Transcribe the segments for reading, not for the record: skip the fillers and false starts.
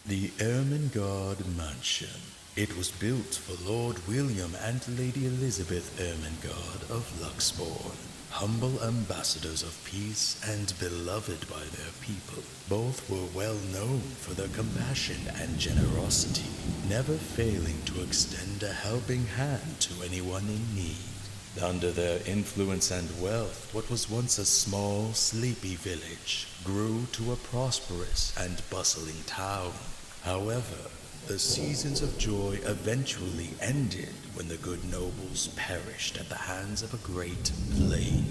The Ermengarde Mansion. It was built for Lord William and Lady Elizabeth Ermengarde of Luxbourne, humble ambassadors of peace and beloved by their people. Both were well known for their compassion and generosity, never failing to extend a helping hand to anyone in need. Under their influence and wealth, what was once a small, sleepy village grew to a prosperous and bustling town. However, the seasons of joy eventually ended when the good nobles perished at the hands of a great plague.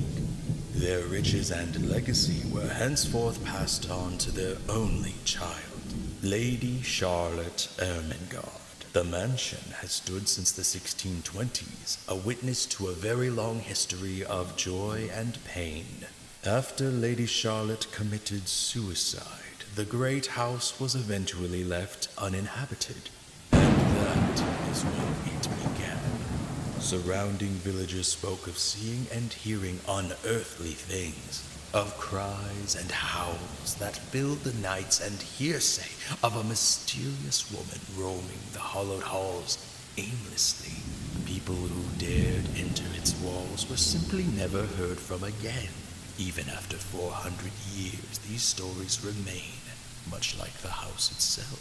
Their riches and legacy were henceforth passed on to their only child, Lady Charlotte Ermengarde. The mansion has stood since the 1620s, a witness to a very long history of joy and pain. After Lady Charlotte committed suicide, the great house was eventually left uninhabited, and that is when it began. Surrounding villagers spoke of seeing and hearing unearthly things, of cries and howls that filled the nights, and hearsay of a mysterious woman roaming the hollowed halls aimlessly. People who dared enter its walls were simply never heard from again. Even after 400 years, these stories remain, much like the house itself.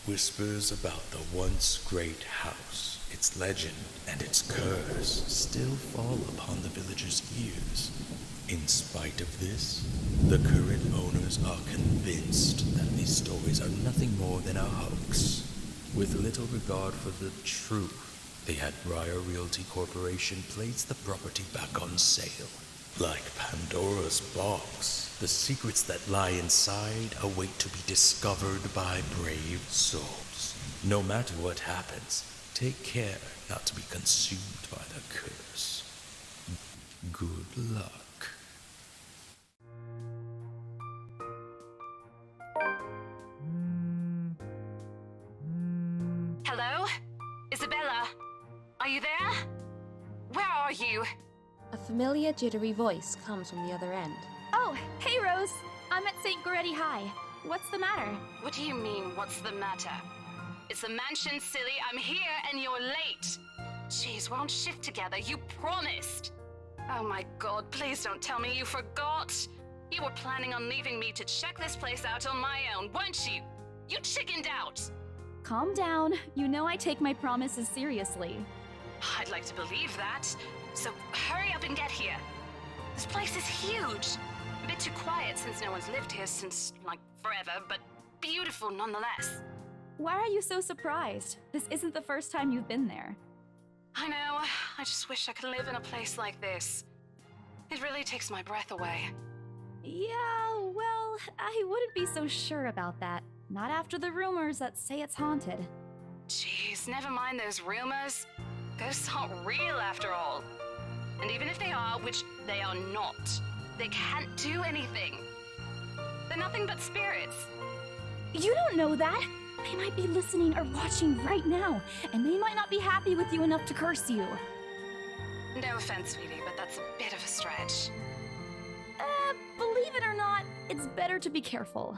Whispers about the once great house, its legend, and its curse still fall upon the villagers' ears. In spite of this, the current owners are convinced that these stories are nothing more than a hoax. With little regard for the truth, the Briar Realty Corporation placed the property back on sale. Like Pandora's box, the secrets that lie inside await to be discovered by brave souls. No matter what happens, take care not to be consumed by the curse. Good luck. Hello? Isabella? Are you there? Where are you? A familiar jittery voice comes from the other end. Oh, hey Rose! I'm at St. Goretti High. What's the matter? What do you mean, what's the matter? It's the mansion, silly. I'm here and you're late. Jeez, we're on shift together. You promised. Oh my god, please don't tell me you forgot. You were planning on leaving me to check this place out on my own, weren't you? You chickened out. Calm down. You know I take my promises seriously. I'd like to believe that. So hurry up and get here. This place is huge. A bit too quiet since no one's lived here since, like, forever, but beautiful nonetheless. Why are you so surprised? This isn't the first time you've been there. I know. I just wish I could live in a place like this. It really takes my breath away. Yeah, well, I wouldn't be so sure about that. Not after the rumors that say it's haunted. Jeez, never mind those rumors. Ghosts aren't real after all. And even if they are, which they are not, they can't do anything. They're nothing but spirits. You don't know that! They might be listening or watching right now, and they might not be happy with you enough to curse you. No offense, sweetie, but that's a bit of a stretch. Believe it or not, it's better to be careful.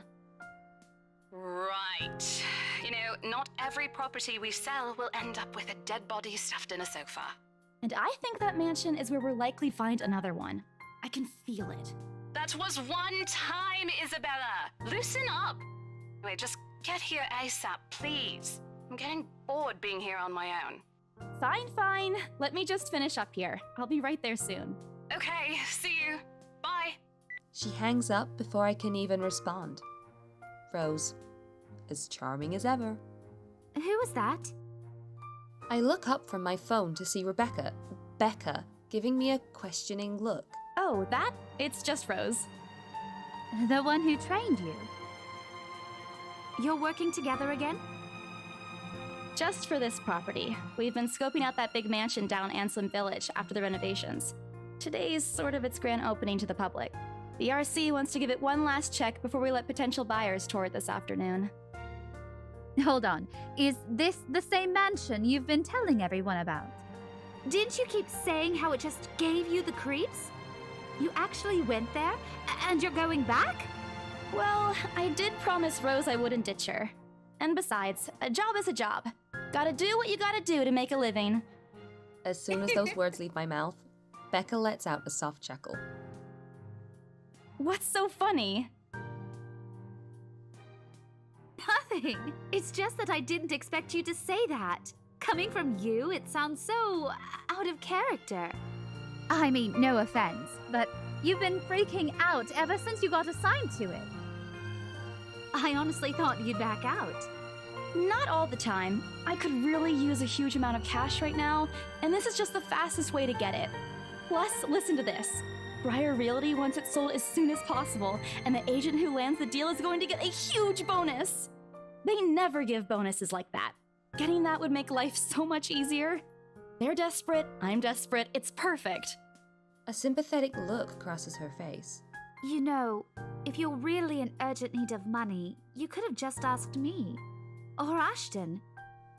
Right. You know, not every property we sell will end up with a dead body stuffed in a sofa. And I think that mansion is where we'll likely find another one. I can feel it. That was one time, Isabella! Loosen up! Wait, just get here ASAP, please. I'm getting bored being here on my own. Fine. Let me just finish up here. I'll be right there soon. Okay, see you. Bye. She hangs up before I can even respond. Rose, as charming as ever. Who was that? I look up from my phone to see Becca, giving me a questioning look. Oh, that? It's just Rose. The one who trained you? You're working together again? Just for this property. We've been scoping out that big mansion down Anselm Village after the renovations. Today's sort of its grand opening to the public. The RC wants to give it one last check before we let potential buyers tour it this afternoon. Hold on. Is this the same mansion you've been telling everyone about? Didn't you keep saying how it just gave you the creeps? You actually went there? And you're going back? Well, I did promise Rose I wouldn't ditch her. And besides, a job is a job. Gotta do what you gotta do to make a living. As soon as those words leave my mouth, Becca lets out a soft chuckle. What's so funny? Nothing. It's just that I didn't expect you to say that. Coming from you, it sounds so out of character. I mean, no offense, but you've been freaking out ever since you got assigned to it. I honestly thought you'd back out. Not all the time. I could really use a huge amount of cash right now, and this is just the fastest way to get it. Plus, listen to this. Briar Realty wants it sold as soon as possible, and the agent who lands the deal is going to get a huge bonus. They never give bonuses like that. Getting that would make life so much easier. They're desperate, I'm desperate, it's perfect. A sympathetic look crosses her face. You know, if you're really in urgent need of money, you could have just asked me. Or Ashton.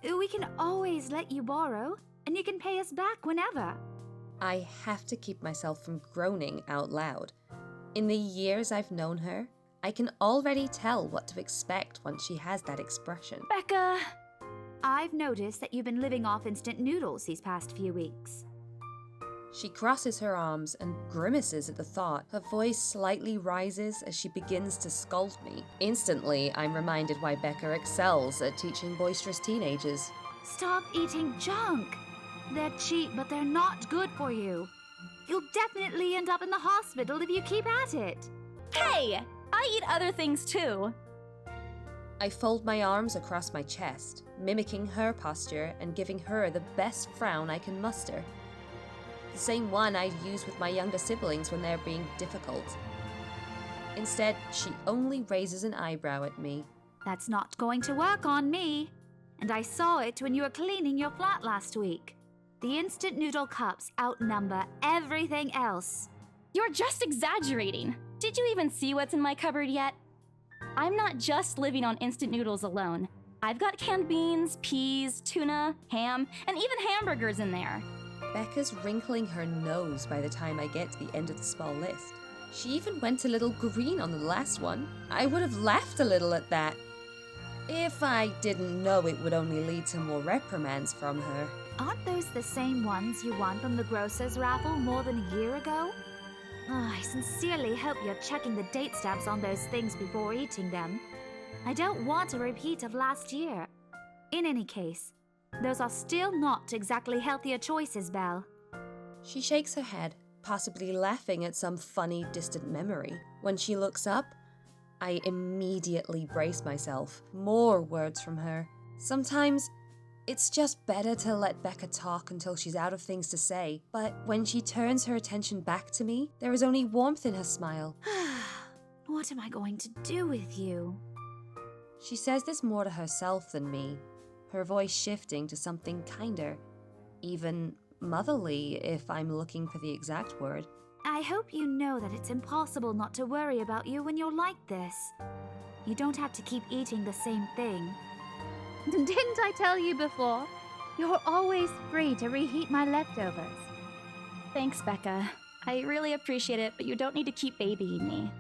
We can always let you borrow, and you can pay us back whenever. I have to keep myself from groaning out loud. In the years I've known her, I can already tell what to expect once she has that expression. Becca! I've noticed that you've been living off instant noodles these past few weeks. She crosses her arms and grimaces at the thought. Her voice slightly rises as she begins to scold me. Instantly, I'm reminded why Becca excels at teaching boisterous teenagers. Stop eating junk! They're cheap, but they're not good for you. You'll definitely end up in the hospital if you keep at it. Hey! I eat other things too. I fold my arms across my chest, mimicking her posture and giving her the best frown I can muster. The same one I'd use with my younger siblings when they're being difficult. Instead, she only raises an eyebrow at me. That's not going to work on me. And I saw it when you were cleaning your flat last week. The instant noodle cups outnumber everything else. You're just exaggerating. Did you even see what's in my cupboard yet? I'm not just living on instant noodles alone. I've got canned beans, peas, tuna, ham, and even hamburgers in there. Becca's wrinkling her nose by the time I get to the end of the small list. She even went a little green on the last one. I would have laughed a little at that, if I didn't know it would only lead to more reprimands from her. Aren't those the same ones you won from the grocer's raffle more than a year ago? I sincerely hope you're checking the date stamps on those things before eating them. I don't want a repeat of last year. In any case, those are still not exactly healthier choices, Belle. She shakes her head, possibly laughing at some funny, distant memory. When she looks up, I immediately brace myself. More words from her. Sometimes it's just better to let Becca talk until she's out of things to say, but when she turns her attention back to me, there is only warmth in her smile. What am I going to do with you? She says this more to herself than me, her voice shifting to something kinder, even motherly if I'm looking for the exact word. I hope you know that it's impossible not to worry about you when you're like this. You don't have to keep eating the same thing. Didn't I tell you before? You're always free to reheat my leftovers. Thanks, Becca. I really appreciate it, but you don't need to keep babying me.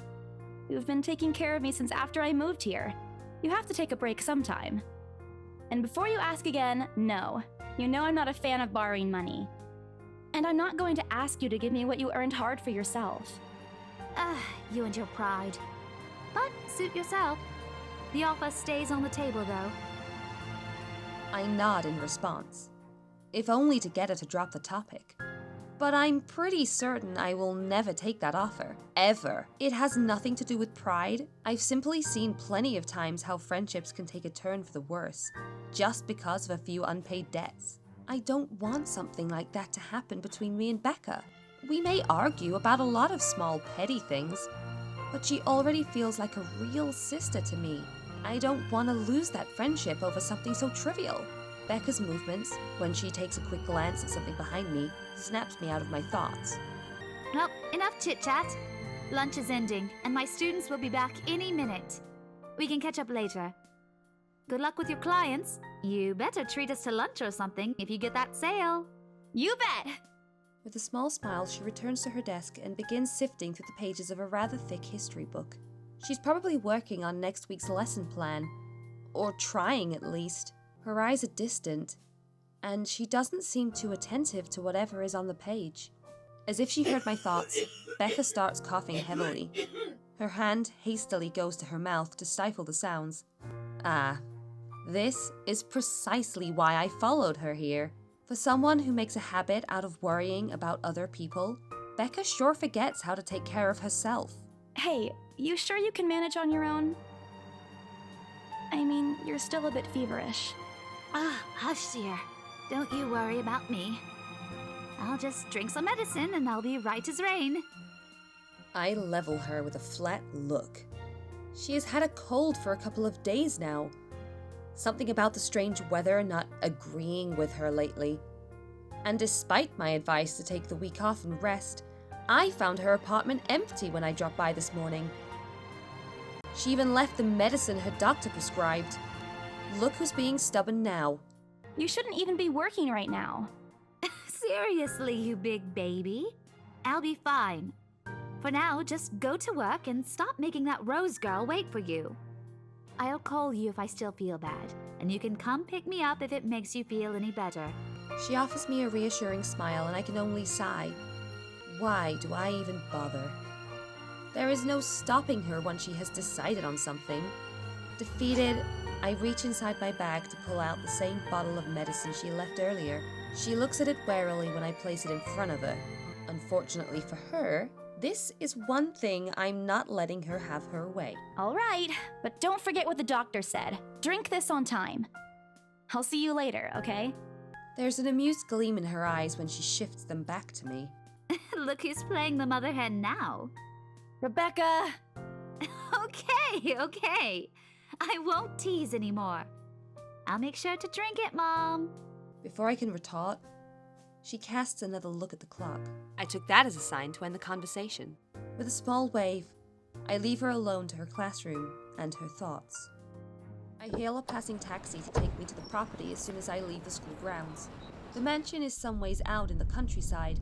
You've been taking care of me since after I moved here. You have to take a break sometime. And before you ask again, no. You know I'm not a fan of borrowing money. And I'm not going to ask you to give me what you earned hard for yourself. You and your pride. But suit yourself. The offer stays on the table, though. I nod in response, if only to get her to drop the topic. But I'm pretty certain I will never take that offer, ever. It has nothing to do with pride. I've simply seen plenty of times how friendships can take a turn for the worse, just because of a few unpaid debts. I don't want something like that to happen between me and Becca. We may argue about a lot of small, petty things, but she already feels like a real sister to me. I don't want to lose that friendship over something so trivial. Becca's movements, when she takes a quick glance at something behind me, snaps me out of my thoughts. Well, enough chit-chat. Lunch is ending, and my students will be back any minute. We can catch up later. Good luck with your clients. You better treat us to lunch or something if you get that sale. You bet! With a small smile, she returns to her desk and begins sifting through the pages of a rather thick history book. She's probably working on next week's lesson plan, or trying at least. Her eyes are distant, and she doesn't seem too attentive to whatever is on the page. As if she heard my thoughts, Becca starts coughing heavily. Her hand hastily goes to her mouth to stifle the sounds. Ah, this is precisely why I followed her here. For someone who makes a habit out of worrying about other people, Becca sure forgets how to take care of herself. Hey, you sure you can manage on your own? I mean, you're still a bit feverish. Ah, hush, dear. Don't you worry about me. I'll just drink some medicine and I'll be right as rain. I level her with a flat look. She has had a cold for a couple of days now. Something about the strange weather not agreeing with her lately. And despite my advice to take the week off and rest, I found her apartment empty when I dropped by this morning. She even left the medicine her doctor prescribed. Look who's being stubborn now. You shouldn't even be working right now. Seriously, you big baby. I'll be fine. For now, just go to work and stop making that Rose girl wait for you. I'll call you if I still feel bad, and you can come pick me up if it makes you feel any better. She offers me a reassuring smile and I can only sigh. Why do I even bother? There is no stopping her once she has decided on something. Defeated, I reach inside my bag to pull out the same bottle of medicine she left earlier. She looks at it warily when I place it in front of her. Unfortunately for her, this is one thing I'm not letting her have her way. All right, but don't forget what the doctor said. Drink this on time. I'll see you later, okay? There's an amused gleam in her eyes when she shifts them back to me. Look who's playing the mother hen now. Rebecca! Okay. I won't tease anymore. I'll make sure to drink it, Mom. Before I can retort, she casts another look at the clock. I took that as a sign to end the conversation. With a small wave, I leave her alone to her classroom and her thoughts. I hail a passing taxi to take me to the property as soon as I leave the school grounds. The mansion is some ways out in the countryside,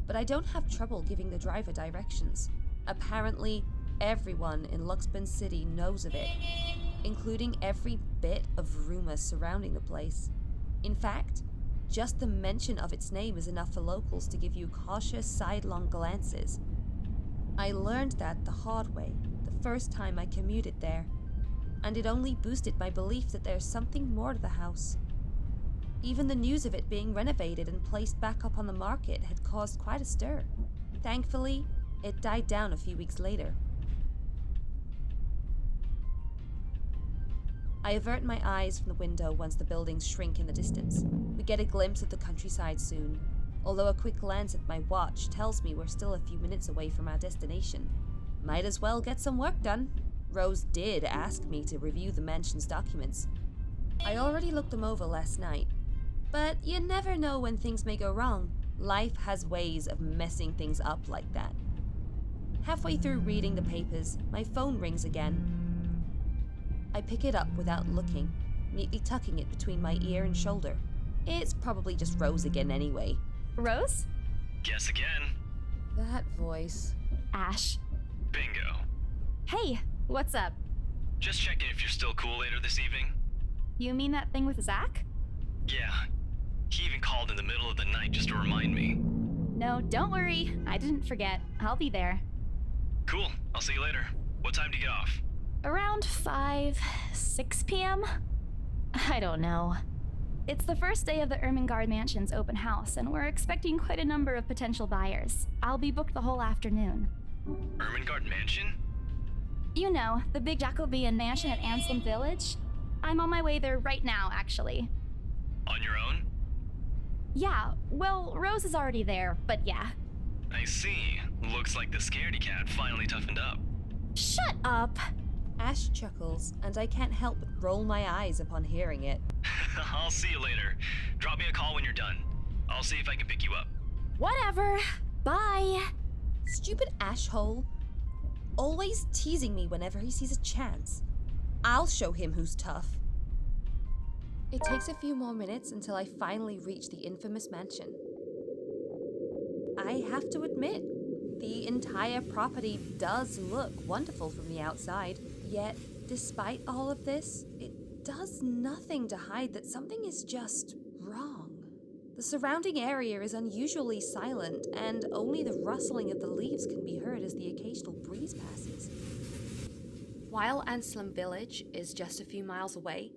but I don't have trouble giving the driver directions. Apparently, everyone in Luxburn City knows of it, including every bit of rumor surrounding the place. In fact, just the mention of its name is enough for locals to give you cautious sidelong glances. I learned that the hard way the first time I commuted there, and it only boosted my belief that there's something more to the house. Even the news of it being renovated and placed back up on the market had caused quite a stir. Thankfully, it died down a few weeks later. I avert my eyes from the window once the buildings shrink in the distance. We get a glimpse of the countryside soon, although a quick glance at my watch tells me we're still a few minutes away from our destination. Might as well get some work done. Rose did ask me to review the mansion's documents. I already looked them over last night, but you never know when things may go wrong. Life has ways of messing things up like that. Halfway through reading the papers, my phone rings again. I pick it up without looking, neatly tucking it between my ear and shoulder. It's probably just Rose again anyway. Rose? Guess again. That voice. Ash. Bingo. Hey, what's up? Just checking if you're still cool later this evening. You mean that thing with Zach? Yeah. He even called in the middle of the night just to remind me. No, don't worry. I didn't forget. I'll be there. Cool. I'll see you later. What time do you get off? Around 6 p.m.? I don't know. It's the first day of the Ermengarde Mansion's open house, and we're expecting quite a number of potential buyers. I'll be booked the whole afternoon. Ermengarde Mansion? You know, the big Jacobean mansion at Anselm Village? I'm on my way there right now, actually. On your own? Yeah, well, Rose is already there, but yeah. I see. Looks like the scaredy cat finally toughened up. Shut up! Ash chuckles, and I can't help but roll my eyes upon hearing it. I'll see you later. Drop me a call when you're done. I'll see if I can pick you up. Whatever. Bye. Stupid Ashhole. Always teasing me whenever he sees a chance. I'll show him who's tough. It takes a few more minutes until I finally reach the infamous mansion. I have to admit, the entire property does look wonderful from the outside. Yet, despite all of this, it does nothing to hide that something is just wrong. The surrounding area is unusually silent, and only the rustling of the leaves can be heard as the occasional breeze passes. While Anselm Village is just a few miles away,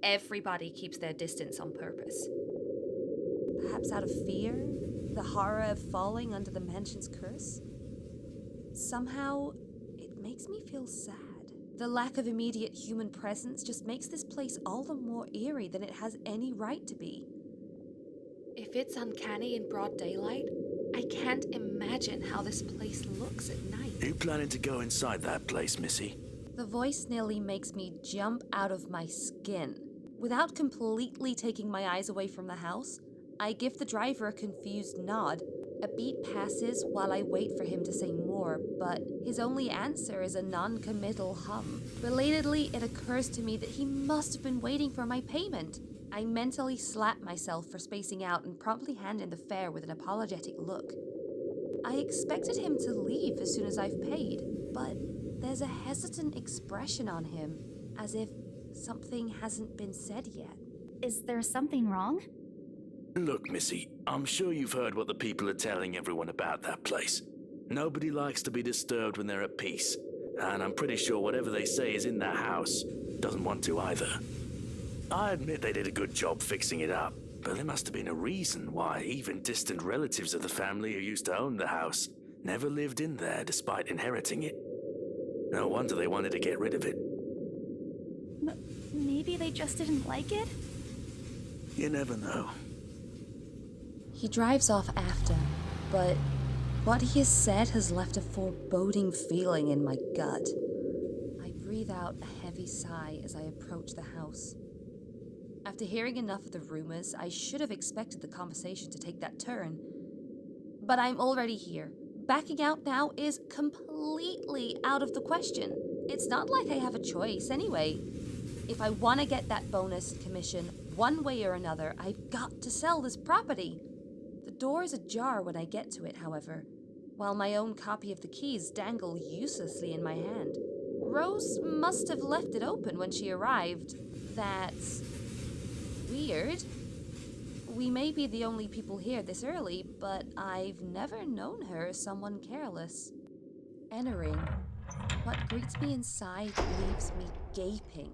everybody keeps their distance on purpose. Perhaps out of fear, the horror of falling under the mansion's curse? Somehow, it makes me feel sad. The lack of immediate human presence just makes this place all the more eerie than it has any right to be. If it's uncanny in broad daylight, I can't imagine how this place looks at night. Are you planning to go inside that place, Missy? The voice nearly makes me jump out of my skin. Without completely taking my eyes away from the house, I give the driver a confused nod. A beat passes while I wait for him to say more, but his only answer is a non-committal hum. Relatedly, it occurs to me that he must have been waiting for my payment. I mentally slap myself for spacing out and promptly hand in the fare with an apologetic look. I expected him to leave as soon as I've paid, but there's a hesitant expression on him, as if something hasn't been said yet. Is there something wrong? Look, Missy, I'm sure you've heard what the people are telling everyone about that place. Nobody likes to be disturbed when they're at peace, and I'm pretty sure whatever they say is in that house doesn't want to either. I admit they did a good job fixing it up, but there must have been a reason why even distant relatives of the family who used to own the house never lived in there despite inheriting it. No wonder they wanted to get rid of it. Maybe they just didn't like it? You never know. He drives off after, but what he has said has left a foreboding feeling in my gut. I breathe out a heavy sigh as I approach the house. After hearing enough of the rumors, I should have expected the conversation to take that turn. But I'm already here. Backing out now is completely out of the question. It's not like I have a choice anyway. If I want to get that bonus commission one way or another, I've got to sell this property. The door is ajar when I get to it, however, while my own copy of the keys dangle uselessly in my hand. Rose must have left it open when she arrived. That's weird. We may be the only people here this early, but I've never known her as someone careless. Entering, what greets me inside leaves me gaping.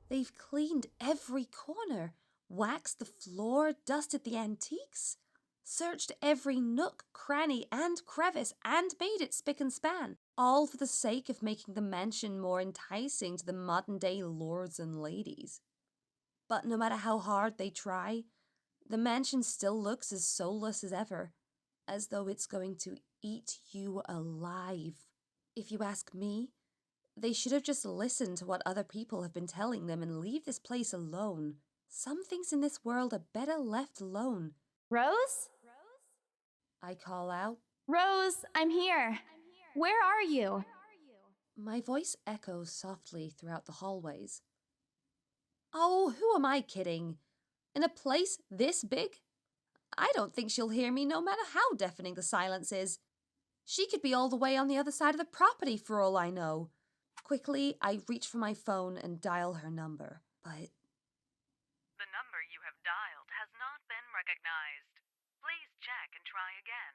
They've cleaned every corner, waxed the floor, dusted the antiques, searched every nook, cranny, and crevice, and made it spick and span, all for the sake of making the mansion more enticing to the modern-day lords and ladies. But no matter how hard they try, the mansion still looks as soulless as ever, as though it's going to eat you alive. If you ask me, they should have just listened to what other people have been telling them and leave this place alone. Some things in this world are better left alone. Rose? I call out. Rose, I'm here. Where are you? My voice echoes softly throughout the hallways. Oh, who am I kidding? In a place this big? I don't think she'll hear me no matter how deafening the silence is. She could be all the way on the other side of the property for all I know. Quickly, I reach for my phone and dial her number, but... The number you have dialed has not been recognized. Please check and try again.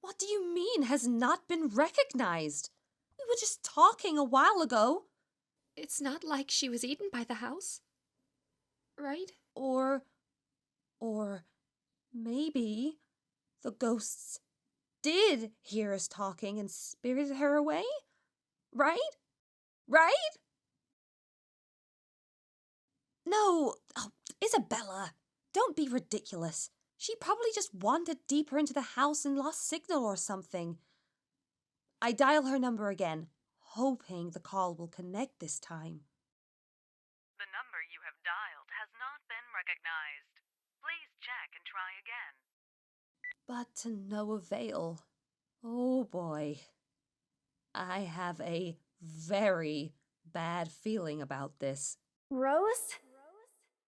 What do you mean, has not been recognized? We were just talking a while ago. It's not like she was eaten by the house, right? Or maybe the ghosts did hear us talking and spirited her away? Right? Right? No, oh, Isabella, don't be ridiculous. She probably just wandered deeper into the house and lost signal or something. I dial her number again, hoping the call will connect this time. The number you have dialed has not been recognized. Please check and try again. But to no avail. Oh boy. I have a very bad feeling about this. Rose?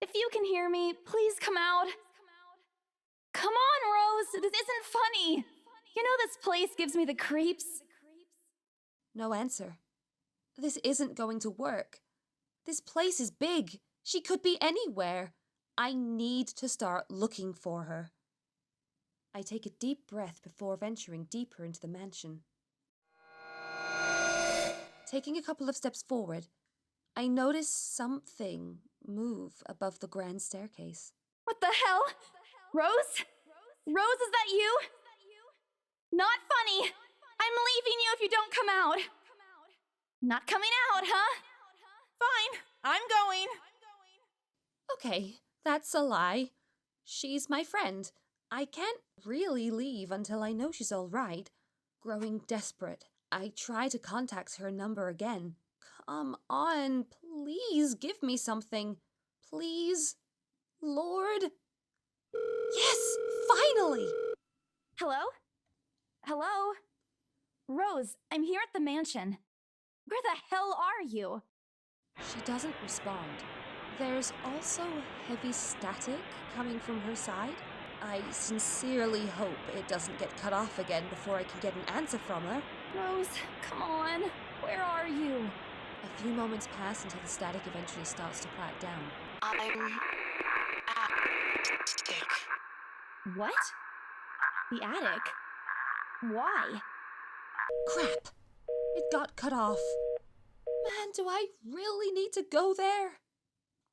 If you can hear me, please come out. Come on, Rose! This isn't funny! You know this place gives me the creeps. No answer. This isn't going to work. This place is big. She could be anywhere. I need to start looking for her. I take a deep breath before venturing deeper into the mansion. Taking a couple of steps forward, I notice something move above the grand staircase. What the hell? Rose? Rose, is that you? Not funny. I'm leaving you if you don't come out. Not coming out, huh? Fine, I'm going. Okay, that's a lie. She's my friend. I can't really leave until I know she's all right. Growing desperate, I try to contact her number again. Come on, please give me something. Please, Lord. Yes, finally! Hello? Hello? Rose, I'm here at the mansion. Where the hell are you? She doesn't respond. There's also heavy static coming from her side. I sincerely hope it doesn't get cut off again before I can get an answer from her. Rose, come on. Where are you? A few moments pass until the static eventually starts to quiet down. I'm attic. What? The attic? Why? Crap! It got cut off. Man, do I really need to go there?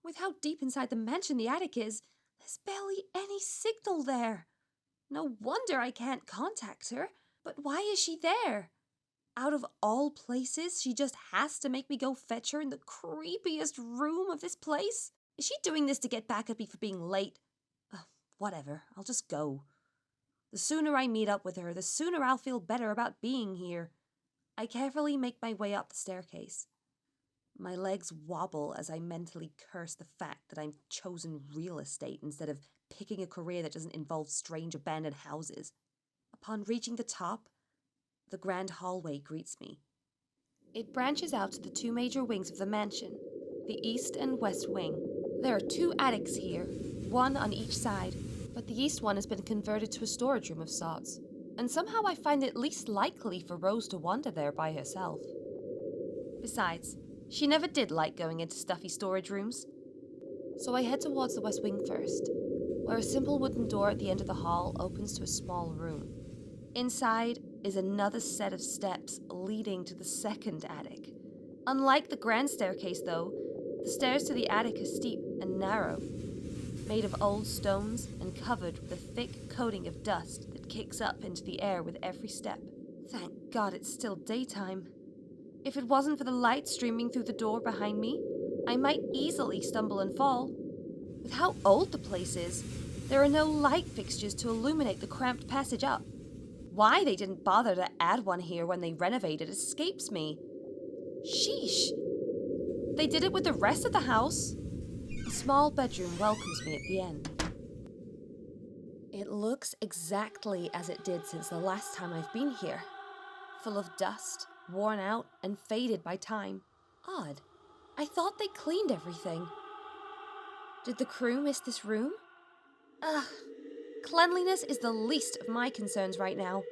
With how deep inside the mansion the attic is, there's barely any signal there. No wonder I can't contact her. But why is she there? Out of all places, she just has to make me go fetch her in the creepiest room of this place? Is she doing this to get back at me for being late? Whatever, I'll just go. The sooner I meet up with her, the sooner I'll feel better about being here. I carefully make my way up the staircase. My legs wobble as I mentally curse the fact that I've chosen real estate instead of picking a career that doesn't involve strange abandoned houses. Upon reaching the top, the grand hallway greets me. It branches out to the two major wings of the mansion, the east and west wing. There are two attics here, one on each side, but the east one has been converted to a storage room of sorts, and somehow I find it least likely for Rose to wander there by herself. Besides, she never did like going into stuffy storage rooms. So I head towards the west wing first, where a simple wooden door at the end of the hall opens to a small room. Inside is another set of steps leading to the second attic. Unlike the grand staircase, though, the stairs to the attic are steep and narrow, made of old stones and covered with a thick coating of dust that kicks up into the air with every step. Thank God it's still daytime. If it wasn't for the light streaming through the door behind me, I might easily stumble and fall. With how old the place is, there are no light fixtures to illuminate the cramped passage up. Why they didn't bother to add one here when they renovated escapes me. Sheesh. They did it with the rest of the house. A small bedroom welcomes me at the end. It looks exactly as it did since the last time I've been here. Full of dust, worn out, and faded by time. Odd. I thought they cleaned everything. Did the crew miss this room? Ugh. Cleanliness is the least of my concerns right now.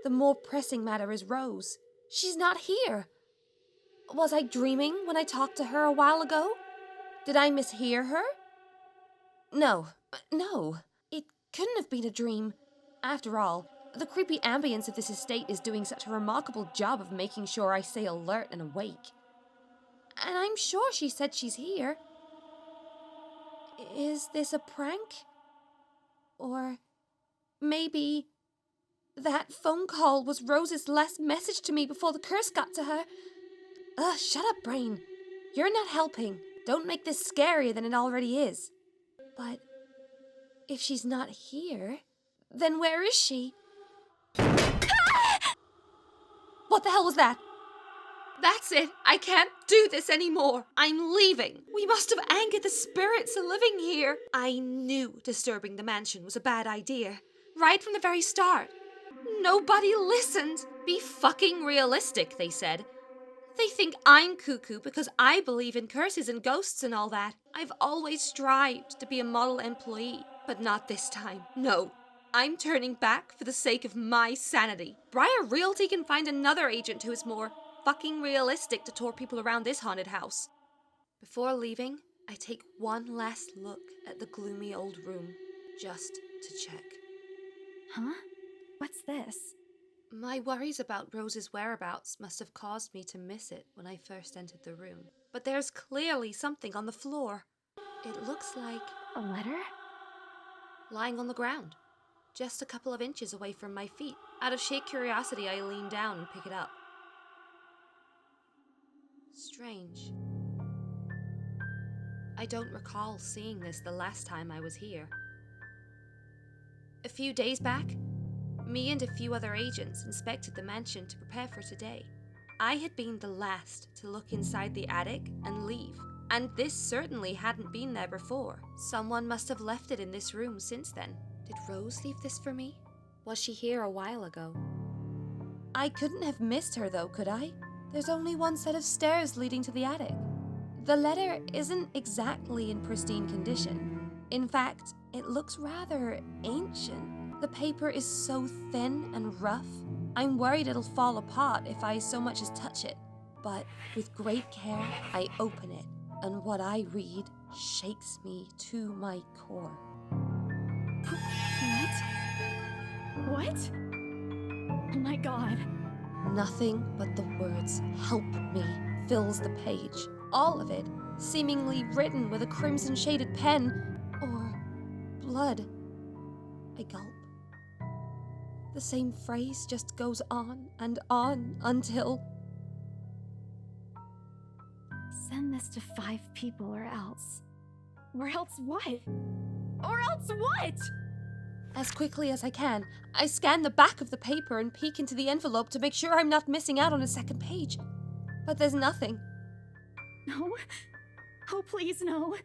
The more pressing matter is Rose. She's not here. Was I dreaming when I talked to her a while ago? Did I mishear her? No. It couldn't have been a dream. After all, the creepy ambience of this estate is doing such a remarkable job of making sure I stay alert and awake. And I'm sure she said she's here. Is this a prank? Or maybe that phone call was Rose's last message to me before the curse got to her? Ugh, shut up, brain. You're not helping. Don't make this scarier than it already is. But if she's not here, then where is she? What the hell was that? That's it. I can't do this anymore. I'm leaving. We must have angered the spirits living here. I knew disturbing the mansion was a bad idea. Right from the very start. Nobody listened. Be fucking realistic, they said. They think I'm cuckoo because I believe in curses and ghosts and all that. I've always strived to be a model employee, but not this time. No. I'm turning back for the sake of my sanity. Briar Realty can find another agent who is more fucking realistic to tour people around this haunted house. Before leaving, I take one last look at the gloomy old room, just to check. Huh? What's this? My worries about Rose's whereabouts must have caused me to miss it when I first entered the room. But there's clearly something on the floor. It looks like A letter? lying on the ground, just a couple of inches away from my feet. Out of sheer curiosity, I lean down and pick it up. Strange. I don't recall seeing this the last time I was here. A few days back, me and a few other agents inspected the mansion to prepare for today. I had been the last to look inside the attic and leave, and this certainly hadn't been there before. Someone must have left it in this room since then. Did Rose leave this for me? Was she here a while ago? I couldn't have missed her though, could I? There's only one set of stairs leading to the attic. The letter isn't exactly in pristine condition. In fact, it looks rather ancient. The paper is so thin and rough, I'm worried it'll fall apart if I so much as touch it. But with great care, I open it, and what I read shakes me to my core. What? Oh my god. Nothing but the words, "Help me," fills the page. All of it, seemingly written with a crimson-shaded pen, or blood. I gulp. The same phrase just goes on and on until... Send this to 5 people or else. Or else what? Or else what? As quickly as I can, I scan the back of the paper and peek into the envelope to make sure I'm not missing out on a second page. But there's nothing. No. Oh, please, no.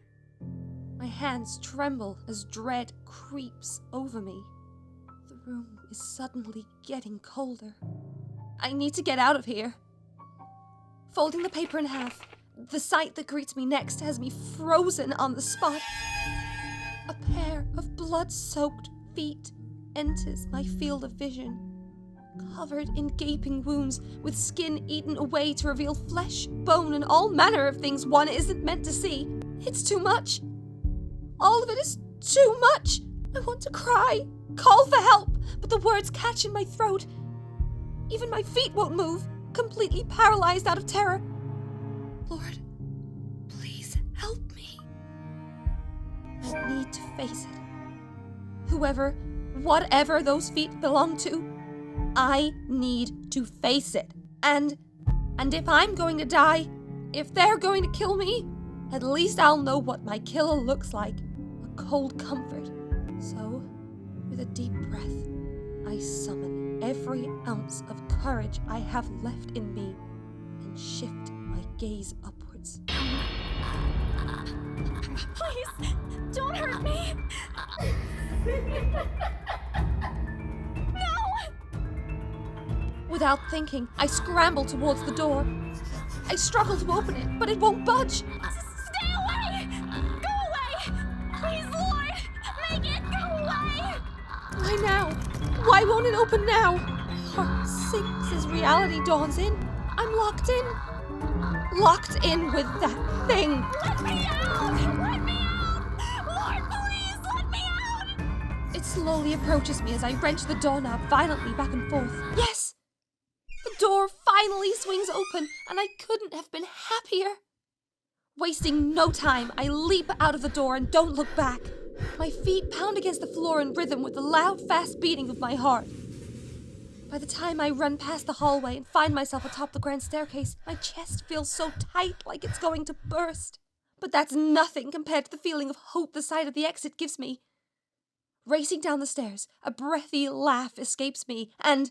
My hands tremble as dread creeps over me. The room is suddenly getting colder. I need to get out of here. Folding the paper in half, the sight that greets me next has me frozen on the spot. A pair of blood-soaked feet enters my field of vision. Covered in gaping wounds, with skin eaten away to reveal flesh, bone, and all manner of things one isn't meant to see. It's too much. All of it is too much. I want to cry, call for help, but the words catch in my throat. Even my feet won't move, completely paralyzed out of terror. Lord, please help me. I need to face it. Whoever, whatever those feet belong to, I need to face it. And if I'm going to die, if they're going to kill me, at least I'll know what my killer looks like. A cold comfort. So, with a deep breath, I summon every ounce of courage I have left in me and shift my gaze upwards. Please, don't hurt me. Without thinking, I scramble towards the door. I struggle to open it, but it won't budge. Stay away! Go away! Please, Lord, make it go away! Why now? Why won't it open now? My heart sinks as reality dawns in. I'm locked in. Locked in with that thing. Let me out! Let me out! Lord, please, let me out! It slowly approaches me as I wrench the doorknob violently back and forth. Yes! The door finally swings open, and I couldn't have been happier. Wasting no time, I leap out of the door and don't look back. My feet pound against the floor in rhythm with the loud, fast beating of my heart. By the time I run past the hallway and find myself atop the grand staircase, my chest feels so tight like it's going to burst. But that's nothing compared to the feeling of hope the sight of the exit gives me. Racing down the stairs, a breathy laugh escapes me, and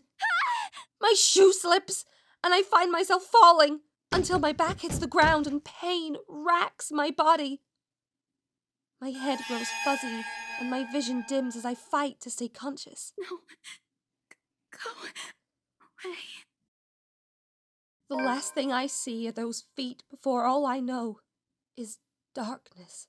my shoe slips, and I find myself falling until my back hits the ground and pain racks my body. My head grows fuzzy, and my vision dims as I fight to stay conscious. No. Go away. The last thing I see are those feet before all I know is darkness.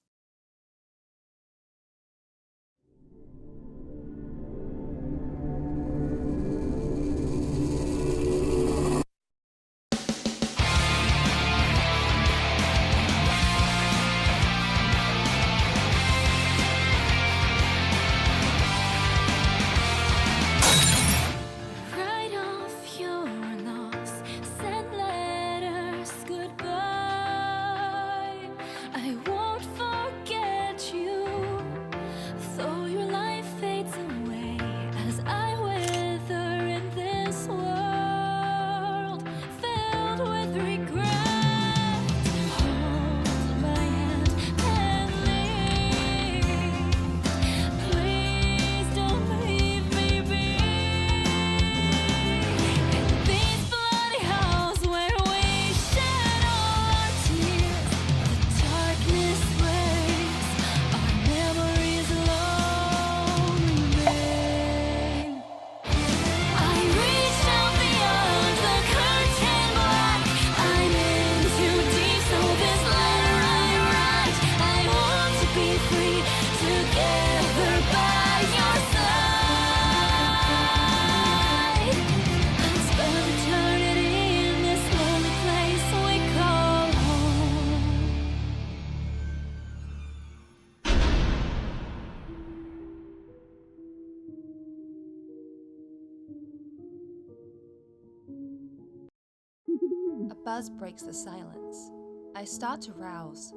A buzz breaks the silence. I start to rouse,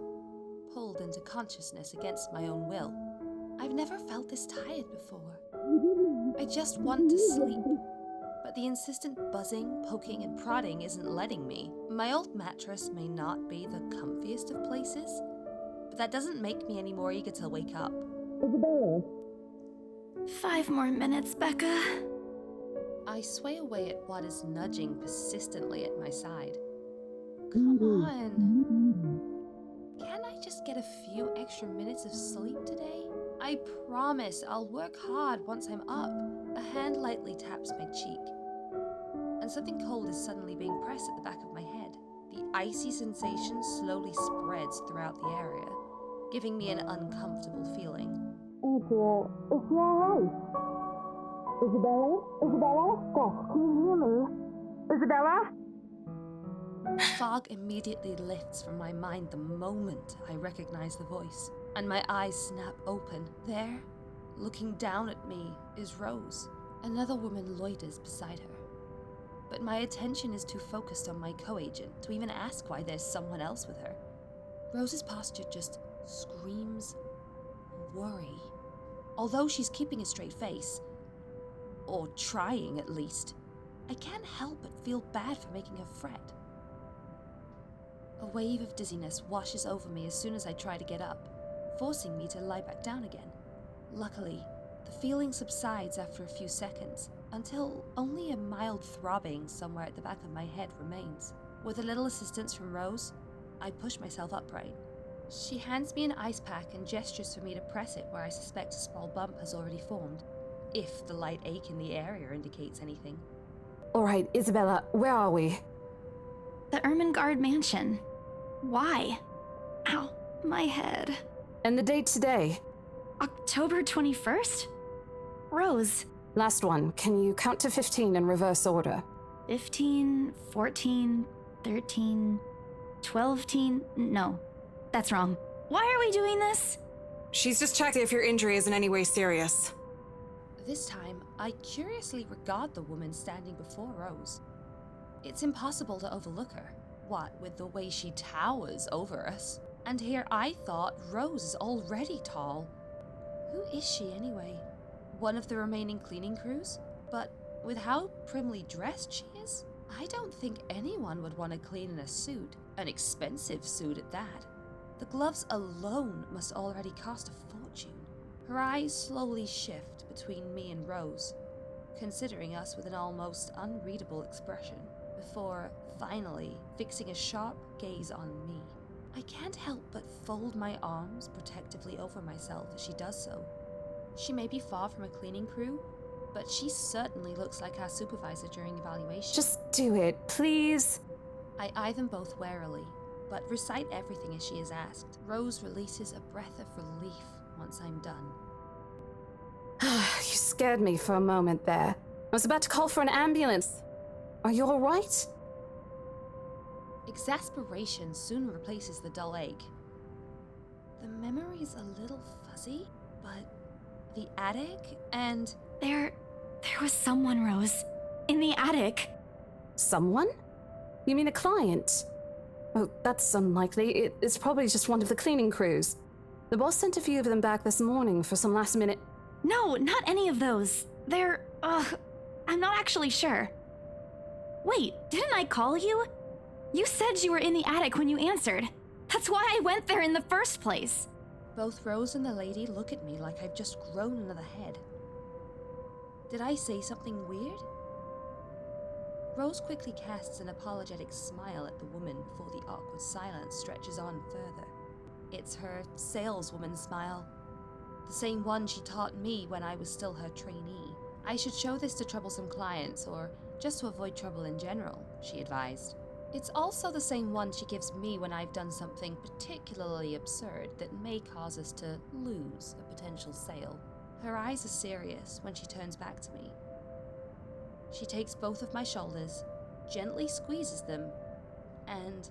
pulled into consciousness against my own will. I've never felt this tired before. I just want to sleep, but the insistent buzzing, poking, and prodding isn't letting me. My old mattress may not be the comfiest of places, but that doesn't make me any more eager to wake up. 5 more minutes, Becca. I sway away at what is nudging persistently at my side. Come on. Can I just get a few extra minutes of sleep today? I promise I'll work hard once I'm up. A hand lightly taps my cheek, and something cold is suddenly being pressed at the back of my head. The icy sensation slowly spreads throughout the area, giving me an uncomfortable feeling. April, is she alright? Isabella? Isabella? Stop, can you hear me? Isabella? Fog immediately lifts from my mind the moment I recognize the voice, and my eyes snap open. There, looking down at me, is Rose. Another woman loiters beside her, but my attention is too focused on my co-agent to even ask why there's someone else with her. Rose's posture just screams worry. Although she's keeping a straight face, or trying at least, I can't help but feel bad for making her fret. A wave of dizziness washes over me as soon as I try to get up, forcing me to lie back down again. Luckily, the feeling subsides after a few seconds, until only a mild throbbing somewhere at the back of my head remains. With a little assistance from Rose, I push myself upright. She hands me an ice pack and gestures for me to press it where I suspect a small bump has already formed, if the light ache in the area indicates anything. Alright, Isabella, where are we? The Ermengarde mansion. Why? Ow, my head. And the date today? October 21st? Rose. Last one. Can you count to 15 in reverse order? 15, 14, 13, 12. No, that's wrong. Why are we doing this? She's just checked if your injury is in any way serious. This time, I curiously regard the woman standing before Rose. It's impossible to overlook her, what with the way she towers over us. And here I thought Rose is already tall. Who is she anyway? One of the remaining cleaning crews? But with how primly dressed she is, I don't think anyone would want to clean in a suit, an expensive suit at that. The gloves alone must already cost a fortune. Her eyes slowly shift between me and Rose, considering us with an almost unreadable expression, before finally fixing a sharp gaze on me. I can't help but fold my arms protectively over myself as she does so. She may be far from a cleaning crew, but she certainly looks like our supervisor during evaluation. Just do it, please. I eye them both warily, but recite everything as she is asked. Rose releases a breath of relief once I'm done. You scared me for a moment there. I was about to call for an ambulance. Are you all right? Exasperation soon replaces the dull ache. The memory's a little fuzzy, but the attic and... There was someone, Rose. In the attic. Someone? You mean a client? Oh, that's unlikely. It's probably just one of the cleaning crews. The boss sent a few of them back this morning for some last-minute... No, not any of those. I'm not actually sure. Wait, didn't I call you? You said you were in the attic when you answered. That's why I went there in the first place. Both Rose and the lady look at me like I've just grown another head. Did I say something weird? Rose quickly casts an apologetic smile at the woman before the awkward silence stretches on further. It's her saleswoman smile. The same one she taught me when I was still her trainee. I should show this to troublesome clients, or just to avoid trouble in general, she advised. It's also the same one she gives me when I've done something particularly absurd that may cause us to lose a potential sale. Her eyes are serious when she turns back to me. She takes both of my shoulders, gently squeezes them, and,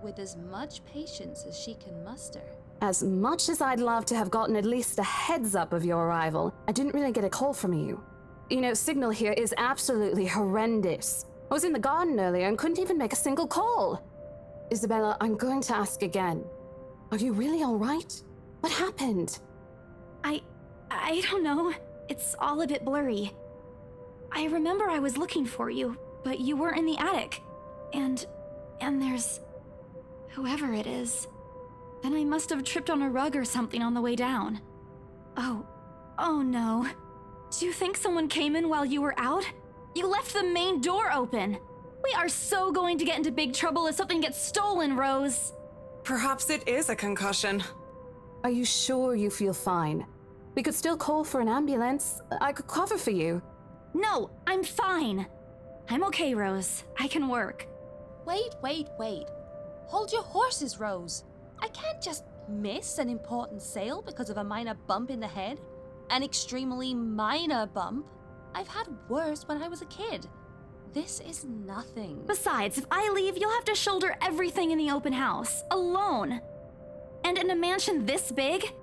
with as much patience as she can muster. As much as I'd love to have gotten at least a heads up of your arrival, I didn't really get a call from you. You know, signal here is absolutely horrendous. I was in the garden earlier and couldn't even make a single call. Isabella, I'm going to ask again. Are you really all right? What happened? I don't know. It's all a bit blurry. I remember I was looking for you, but you weren't in the attic. And there's whoever it is. Then I must have tripped on a rug or something on the way down. Oh no. Do you think someone came in while you were out? You left the main door open. We are so going to get into big trouble if something gets stolen, Rose. Perhaps it is a concussion. Are you sure you feel fine? We could still call for an ambulance. I could cover for you. No, I'm fine. I'm okay, Rose. I can work. Wait. Hold your horses, Rose. I can't just miss an important sale because of a minor bump in the head. An extremely minor bump. I've had worse when I was a kid. This is nothing. Besides, if I leave, you'll have to shoulder everything in the open house, alone. And in a mansion this big?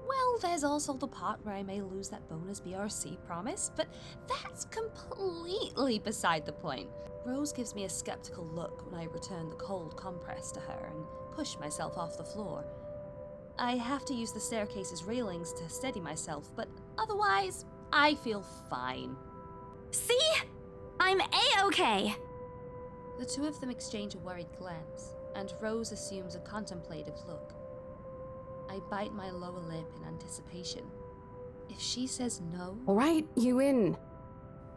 Well, there's also the part where I may lose that bonus BRC promise, but that's completely beside the point. Rose gives me a skeptical look when I return the cold compress to her and push myself off the floor. I have to use the staircase's railings to steady myself, but otherwise, I feel fine. See? I'm A-okay. The two of them exchange a worried glance, and Rose assumes a contemplative look. I bite my lower lip in anticipation. If she says no... All right, you in.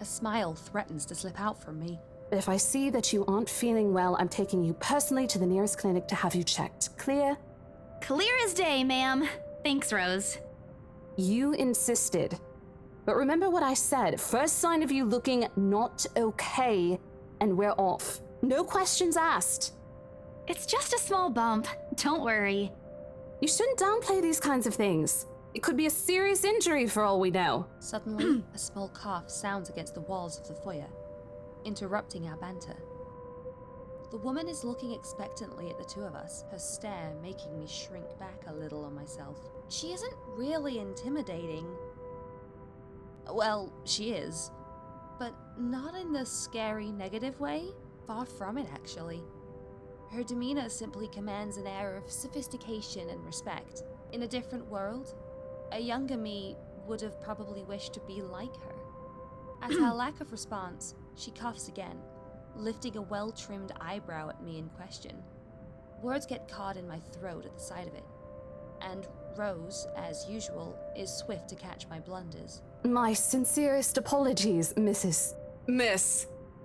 A smile threatens to slip out from me. But if I see that you aren't feeling well, I'm taking you personally to the nearest clinic to have you checked. Clear? Clear as day, ma'am. Thanks, Rose. You insisted. But remember what I said. First sign of you looking not okay, and we're off. No questions asked. It's just a small bump. Don't worry. You shouldn't downplay these kinds of things. It could be a serious injury for all we know. Suddenly, a small cough sounds against the walls of the foyer, interrupting our banter. The woman is looking expectantly at the two of us, her stare making me shrink back a little on myself. She isn't really intimidating. Well, she is, but not in the scary, negative way. Far from it, actually. Her demeanor simply commands an air of sophistication and respect. In a different world, a younger me would have probably wished to be like her. At our lack of response, she coughs again, lifting a well-trimmed eyebrow at me in question. Words get caught in my throat at the sight of it, and Rose, as usual, is swift to catch my blunders. My sincerest apologies, Miss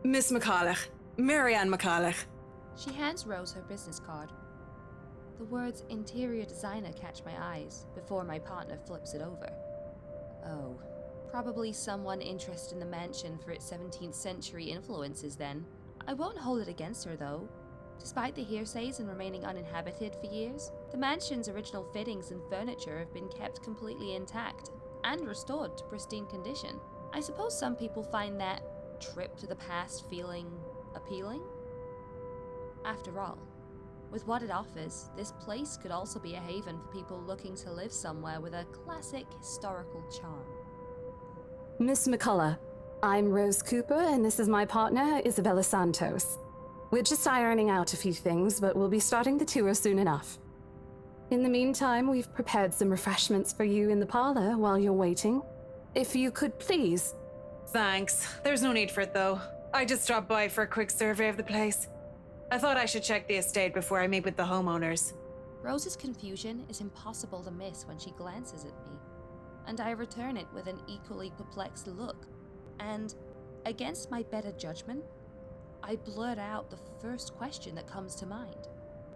McCulloch. Marianne McCulloch. She hands Rose her business card. The words interior designer catch my eyes before my partner flips it over. Oh, probably someone interested in the mansion for its 17th century influences then. I won't hold it against her though. Despite the hearsays and remaining uninhabited for years, the mansion's original fittings and furniture have been kept completely intact and restored to pristine condition. I suppose some people find that trip to the past feeling appealing? After all, with what it offers, this place could also be a haven for people looking to live somewhere with a classic historical charm. Miss McCullough, I'm Rose Cooper, and this is my partner, Isabella Santos. We're just ironing out a few things, but we'll be starting the tour soon enough. In the meantime, we've prepared some refreshments for you in the parlor while you're waiting. If you could please... Thanks. There's no need for it, though. I just dropped by for a quick survey of the place. I thought I should check the estate before I meet with the homeowners. Rose's confusion is impossible to miss when she glances at me, and I return it with an equally perplexed look. And, against my better judgment, I blurt out the first question that comes to mind.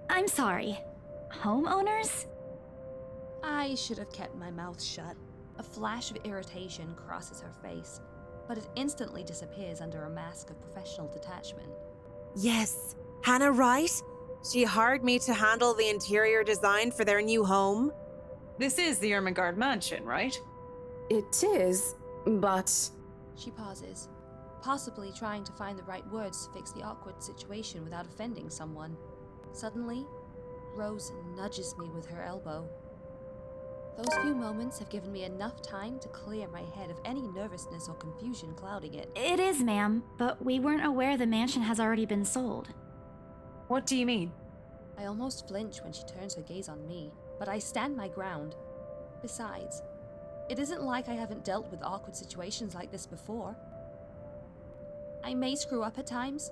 I'm sorry. Homeowners? I should have kept my mouth shut. A flash of irritation crosses her face, but it instantly disappears under a mask of professional detachment. Yes, Hannah right? She hired me to handle the interior design for their new home. This is the Ermengarde mansion, right? It is, but... She pauses, possibly trying to find the right words to fix the awkward situation without offending someone. Suddenly, Rose nudges me with her elbow. Those few moments have given me enough time to clear my head of any nervousness or confusion clouding it. It is, ma'am, but we weren't aware the mansion has already been sold. What do you mean? I almost flinch when she turns her gaze on me, but I stand my ground. Besides, it isn't like I haven't dealt with awkward situations like this before. I may screw up at times,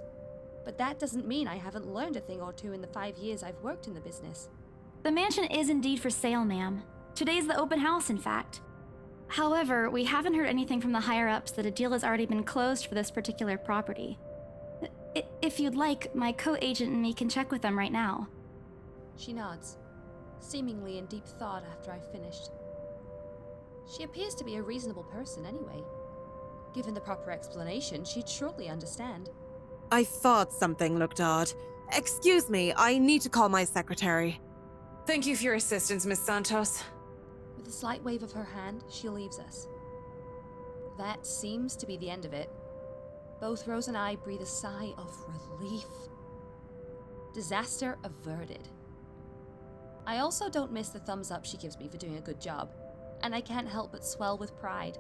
but that doesn't mean I haven't learned a thing or two in the 5 years I've worked in the business. The mansion is indeed for sale, ma'am. Today's the open house, in fact. However, we haven't heard anything from the higher-ups that a deal has already been closed for this particular property. If you'd like, my co-agent and me can check with them right now. She nods, seemingly in deep thought after I've finished. She appears to be a reasonable person anyway. Given the proper explanation, she'd surely understand. I thought something looked odd. Excuse me, I need to call my secretary. Thank you for your assistance, Miss Santos. With a slight wave of her hand, she leaves us. That seems to be the end of it. Both Rose and I breathe a sigh of relief. Disaster averted. I also don't miss the thumbs up she gives me for doing a good job, and I can't help but swell with pride.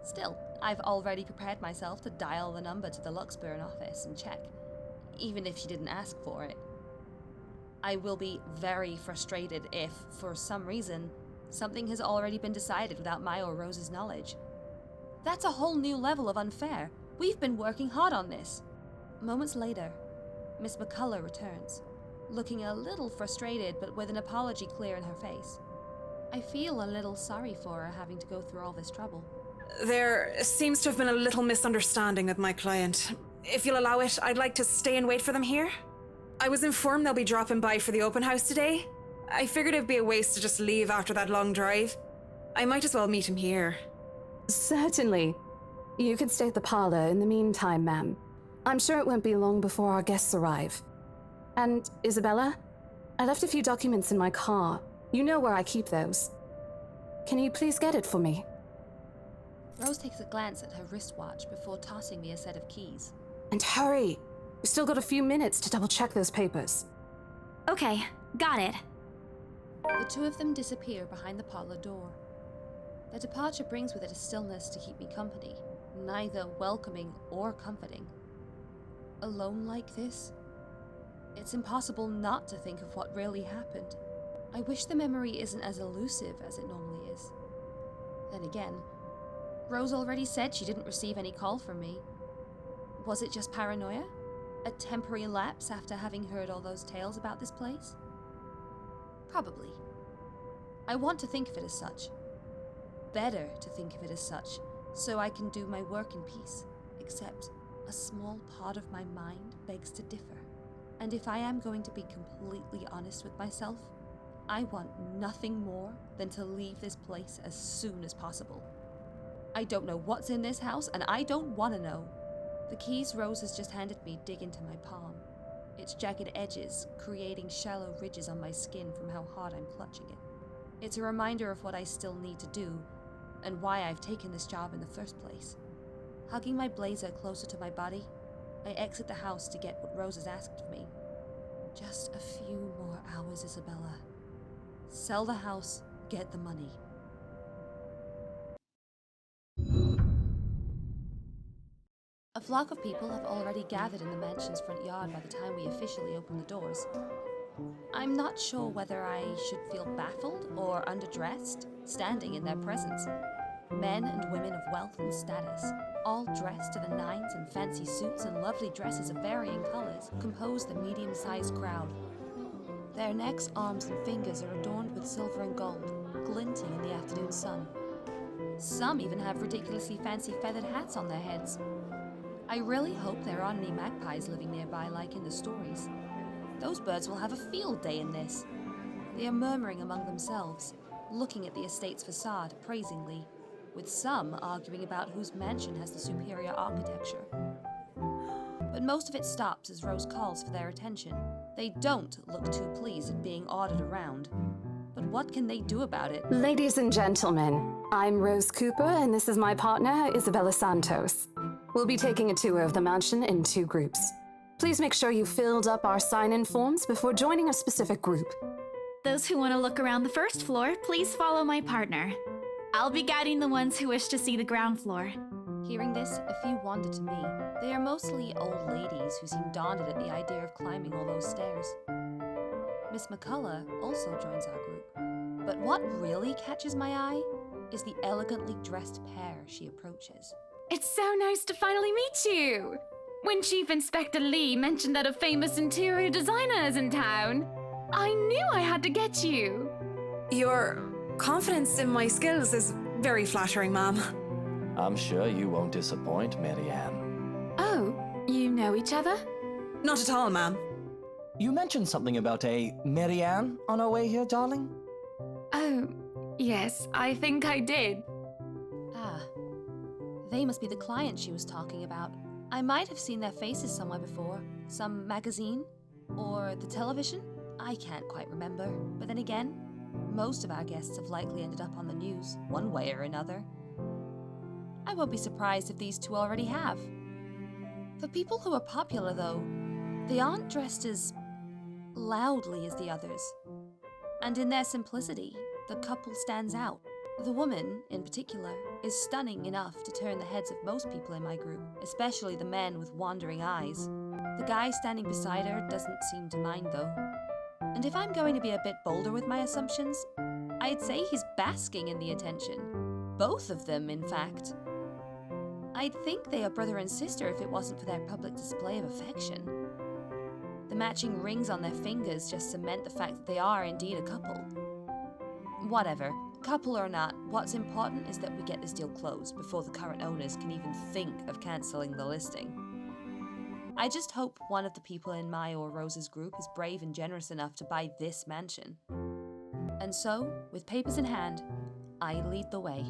Still, I've already prepared myself to dial the number to the Luxburn office and check, even if she didn't ask for it. I will be very frustrated if, for some reason, something has already been decided without my or Rose's knowledge. That's a whole new level of unfair. We've been working hard on this. Moments later, Miss McCullough returns, looking a little frustrated but with an apology clear in her face. I feel a little sorry for her having to go through all this trouble. There seems to have been a little misunderstanding with my client. If you'll allow it, I'd like to stay and wait for them here. I was informed they'll be dropping by for the open house today. I figured it'd be a waste to just leave after that long drive. I might as well meet him here. Certainly. You could stay at the parlor in the meantime, ma'am. I'm sure it won't be long before our guests arrive. And, Isabella, I left a few documents in my car. You know where I keep those. Can you please get it for me? Rose takes a glance at her wristwatch before tossing me a set of keys. And hurry! We've still got a few minutes to double-check those papers. Okay, got it. The two of them disappear behind the parlor door. Their departure brings with it a stillness to keep me company, neither welcoming or comforting. Alone like this, it's impossible not to think of what really happened. I wish the memory isn't as elusive as it normally is. Then again, Rose already said she didn't receive any call from me. Was it just paranoia? A temporary lapse after having heard all those tales about this place? Probably. I want to think of it as such. Better to think of it as such, so I can do my work in peace. Except, a small part of my mind begs to differ. And if I am going to be completely honest with myself, I want nothing more than to leave this place as soon as possible. I don't know what's in this house, and I don't want to know. The keys Rose has just handed me dig into my palm, its jagged edges creating shallow ridges on my skin from how hard I'm clutching it. It's a reminder of what I still need to do, and why I've taken this job in the first place. Hugging my blazer closer to my body, I exit the house to get what Rose has asked of me. Just a few more hours, Isabella. Sell the house, get the money. A flock of people have already gathered in the mansion's front yard by the time we officially open the doors. I'm not sure whether I should feel baffled or underdressed, standing in their presence. Men and women of wealth and status, all dressed to the nines in fancy suits and lovely dresses of varying colors, compose the medium-sized crowd. Their necks, arms, and fingers are adorned with silver and gold, glinting in the afternoon sun. Some even have ridiculously fancy feathered hats on their heads. I really hope there aren't any magpies living nearby like in the stories. Those birds will have a field day in this. They are murmuring among themselves, looking at the estate's facade appraisingly, with some arguing about whose mansion has the superior architecture. But most of it stops as Rose calls for their attention. They don't look too pleased at being ordered around. But what can they do about it? Ladies and gentlemen, I'm Rose Cooper, and this is my partner, Isabella Santos. We'll be taking a tour of the mansion in 2 groups. Please make sure you filled up our sign-in forms before joining a specific group. Those who want to look around the first floor, please follow my partner. I'll be guiding the ones who wish to see the ground floor. Hearing this, a few wander to me. They are mostly old ladies who seem daunted at the idea of climbing all those stairs. Miss McCullough also joins our group. But what really catches my eye is the elegantly dressed pair she approaches. It's so nice to finally meet you! When Chief Inspector Lee mentioned that a famous interior designer is in town, I knew I had to get you! Your confidence in my skills is very flattering, ma'am. I'm sure you won't disappoint, Marianne. Oh, you know each other? Not at all, ma'am. You mentioned something about a Marianne on our way here, darling? Oh, yes, I think I did. Ah, they must be the clients she was talking about. I might have seen their faces somewhere before. Some magazine? Or the television? I can't quite remember. But then again, most of our guests have likely ended up on the news, one way or another. I won't be surprised if these two already have. For people who are popular, though, they aren't dressed as loudly as the others. And in their simplicity, the couple stands out. The woman, in particular, is stunning enough to turn the heads of most people in my group, especially the men with wandering eyes. The guy standing beside her doesn't seem to mind, though. And if I'm going to be a bit bolder with my assumptions, I'd say he's basking in the attention. Both of them, in fact. I'd think they are brother and sister if it wasn't for their public display of affection. The matching rings on their fingers just cement the fact that they are indeed a couple. Whatever, couple or not, what's important is that we get this deal closed before the current owners can even think of cancelling the listing. I just hope one of the people in my or Rose's group is brave and generous enough to buy this mansion. And so, with papers in hand, I lead the way.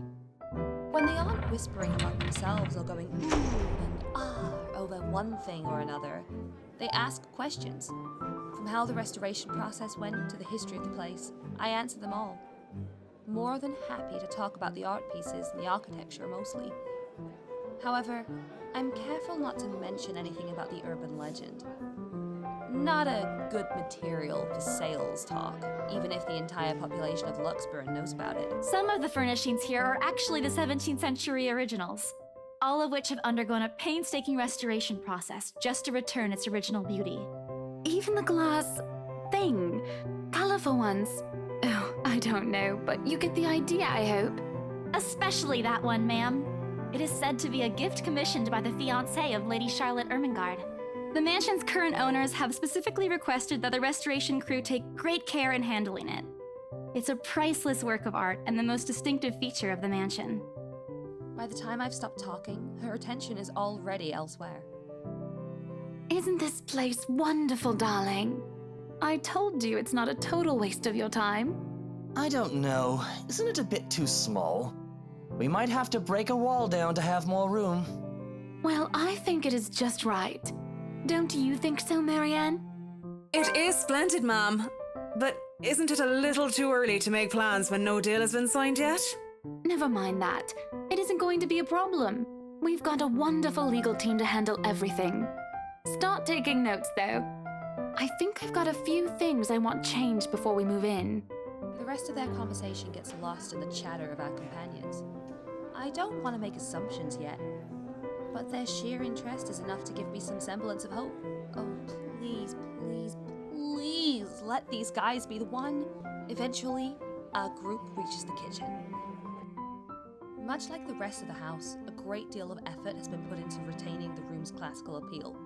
When they aren't whispering about themselves or going ooh and ah over one thing or another, they ask questions. From how the restoration process went to the history of the place, I answer them all. More than happy to talk about the art pieces and the architecture mostly. However, I'm careful not to mention anything about the urban legend. Not a good material for sales talk, even if the entire population of Luxburn knows about it. Some of the furnishings here are actually the 17th century originals, all of which have undergone a painstaking restoration process just to return its original beauty. Even the glass thing, colorful ones. Oh, I don't know, but you get the idea, I hope. Especially that one, ma'am. It is said to be a gift commissioned by the fiancé of Lady Charlotte Ermengarde. The mansion's current owners have specifically requested that the restoration crew take great care in handling it. It's a priceless work of art and the most distinctive feature of the mansion. By the time I've stopped talking, her attention is already elsewhere. Isn't this place wonderful, darling? I told you it's not a total waste of your time. I don't know. Isn't it a bit too small? We might have to break a wall down to have more room. Well, I think it is just right. Don't you think so, Marianne? It is splendid, ma'am. But isn't it a little too early to make plans when no deal has been signed yet? Never mind that. It isn't going to be a problem. We've got a wonderful legal team to handle everything. Start taking notes, though. I think I've got a few things I want changed before we move in. The rest of their conversation gets lost in the chatter of our companions. I don't want to make assumptions yet, but their sheer interest is enough to give me some semblance of hope. Oh, please, please, please let these guys be the one. Eventually, our group reaches the kitchen. Much like the rest of the house, a great deal of effort has been put into retaining the room's classical appeal.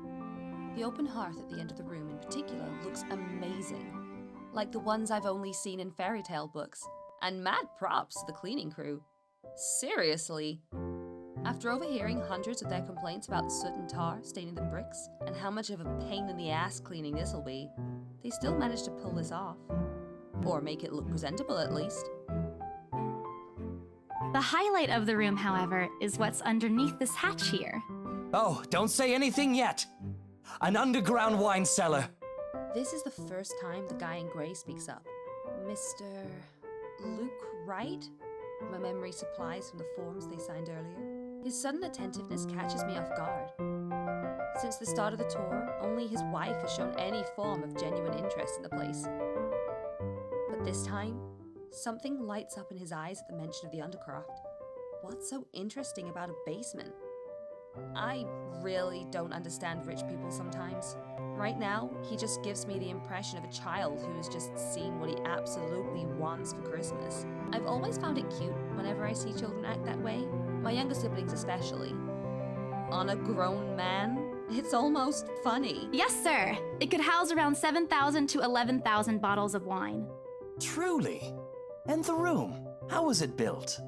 The open hearth at the end of the room in particular looks amazing, like the ones I've only seen in fairy tale books, and mad props to the cleaning crew. Seriously. After overhearing hundreds of their complaints about the soot and tar staining the bricks, and how much of a pain in the ass cleaning this'll be, they still managed to pull this off. Or make it look presentable at least. The highlight of the room, however, is what's underneath this hatch here. Oh, don't say anything yet! An underground wine cellar. This is the first time the guy in grey speaks up. Mr. Luke Wright? My memory supplies from the forms they signed earlier. His sudden attentiveness catches me off guard. Since the start of the tour, only his wife has shown any form of genuine interest in the place. But But this time, something lights up in his eyes at the mention of the undercroft. What's so interesting about a basement? I really don't understand rich people sometimes. Right now, he just gives me the impression of a child who has just seen what he absolutely wants for Christmas. I've always found it cute whenever I see children act that way, my younger siblings especially. On a grown man, it's almost funny. Yes, sir. It could house around 7,000 to 11,000 bottles of wine. Truly. And the room, how was it built?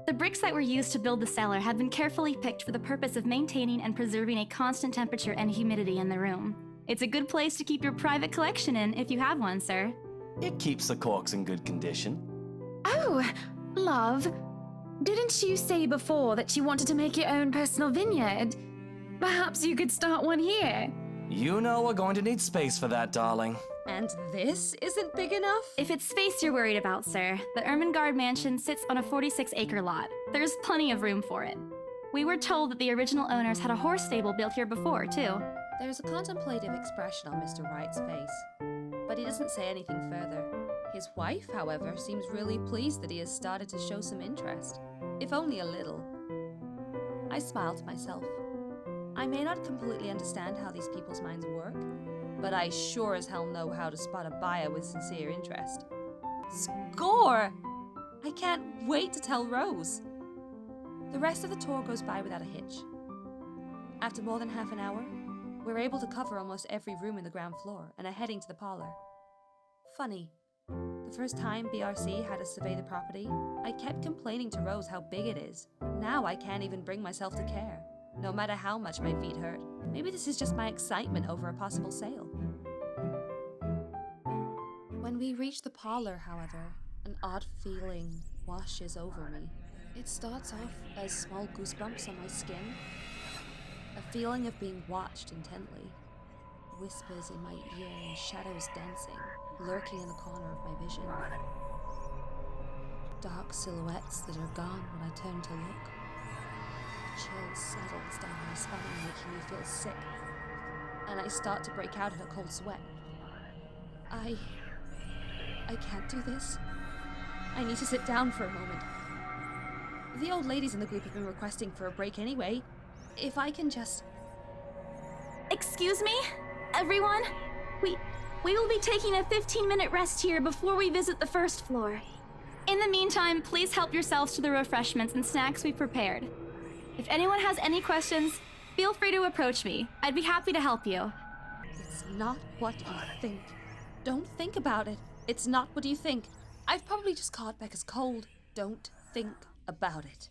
The bricks that were used to build the cellar have been carefully picked for the purpose of maintaining and preserving a constant temperature and humidity in the room. It's a good place to keep your private collection in if you have one, sir. It keeps the corks in good condition. Oh, love. Didn't you say before that you wanted to make your own personal vineyard? Perhaps you could start one here. You know we're going to need space for that, darling. And this isn't big enough? If it's space you're worried about, sir, the Ermengarde mansion sits on a 46-acre lot. There's plenty of room for it. We were told that the original owners had a horse stable built here before, too. There's a contemplative expression on Mr. Wright's face, but he doesn't say anything further. His wife, however, seems really pleased that he has started to show some interest, if only a little. I smile to myself. I may not completely understand how these people's minds work, but I sure as hell know how to spot a buyer with sincere interest. Score! I can't wait to tell Rose. The rest of the tour goes by without a hitch. After more than half an hour, we're able to cover almost every room in the ground floor and are heading to the parlor. Funny, the first time BRC had us survey the property, I kept complaining to Rose how big it is. Now I can't even bring myself to care, no matter how much my feet hurt. Maybe this is just my excitement over a possible sale. When we reach the parlor, however, an odd feeling washes over me. It starts off as small goosebumps on my skin, a feeling of being watched intently, whispers in my ear and shadows dancing, lurking in the corner of my vision. Dark silhouettes that are gone when I turn to look. Chill settles down my spine, making me feel sick, and I start to break out in a cold sweat. I can't do this. I need to sit down for a moment. The old ladies in the group have been requesting for a break anyway. If I can just... Excuse me, everyone? We will be taking a 15-minute rest here before we visit the first floor. In the meantime, please help yourselves to the refreshments and snacks we've prepared. If anyone has any questions, feel free to approach me. I'd be happy to help you. It's not what you think. Don't think about it. It's not what you think. I've probably just caught Becca's cold. Don't think about it.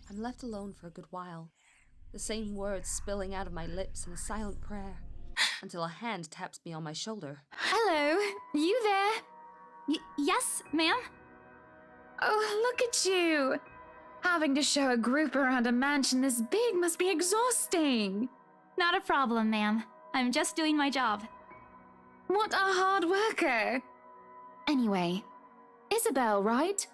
I'm left alone for a good while. The same words spilling out of my lips in a silent prayer, until a hand taps me on my shoulder. Hello, you there? Yes, ma'am? Oh, look at you! Having to show a group around a mansion this big must be exhausting. Not a problem, ma'am. I'm just doing my job. What a hard worker! Anyway, Isabel, right?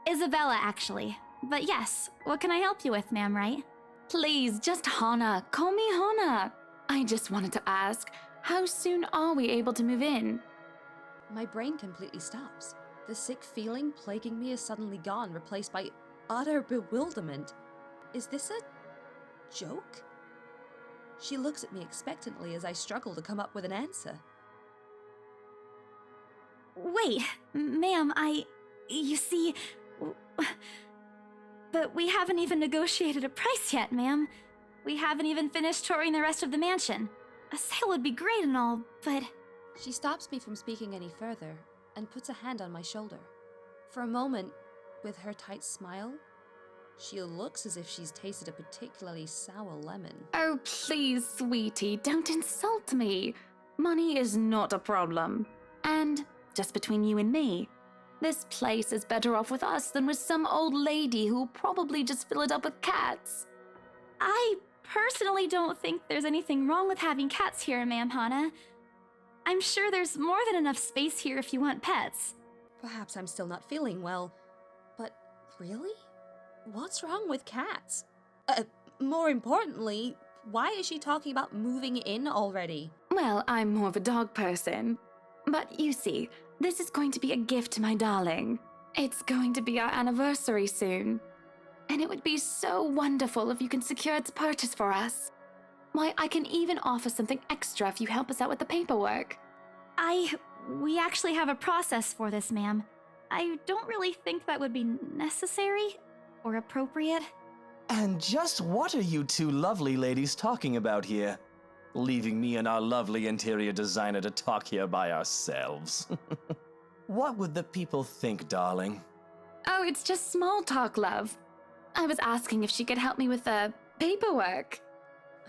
Isabella, actually. But yes, what can I help you with, ma'am, right? Please, just Hannah. Call me Hannah. I just wanted to ask, how soon are we able to move in? My brain completely stops. The sick feeling plaguing me is suddenly gone, replaced by utter bewilderment. Is this a joke? She looks at me expectantly as I struggle to come up with an answer. Wait, ma'am, you see... But we haven't even negotiated a price yet, ma'am. We haven't even finished touring the rest of the mansion. A sale would be great and all, but... She stops me from speaking any further and puts a hand on my shoulder. For a moment, with her tight smile, she looks as if she's tasted a particularly sour lemon. Oh, please, sweetie, don't insult me. Money is not a problem. And, just between you and me, this place is better off with us than with some old lady who'll probably just fill it up with cats. I personally don't think there's anything wrong with having cats here, ma'am Hannah. I'm sure there's more than enough space here if you want pets. Perhaps I'm still not feeling well, but really? What's wrong with cats? More importantly, why is she talking about moving in already? Well, I'm more of a dog person. But you see, This is going to be a gift to my darling. It's going to be our anniversary soon. And it would be so wonderful if you can secure its purchase for us. Why, I can even offer something extra if you help us out with the paperwork. We actually have a process for this, ma'am. I don't really think that would be necessary or appropriate. And just what are you two lovely ladies talking about here? Leaving me and our lovely interior designer to talk here by ourselves. What would the people think, darling? Oh, it's just small talk, love. I was asking if she could help me with the paperwork.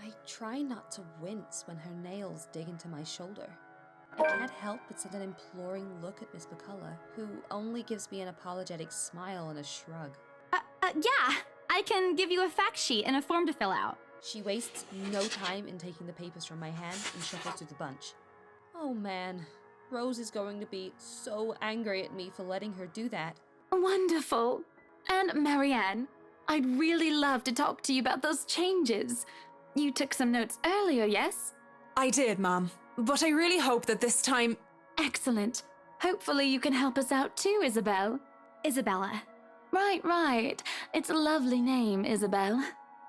I try not to wince when her nails dig into my shoulder. I can't help but send an imploring look at Miss McCullough, who only gives me an apologetic smile and a shrug. Yeah, I can give you a fact sheet and a form to fill out. She wastes no time in taking the papers from my hand and shuffles through the bunch. Oh man, Rose is going to be so angry at me for letting her do that. Wonderful. And Marianne, I'd really love to talk to you about those changes. You took some notes earlier, yes? I did, Mom. But I really hope that this time... Excellent. Hopefully you can help us out too, Isabel. Isabella. Right. It's a lovely name, Isabel.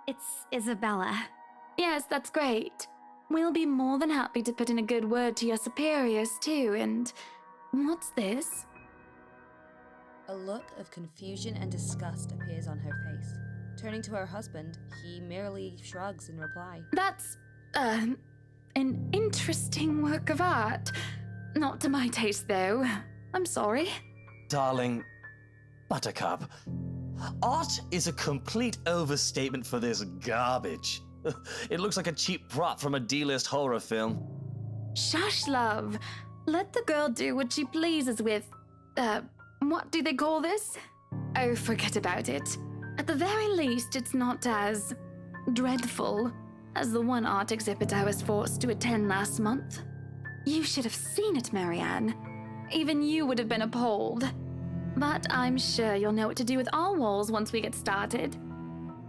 It's Isabella. Yes, that's great. We'll be more than happy to put in a good word to your superiors too, and... What's this? A look of confusion and disgust appears on her face. Turning to her husband, he merely shrugs in reply. That's, an interesting work of art. Not to my taste, though. I'm sorry. Darling, Buttercup, art is a complete overstatement for this garbage. It looks like a cheap prop from a D-list horror film. Shush, love. Let the girl do what she pleases with, what do they call this? Oh, forget about it. At the very least, it's not as dreadful as the one art exhibit I was forced to attend last month. You should have seen it, Marianne. Even you would have been appalled. But I'm sure you'll know what to do with our walls once we get started.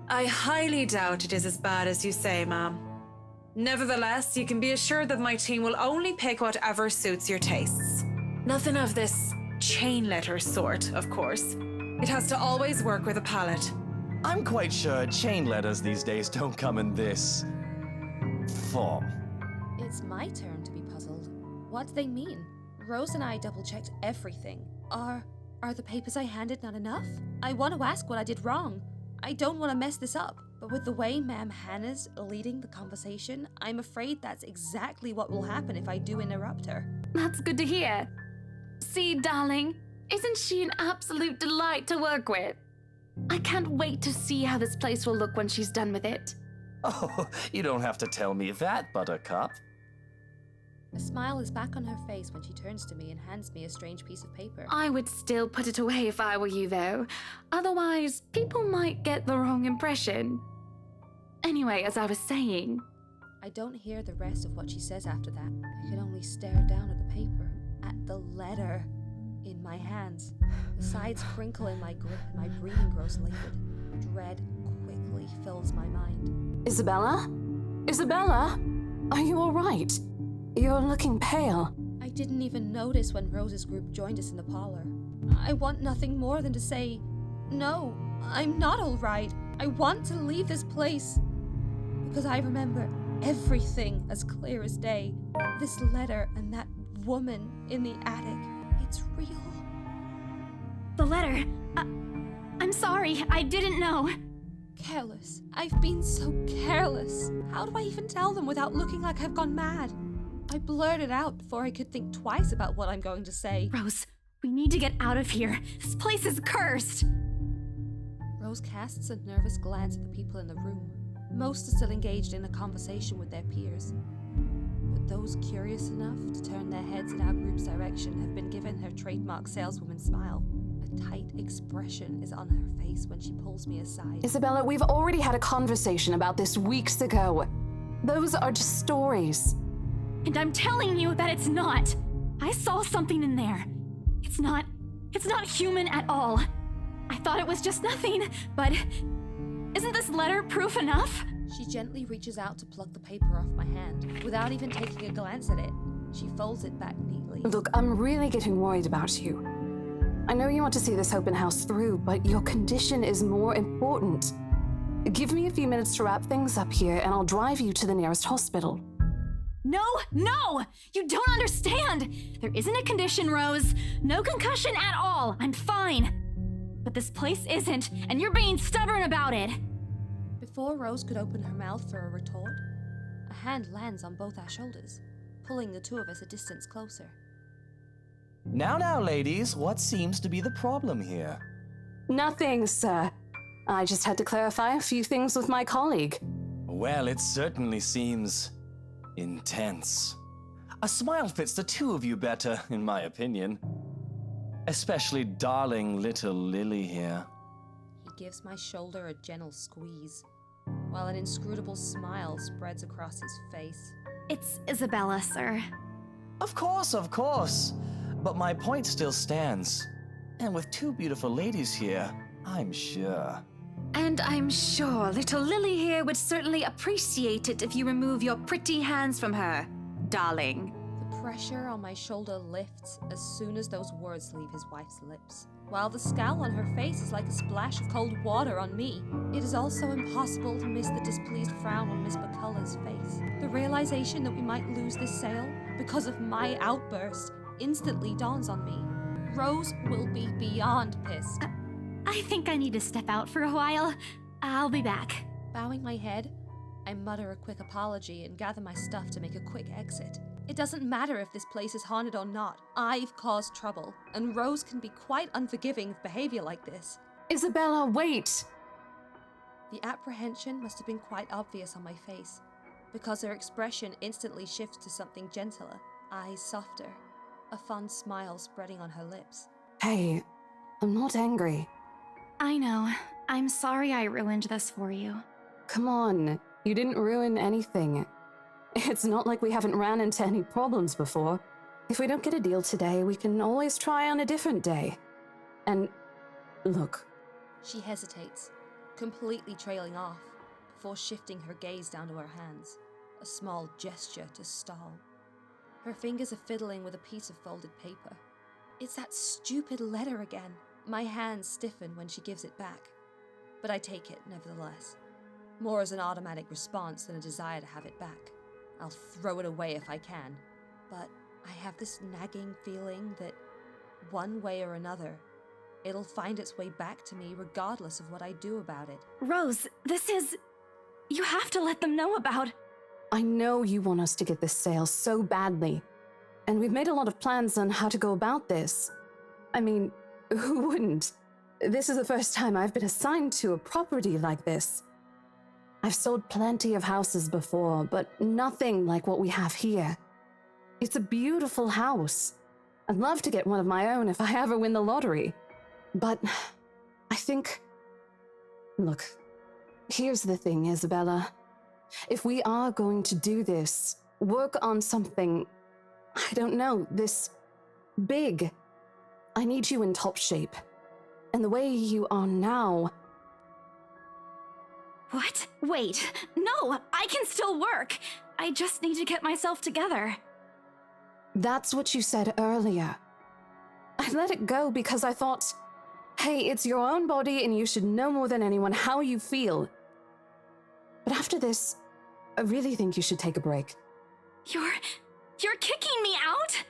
I highly doubt it is as bad as you say, Ma'am. Nevertheless, you can be assured that my team will only pick whatever suits your tastes. Nothing of this chain letter sort, of course. It has to always work with a palette. I'm quite sure chain letters these days don't come in this form. It's my turn to be puzzled. What do they mean? Rose and I double-checked everything. Are the papers I handed not enough? I want to ask what I did wrong. I don't want to mess this up. But with the way Ma'am Hannah's leading the conversation, I'm afraid that's exactly what will happen if I do interrupt her. That's good to hear. See, darling, isn't she an absolute delight to work with? I can't wait to see how this place will look when she's done with it. Oh, you don't have to tell me that, Buttercup. A smile is back on her face when she turns to me and hands me a strange piece of paper. I would still put it away if I were you, though. Otherwise, people might get the wrong impression. Anyway, as I was saying... I don't hear the rest of what she says after that. I can only stare down at the paper, at the letter in my hands. The sides crinkle in my grip and my breathing grows labored. Dread quickly fills my mind. Isabella? Isabella? Are you all right? You're looking pale. I didn't even notice when Rose's group joined us in the parlor. I want nothing more than to say, no, I'm not all right. I want to leave this place. Because I remember everything as clear as day. This letter and that woman in the attic. It's real. The letter. I'm sorry, I didn't know. Careless. I've been so careless. How do I even tell them without looking like I've gone mad? I blurted out before I could think twice about what I'm going to say. Rose, we need to get out of here. This place is cursed. Rose casts a nervous glance at the people in the room. Most are still engaged in a conversation with their peers. But those curious enough to turn their heads in our group's direction have been given her trademark saleswoman smile. A tight expression is on her face when she pulls me aside. Isabella, we've already had a conversation about this weeks ago. Those are just stories. And I'm telling you that it's not. I saw something in there. It's not human at all. I thought it was just nothing, but isn't this letter proof enough? She gently reaches out to pluck the paper off my hand, without even taking a glance at it. She folds it back neatly Look, I'm really getting worried about you. I know you want to see this open house through, but your condition is more important. Give me a few minutes to wrap things up here, and I'll drive you to the nearest hospital. No, no! You don't understand! There isn't a condition, Rose. No concussion at all. I'm fine. But this place isn't, and you're being stubborn about it. Before Rose could open her mouth for a retort, a hand lands on both our shoulders, pulling the two of us a distance closer. Now, ladies, what seems to be the problem here? Nothing, sir. I just had to clarify a few things with my colleague. Well, it certainly seems intense. A smile fits the two of you better, in my opinion. Especially darling little Lily here. He gives my shoulder a gentle squeeze, while an inscrutable smile spreads across his face. It's Isabella, sir. Of course. But my point still stands. And with two beautiful ladies here, I'm sure. And I'm sure little Lily here would certainly appreciate it if you remove your pretty hands from her, darling. The pressure on my shoulder lifts as soon as those words leave his wife's lips, while the scowl on her face is like a splash of cold water on me. It is also impossible to miss the displeased frown on Miss McCullough's face. The realization that we might lose this sale because of my outburst instantly dawns on me. Rose will be beyond pissed. I think I need to step out for a while. I'll be back. Bowing my head, I mutter a quick apology and gather my stuff to make a quick exit. It doesn't matter if this place is haunted or not. I've caused trouble, and Rose can be quite unforgiving of behavior like this. Isabella, wait! The apprehension must have been quite obvious on my face, because her expression instantly shifts to something gentler, eyes softer, a fond smile spreading on her lips. Hey, I'm not angry. I know. I'm sorry I ruined this for you. Come on, you didn't ruin anything. It's not like we haven't ran into any problems before. If we don't get a deal today, we can always try on a different day. And look. She hesitates, completely trailing off, before shifting her gaze down to her hands, a small gesture to stall. Her fingers are fiddling with a piece of folded paper. It's that stupid letter again. My hands stiffen when she gives it back, but I take it nevertheless, more as an automatic response than a desire to have it back. I'll throw it away if I can, but I have this nagging feeling that one way or another, it'll find its way back to me regardless of what I do about it. Rose, this is... You have to let them know about... I know you want us to get this sale so badly, and we've made a lot of plans on how to go about this. I mean, who wouldn't? This is the first time I've been assigned to a property like this. I've sold plenty of houses before, but nothing like what we have here. It's a beautiful house. I'd love to get one of my own if I ever win the lottery. But I think... Look, here's the thing, Isabella. If we are going to do this, work on something, I don't know, this big, I need you in top shape. And the way you are now... What? Wait. No, I can still work. I just need to get myself together. That's what you said earlier. I let it go because I thought, hey, it's your own body and you should know more than anyone how you feel. But after this, I really think you should take a break. You're kicking me out?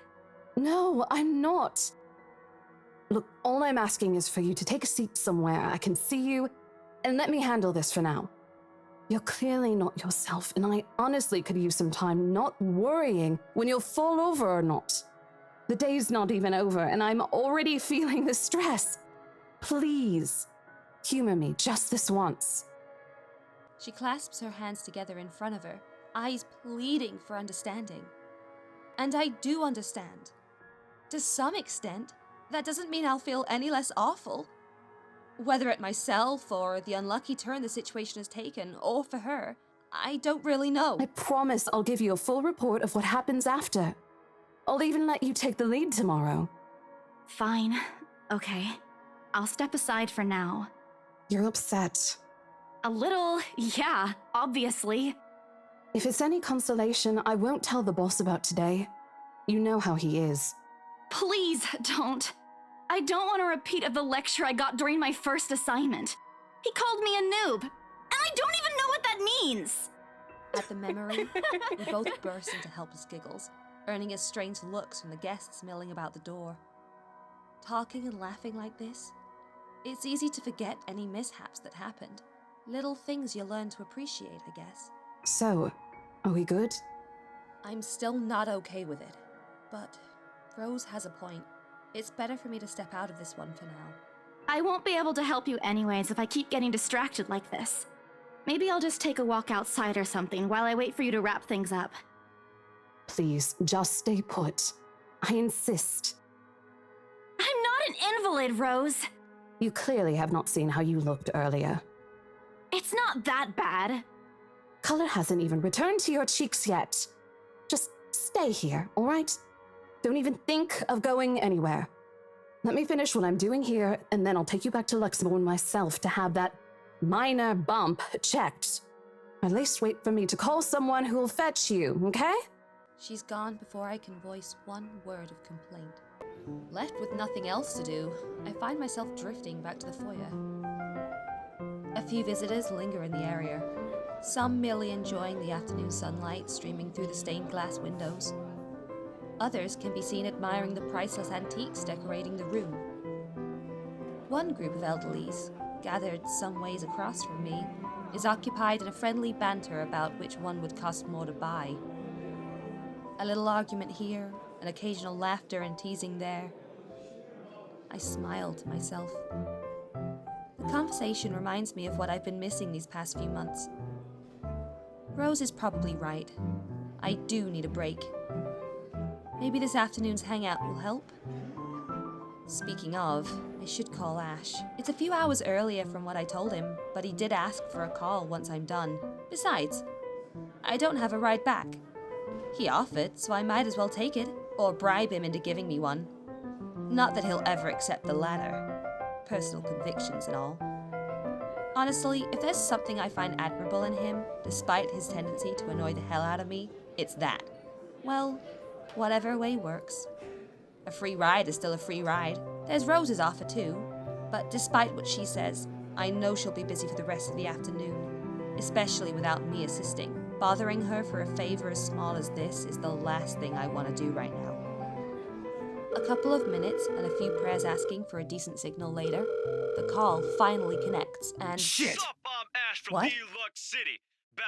No, I'm not. Look, all I'm asking is for you to take a seat somewhere I can see you, and let me handle this for now. You're clearly not yourself, and I honestly could use some time not worrying when you'll fall over or not. The day's not even over, and I'm already feeling the stress. Please, humor me just this once. She clasps her hands together in front of her, eyes pleading for understanding. And I do understand. To some extent, that doesn't mean I'll feel any less awful. Whether at myself or the unlucky turn the situation has taken, or for her, I don't really know. I promise I'll give you a full report of what happens after. I'll even let you take the lead tomorrow. Fine. Okay. I'll step aside for now. You're upset. A little, yeah, obviously. If it's any consolation, I won't tell the boss about today. You know how he is. Please don't. I don't want a repeat of the lecture I got during my first assignment. He called me a noob, and I don't even know what that means! At the memory, we both burst into helpless giggles, earning as strange looks from the guests milling about the door. Talking and laughing like this, it's easy to forget any mishaps that happened. Little things you learn to appreciate, I guess. So, are we good? I'm still not okay with it, but Rose has a point. It's better for me to step out of this one for now. I won't be able to help you anyways if I keep getting distracted like this. Maybe I'll just take a walk outside or something while I wait for you to wrap things up. Please, just stay put. I insist. I'm not an invalid, Rose. You clearly have not seen how you looked earlier. It's not that bad. Color hasn't even returned to your cheeks yet. Just stay here, all right? Don't even think of going anywhere. Let me finish what I'm doing here, and then I'll take you back to Luxembourg myself to have that minor bump checked. At least wait for me to call someone who'll fetch you, okay? She's gone before I can voice one word of complaint. Left with nothing else to do, I find myself drifting back to the foyer. A few visitors linger in the area, some merely enjoying the afternoon sunlight streaming through the stained glass windows. Others can be seen admiring the priceless antiques decorating the room. One group of elderlies, gathered some ways across from me, is occupied in a friendly banter about which one would cost more to buy. A little argument here, an occasional laughter and teasing there. I smile to myself. The conversation reminds me of what I've been missing these past few months. Rose is probably right. I do need a break. Maybe this afternoon's hangout will help. Speaking of, I should call Ash. It's a few hours earlier from what I told him, but he did ask for a call once I'm done. Besides, I don't have a ride back. He offered, so I might as well take it, or bribe him into giving me one. Not that he'll ever accept the latter. Personal convictions and all. Honestly, if there's something I find admirable in him, despite his tendency to annoy the hell out of me, it's that. Well, whatever way works. A free ride is still a free ride. There's Rose's offer too, but despite what she says, I know she'll be busy for the rest of the afternoon, especially without me assisting. Bothering her for a favor as small as this is the last thing I want to do right now. A couple of minutes and a few prayers asking for a decent signal later, the call finally connects and... Shit! What?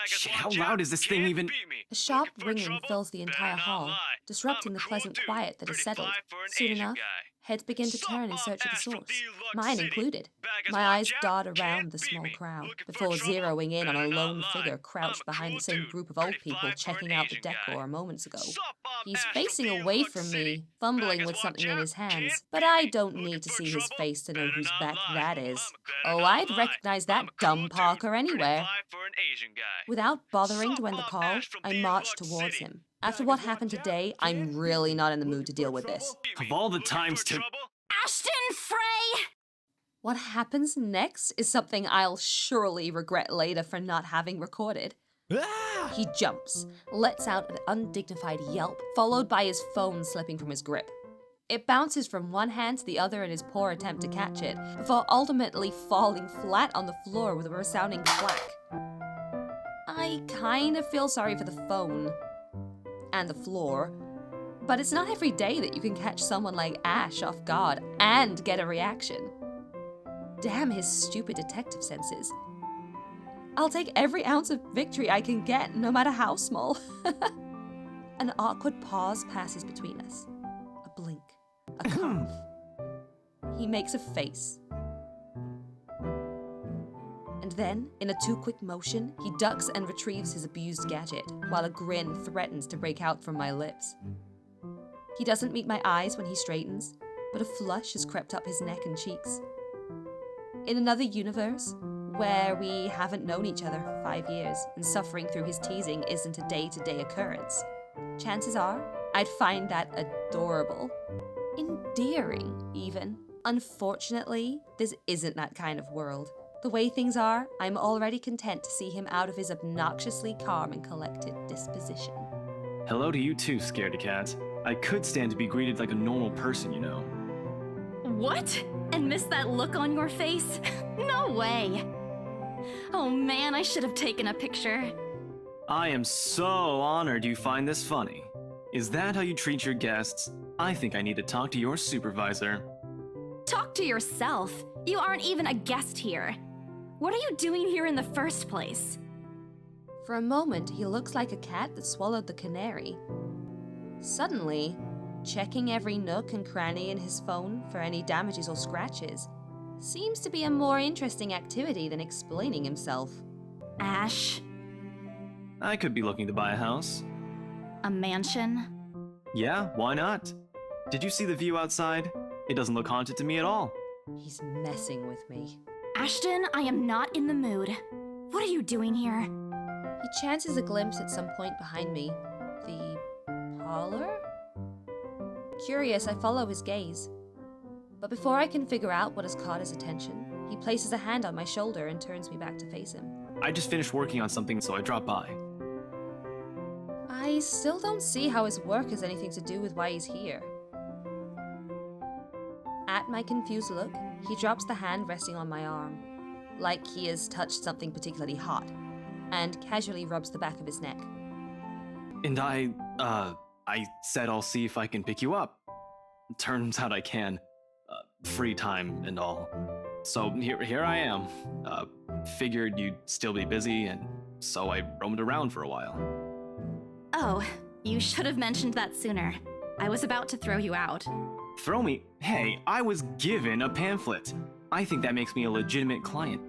Shit, how loud is this thing even? A sharp ringing fills the entire hall, disrupting the pleasant quiet that has settled. Soon enough, heads begin to turn in search of the source, mine included. My eyes dart around the small crowd, before zeroing in on a lone figure crouched behind the same group of old people checking out the decor moments ago. He's facing away from me, fumbling with something in his hands, but I don't need to see his face to know whose back that is. Oh, I'd recognize that dumb Parker anywhere. Without bothering to end the call, I march towards him. After what happened today, I'm really not in the mood to deal with this. Of all the times to... Ashton Frey! What happens next is something I'll surely regret later for not having recorded. He jumps, lets out an undignified yelp, followed by his phone slipping from his grip. It bounces from one hand to the other in his poor attempt to catch it, before ultimately falling flat on the floor with a resounding clack. I kind of feel sorry for the phone and the floor, but it's not every day that you can catch someone like Ash off guard and get a reaction. Damn his stupid detective senses. I'll take every ounce of victory I can get, no matter how small. An awkward pause passes between us. A blink. A cough. He makes a face. And then, in a too-quick motion, he ducks and retrieves his abused gadget, while a grin threatens to break out from my lips. He doesn't meet my eyes when he straightens, but a flush has crept up his neck and cheeks. In another universe, where we haven't known each other for 5 years, and suffering through his teasing isn't a day-to-day occurrence, chances are I'd find that adorable. Endearing, even. Unfortunately, this isn't that kind of world. The way things are, I'm already content to see him out of his obnoxiously calm and collected disposition. Hello to you too, Scaredy Cat. I could stand to be greeted like a normal person, you know. What? And miss that look on your face? No way! Oh man, I should have taken a picture. I am so honored you find this funny. Is that how you treat your guests? I think I need to talk to your supervisor. Talk to yourself. You aren't even a guest here. What are you doing here in the first place? For a moment, he looks like a cat that swallowed the canary. Suddenly, checking every nook and cranny in his phone for any damages or scratches seems to be a more interesting activity than explaining himself. Ash. I could be looking to buy a house. A mansion? Yeah, why not? Did you see the view outside? It doesn't look haunted to me at all. He's messing with me. Ashton, I am not in the mood. What are you doing here? He chances a glimpse at some point behind me. The parlor? Curious, I follow his gaze. But before I can figure out what has caught his attention, he places a hand on my shoulder and turns me back to face him. I just finished working on something, so I dropped by. I still don't see how his work has anything to do with why he's here. At my confused look, he drops the hand resting on my arm, like he has touched something particularly hot, and casually rubs the back of his neck. And I said I'll see if I can pick you up. Turns out I can. Free time and all. So here I am. Figured you'd still be busy, and so I roamed around for a while. Oh, you should have mentioned that sooner. I was about to throw you out. Throw me? Hey, I was given a pamphlet. I think that makes me a legitimate client.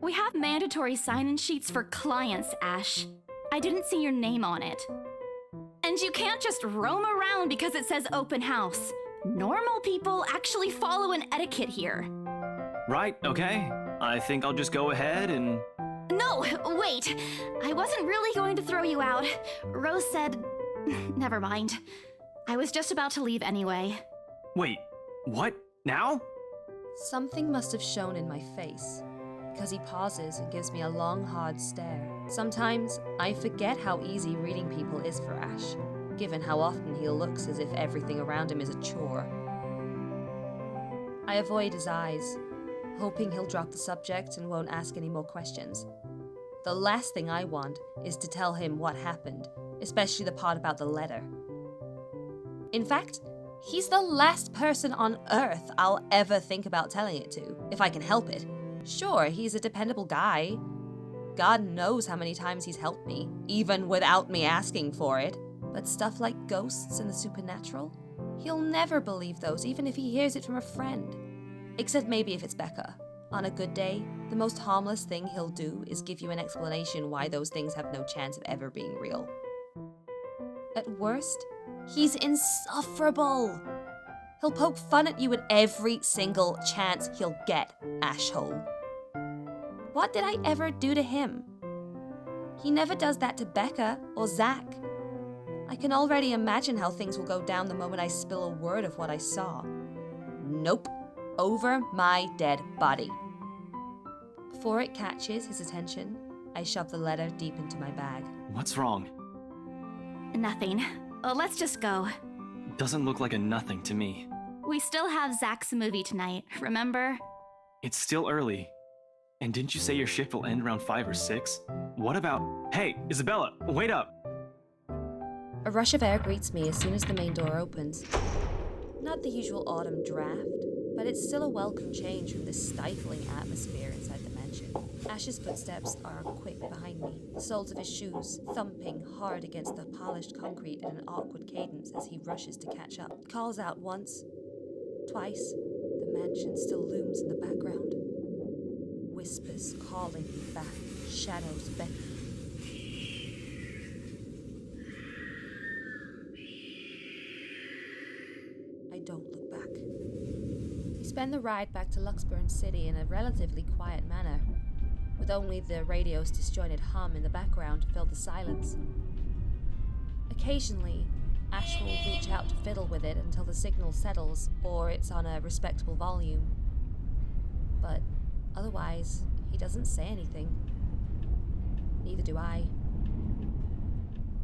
We have mandatory sign-in sheets for clients, Ash. I didn't see your name on it. And you can't just roam around because it says open house. Normal people actually follow an etiquette here. Right, okay. I think I'll just go ahead and... No, wait. I wasn't really going to throw you out. Rose said... Never mind. I was just about to leave anyway. Wait, what? Now? Something must have shown in my face, because he pauses and gives me a long, hard stare. Sometimes I forget how easy reading people is for Ash, given how often he looks as if everything around him is a chore. I avoid his eyes, hoping he'll drop the subject and won't ask any more questions. The last thing I want is to tell him what happened, especially the part about the letter. In fact, he's the last person on Earth I'll ever think about telling it to, if I can help it. Sure, he's a dependable guy. God knows how many times he's helped me, even without me asking for it. But stuff like ghosts and the supernatural? He'll never believe those, even if he hears it from a friend. Except maybe if it's Becca. On a good day, the most harmless thing he'll do is give you an explanation why those things have no chance of ever being real. At worst, he's insufferable. He'll poke fun at you at every single chance he'll get, asshole. What did I ever do to him? He never does that to Becca or Zach. I can already imagine how things will go down the moment I spill a word of what I saw. Nope. Over my dead body. Before it catches his attention, I shove the letter deep into my bag. What's wrong? Nothing. Let's just go. Doesn't look like a nothing to me. We still have Zach's movie tonight, remember? It's still early. And didn't you say your shift will end around 5 or 6? What about... Hey, Isabella, wait up! A rush of air greets me as soon as the main door opens. Not the usual autumn draft, but it's still a welcome change from this stifling atmosphere inside the mansion. Ash's footsteps are quick behind me, the soles of his shoes thumping hard against the polished concrete in an awkward cadence as he rushes to catch up. He calls out once, twice. The mansion still looms in the background. Whispers calling me back, shadows beckoning. I don't look back. We spend the ride back to Luxburn City in a relatively quiet manner, with only the radio's disjointed hum in the background to fill the silence. Occasionally, Ash will reach out to fiddle with it until the signal settles or it's on a respectable volume. But otherwise, he doesn't say anything. Neither do I.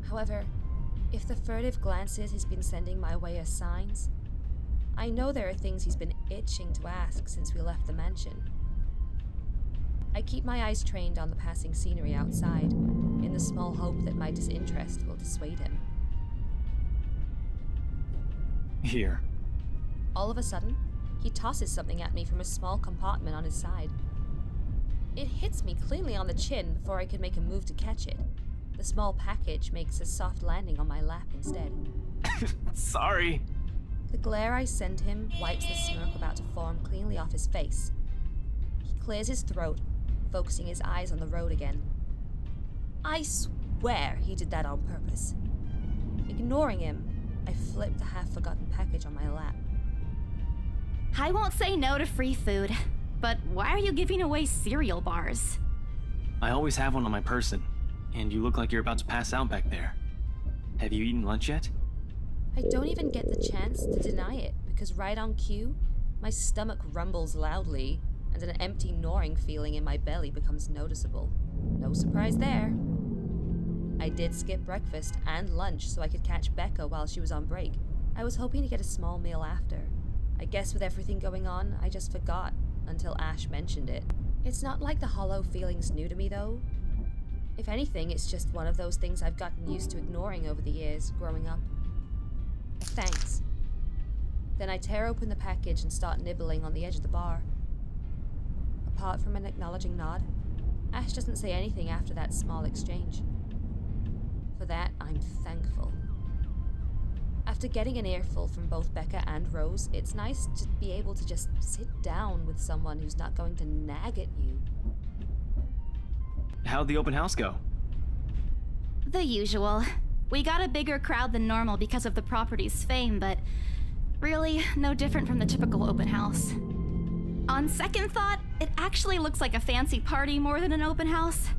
However, If the furtive glances he's been sending my way are signs, I know there are things he's been itching to ask since we left the mansion. I keep my eyes trained on the passing scenery outside, in the small hope that my disinterest will dissuade him. Here. All of a sudden, he tosses something at me from a small compartment on his side. It hits me cleanly on the chin before I can make a move to catch it. The small package makes a soft landing on my lap instead. Sorry. The glare I send him wipes the smirk about to form cleanly off his face. He clears his throat, focusing his eyes on the road again. I swear he did that on purpose. Ignoring him, I flip the half-forgotten package on my lap. I won't say no to free food, but why are you giving away cereal bars? I always have one on my person, and you look like you're about to pass out back there. Have you eaten lunch yet? I don't even get the chance to deny it, because right on cue, my stomach rumbles loudly, and an empty gnawing feeling in my belly becomes noticeable. No surprise there. I did skip breakfast and lunch so I could catch Becca while she was on break. I was hoping to get a small meal after. I guess with everything going on, I just forgot until Ash mentioned it. It's not like the hollow feeling's new to me though. If anything, it's just one of those things I've gotten used to ignoring over the years, growing up. Thanks. Then I tear open the package and start nibbling on the edge of the bar. Apart from an acknowledging nod, Ash doesn't say anything after that small exchange. For that, I'm thankful. After getting an earful from both Becca and Rose, it's nice to be able to just sit down with someone who's not going to nag at you. How'd the open house go? The usual. We got a bigger crowd than normal because of the property's fame, but really no different from the typical open house. On second thought, it actually looks like a fancy party more than an open house.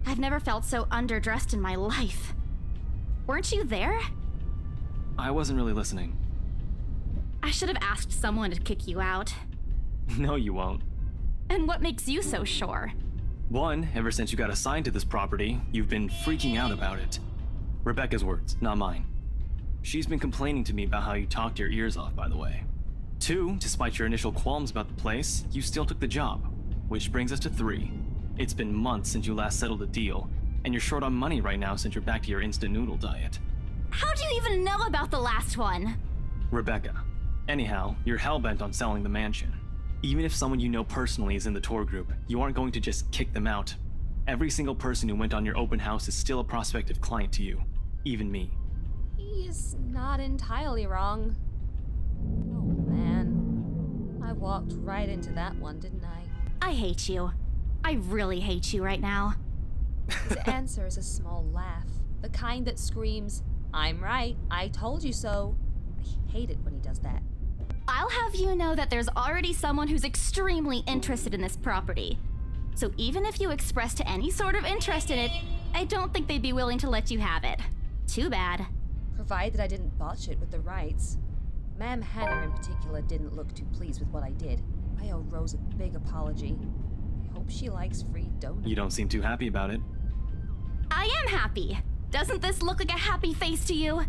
I've never felt so underdressed in my life. Weren't you there? I wasn't really listening. I should have asked someone to kick you out. No, you won't. And what makes you so sure? One, ever since you got assigned to this property, you've been freaking out about it. Rebecca's words, not mine. She's been complaining to me about how you talked your ears off, by the way. Two, despite your initial qualms about the place, you still took the job. Which brings us to three. It's been months since you last settled a deal, and you're short on money right now since you're back to your instant noodle diet. How do you even know about the last one? Rebecca. Anyhow, you're hellbent on selling the mansion. Even if someone you know personally is in the tour group, you aren't going to just kick them out. Every single person who went on your open house is still a prospective client to you. Even me. He's not entirely wrong. Oh man. I walked right into that one, didn't I? I hate you. I really hate you right now. His answer is a small laugh. The kind that screams, I'm right, I told you so. I hate it when he does that. I'll have you know that there's already someone who's extremely interested in this property. So even if you expressed any sort of interest in it, I don't think they'd be willing to let you have it. Too bad. Provided I didn't botch it with the rights. Ma'am Hannah in particular didn't look too pleased with what I did. I owe Rose a big apology. I hope she likes free donuts. You don't seem too happy about it. I am happy. Doesn't this look like a happy face to you?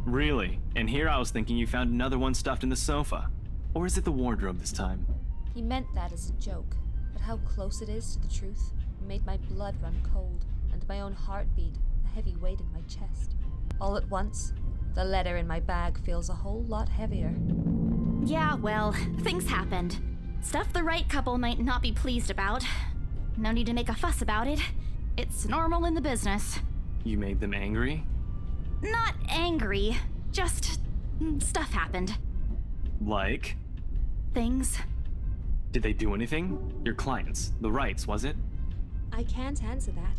Really? And here I was thinking you found another one stuffed in the sofa. Or is it the wardrobe this time? He meant that as a joke, but how close it is to the truth made my blood run cold, and my own heartbeat a heavy weight in my chest. All at once, the letter in my bag feels a whole lot heavier. Yeah, well, things happened. Stuff the right couple might not be pleased about. No need to make a fuss about it. It's normal in the business. You made them angry? Not angry, just stuff happened. Like? Things. Did they do anything? Your clients, the rights, was it? I can't answer that.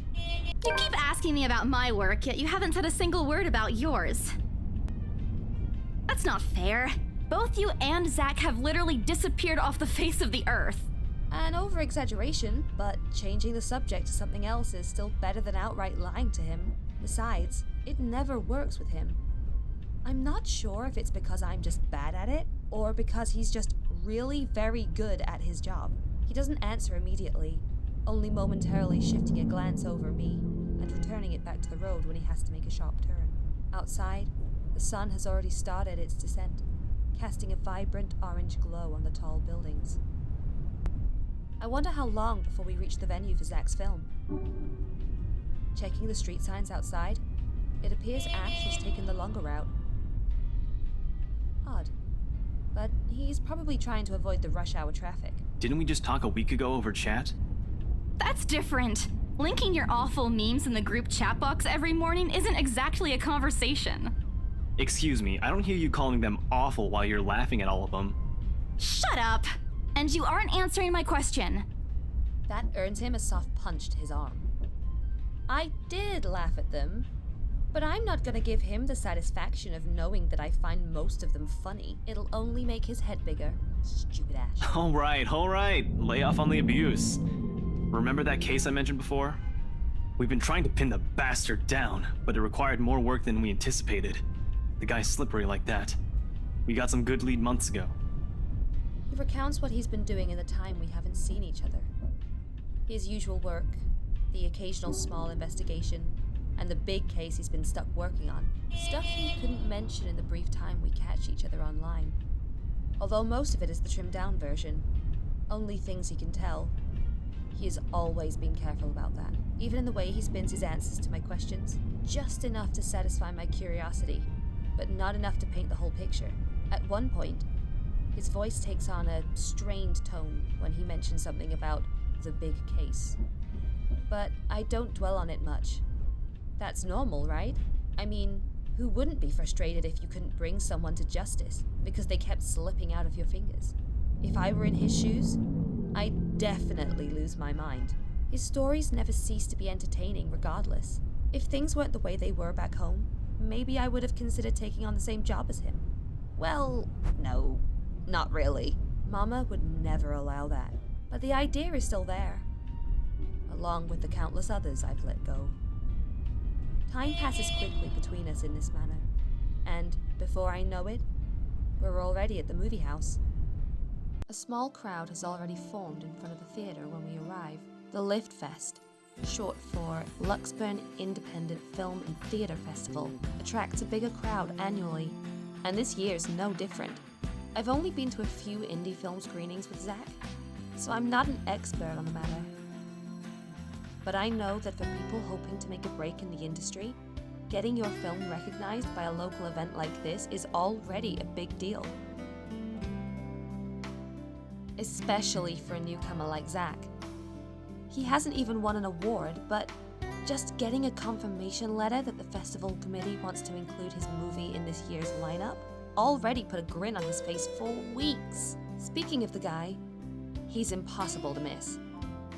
You keep asking me about my work, yet you haven't said a single word about yours. That's not fair. Both you and Zach have literally disappeared off the face of the earth. An over-exaggeration, but changing the subject to something else is still better than outright lying to him. Besides, it never works with him. I'm not sure if it's because I'm just bad at it, or because he's just really very good at his job. He doesn't answer immediately, only momentarily shifting a glance over me and returning it back to the road when he has to make a sharp turn. Outside, the sun has already started its descent, casting a vibrant orange glow on the tall buildings. I wonder how long before we reach the venue for Zach's film. Checking the street signs outside, it appears Ash has taken the longer route. Odd. But he's probably trying to avoid the rush hour traffic. Didn't we just talk a week ago over chat? That's different. Linking your awful memes in the group chat box every morning isn't exactly a conversation. Excuse me, I don't hear you calling them awful while you're laughing at all of them. Shut up! And you aren't answering my question. That earns him a soft punch to his arm. I did laugh at them, but I'm not gonna give him the satisfaction of knowing that I find most of them funny. It'll only make his head bigger. Stupid Ash. All right. Lay off on the abuse. Remember that case I mentioned before? We've been trying to pin the bastard down, but it required more work than we anticipated. The guy's slippery like that. We got some good lead months ago. He recounts what he's been doing in the time we haven't seen each other. His usual work, the occasional small investigation, and the big case he's been stuck working on. Stuff he couldn't mention in the brief time we catch each other online. Although most of it is the trimmed down version, only things he can tell. He has always been careful about that, even in the way he spins his answers to my questions. Just enough to satisfy my curiosity, but not enough to paint the whole picture. At one point, his voice takes on a strained tone when he mentions something about the big case. But I don't dwell on it much. That's normal, right? I mean, who wouldn't be frustrated if you couldn't bring someone to justice because they kept slipping out of your fingers? If I were in his shoes, I'd definitely lose my mind. His stories never cease to be entertaining regardless. If things weren't the way they were back home, maybe I would have considered taking on the same job as him. Well, no, not really. Mama would never allow that. But the idea is still there, along with the countless others I've let go. Time passes quickly between us in this manner, and before I know it, we're already at the movie house. A small crowd has already formed in front of the theater when we arrive. The Lift Fest, short for Luxburn Independent Film and Theater Festival, attracts a bigger crowd annually, and this year's no different. I've only been to a few indie film screenings with Zach, so I'm not an expert on the matter. But I know that for people hoping to make a break in the industry, getting your film recognized by a local event like this is already a big deal. Especially for a newcomer like Zach. He hasn't even won an award, but just getting a confirmation letter that the festival committee wants to include his movie in this year's lineup already put a grin on his face for weeks. Speaking of the guy, he's impossible to miss.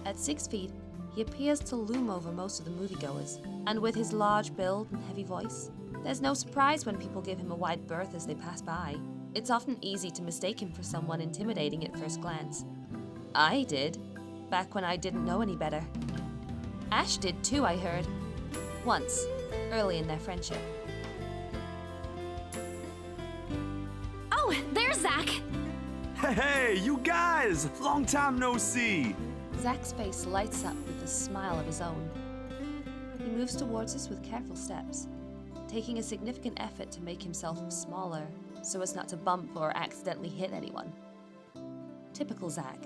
At 6 feet, he appears to loom over most of the moviegoers, and with his large build and heavy voice, there's no surprise when people give him a wide berth as they pass by. It's often easy to mistake him for someone intimidating at first glance. I did, back when I didn't know any better. Ash did too, I heard. Once, early in their friendship. Oh, there's Zach! Hey, you guys! Long time no see! Zach's face lights up with a smile of his own. He moves towards us with careful steps, taking a significant effort to make himself smaller so as not to bump or accidentally hit anyone. Typical Zach.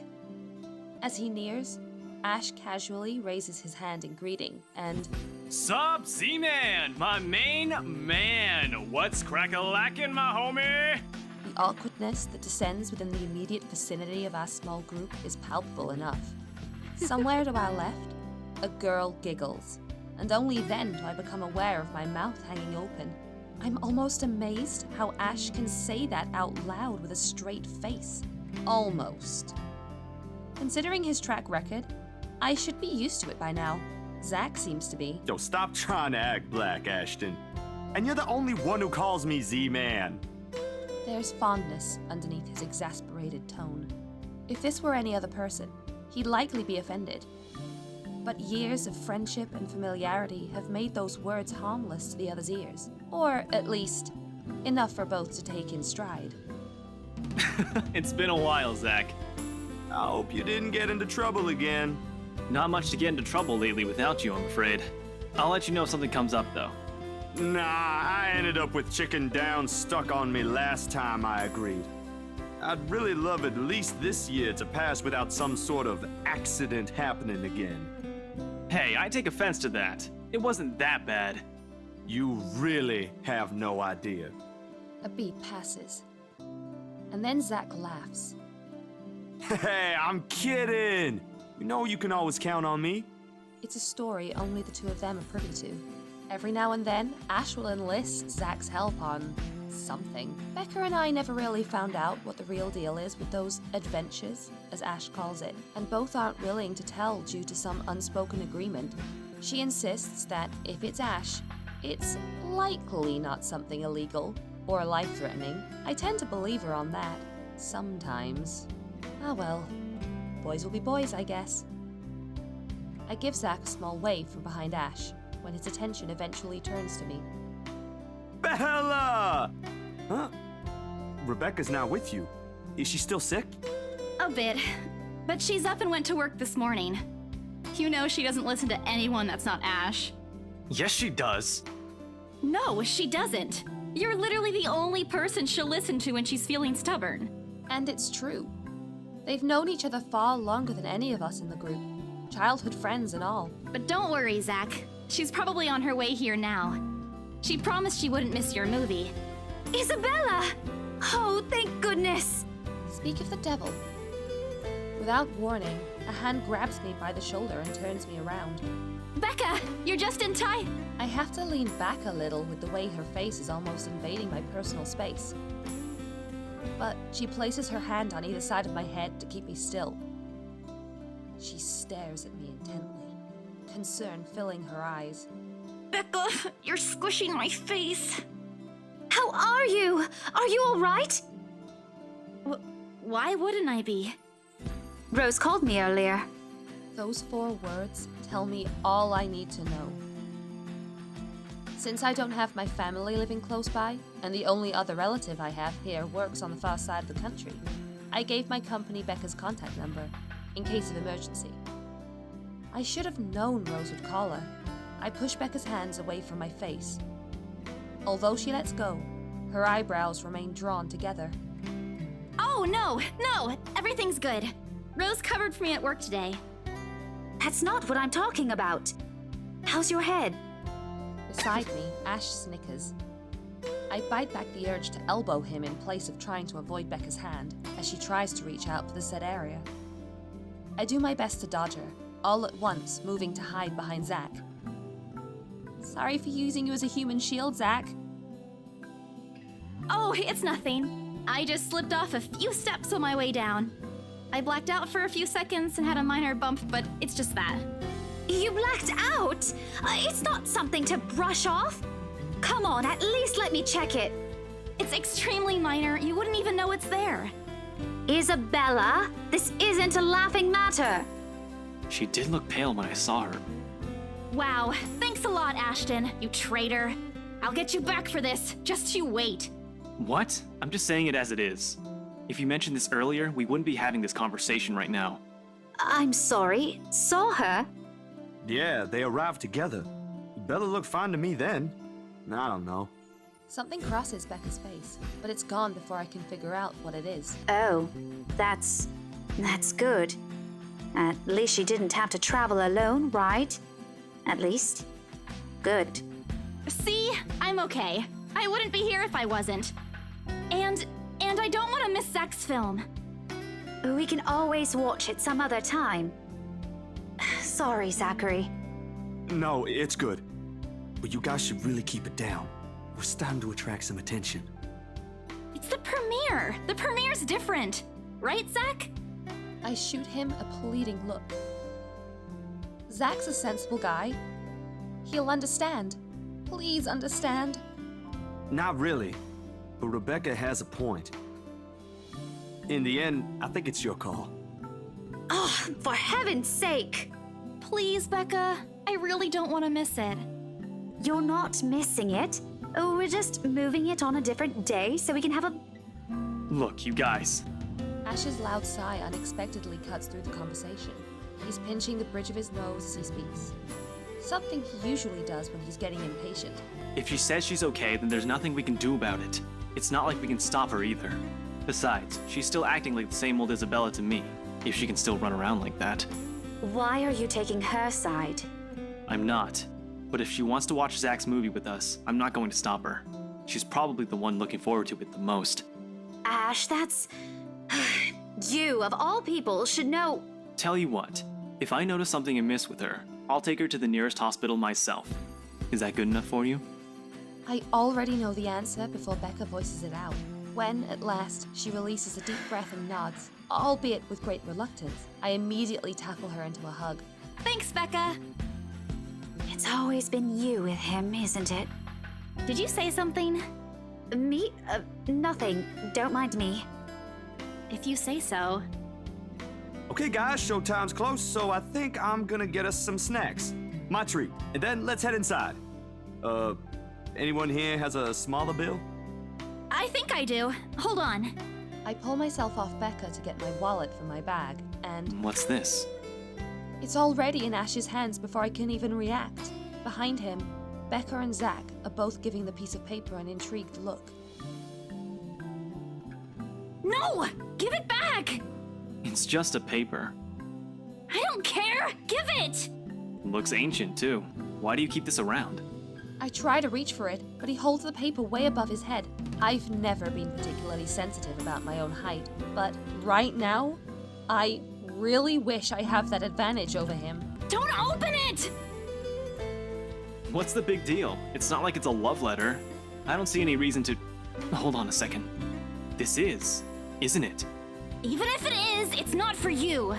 As he nears, Ash casually raises his hand in greeting and... Sup, Z-Man, my main man. What's crack-a-lackin', my homie? The awkwardness that descends within the immediate vicinity of our small group is palpable enough. Somewhere to our left, a girl giggles, and only then do I become aware of my mouth hanging open. I'm almost amazed how Ash can say that out loud with a straight face. Almost. Considering his track record, I should be used to it by now. Zach seems to be. Yo, stop trying to act black, Ashton. And you're the only one who calls me Z-Man. There's fondness underneath his exasperated tone. If this were any other person, he'd likely be offended. But years of friendship and familiarity have made those words harmless to the other's ears. Or, at least, enough for both to take in stride. It's been a while, Zach. I hope you didn't get into trouble again. Not much to get into trouble lately without you, I'm afraid. I'll let you know if something comes up, though. Nah, I ended up with chicken down stuck on me last time I agreed. I'd really love at least this year to pass without some sort of accident happening again. Hey, I take offense to that. It wasn't that bad. You really have no idea. A beat passes. And then Zach laughs. Hey, I'm kidding! You know you can always count on me. It's a story only the two of them are privy to. Every now and then, Ash will enlist Zach's help on something. Becca and I never really found out what the real deal is with those adventures, as Ash calls it, and both aren't willing to tell due to some unspoken agreement. She insists that if it's Ash, it's likely not something illegal or life-threatening. I tend to believe her on that. Sometimes. Ah well, boys will be boys, I guess. I give Zach a small wave from behind Ash, when his attention eventually turns to me. Bella! Huh? Rebecca's not with you. Is she still sick? A bit. But she's up and went to work this morning. You know she doesn't listen to anyone that's not Ash. Yes, she does. No, she doesn't. You're literally the only person she'll listen to when she's feeling stubborn. And it's true. They've known each other far longer than any of us in the group. Childhood friends and all. But don't worry, Zach. She's probably on her way here now. She promised she wouldn't miss your movie. Isabella! Oh, thank goodness! Speak of the devil. Without warning, a hand grabs me by the shoulder and turns me around. Becca, you're just in time! I have to lean back a little with the way her face is almost invading my personal space. But she places her hand on either side of my head to keep me still. She stares at me intently, concern filling her eyes. Becca, you're squishing my face. How are you? Are you all right? Why wouldn't I be? Rose called me earlier. Those 4 words tell me all I need to know. Since I don't have my family living close by, and the only other relative I have here works on the far side of the country, I gave my company Becca's contact number, in case of emergency. I should have known Rose would call her. I push Becca's hands away from my face. Although she lets go, her eyebrows remain drawn together. Oh, no, everything's good. Rose covered for me at work today. That's not what I'm talking about. How's your head? Beside me, Ash snickers. I bite back the urge to elbow him in place of trying to avoid Becca's hand as she tries to reach out for the said area. I do my best to dodge her, all at once moving to hide behind Zach. Sorry for using you as a human shield, Zach. Oh, it's nothing. I just slipped off a few steps on my way down. I blacked out for a few seconds and had a minor bump, but it's just that. You blacked out? It's not something to brush off. Come on, at least let me check it. It's extremely minor. You wouldn't even know it's there. Isabella, this isn't a laughing matter. She did look pale when I saw her. Wow, thanks a lot, Ashton, you traitor. I'll get you back for this. Just you wait. What? I'm just saying it as it is. If you mentioned this earlier, we wouldn't be having this conversation right now. I'm sorry. Saw her? Yeah, they arrived together. Bella looked fine to me then. I don't know. Something crosses Becca's face, but it's gone before I can figure out what it is. Oh, that's good. At least she didn't have to travel alone, right? At least. Good. See? I'm okay. I wouldn't be here if I wasn't. And I don't want to miss Zach's film. We can always watch it some other time. Sorry, Zachary. No, it's good. But you guys should really keep it down. We're starting to attract some attention. It's the premiere. The premiere's different. Right, Zach? I shoot him a pleading look. Zach's a sensible guy. He'll understand. Please understand. Not really. But Rebecca has a point. In the end, I think it's your call. Oh, for heaven's sake! Please, Becca. I really don't want to miss it. You're not missing it. Oh, we're just moving it on a different day so we can have a... Look, you guys. Ash's loud sigh unexpectedly cuts through the conversation. He's pinching the bridge of his nose as he speaks. Something he usually does when he's getting impatient. If she says she's okay, then there's nothing we can do about it. It's not like we can stop her either. Besides, she's still acting like the same old Isabella to me, if she can still run around like that. Why are you taking her side? I'm not. But if she wants to watch Zach's movie with us, I'm not going to stop her. She's probably the one looking forward to it the most. Ash, that's... You, of all people, should know... Tell you what, if I notice something amiss with her, I'll take her to the nearest hospital myself. Is that good enough for you? I already know the answer before Becca voices it out. When, at last, she releases a deep breath and nods, albeit with great reluctance, I immediately tackle her into a hug. Thanks, Becca! It's always been you with him, isn't it? Did you say something? Me? Nothing. Don't mind me. If you say so. Okay, guys, showtime's close, so I think I'm gonna get us some snacks. My treat. And then let's head inside. Anyone here has a smaller bill? I think I do. Hold on. I pull myself off Becca to get my wallet from my bag, and... What's this? It's already in Ash's hands before I can even react. Behind him, Becca and Zach are both giving the piece of paper an intrigued look. No! Give it back! It's just a paper. I don't care! Give it! Looks ancient, too. Why do you keep this around? I try to reach for it, but he holds the paper way above his head. I've never been particularly sensitive about my own height, but right now, I really wish I have that advantage over him. Don't open it! What's the big deal? It's not like it's a love letter. I don't see any reason to... Hold on a second. This is, isn't it? Even if it is, it's not for you.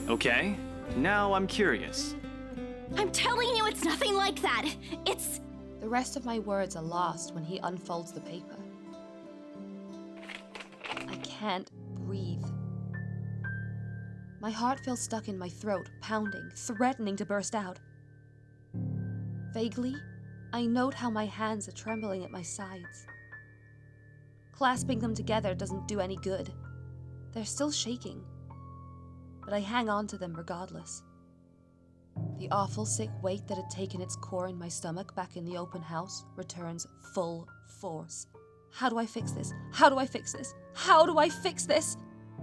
Okay, now I'm curious. I'm telling you it's nothing like that. It's... The rest of my words are lost when he unfolds the paper. I can't breathe. My heart feels stuck in my throat, pounding, threatening to burst out. Vaguely, I note how my hands are trembling at my sides. Clasping them together doesn't do any good. They're still shaking, but I hang on to them regardless. The awful sick weight that had taken its core in my stomach back in the open house returns full force. How do I fix this? How do I fix this? How do I fix this?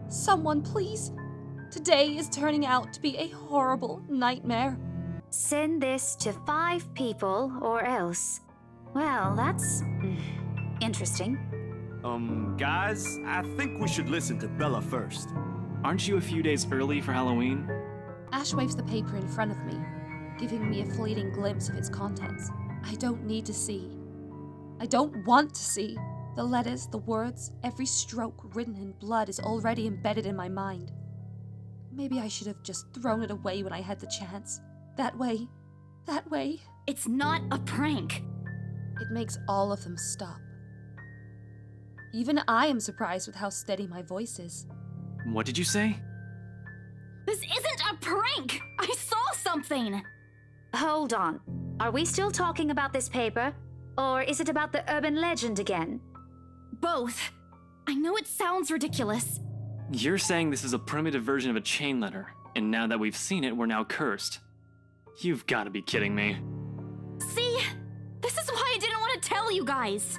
Someone, please. Today is turning out to be a horrible nightmare. Send this to 5 people or else. Well, that's interesting. Guys, I think we should listen to Bella first. Aren't you a few days early for Halloween? Ash waves the paper in front of me, giving me a fleeting glimpse of its contents. I don't need to see. I don't want to see. The letters, the words, every stroke written in blood is already embedded in my mind. Maybe I should have just thrown it away when I had the chance. That way. It's not a prank. It makes all of them stop. Even I am surprised with how steady my voice is. What did you say? This isn't a prank! I saw something! Hold on. Are we still talking about this paper? Or is it about the urban legend again? Both. I know it sounds ridiculous. You're saying this is a primitive version of a chain letter, and now that we've seen it, we're now cursed. You've got to be kidding me. See? This is why I didn't want to tell you guys.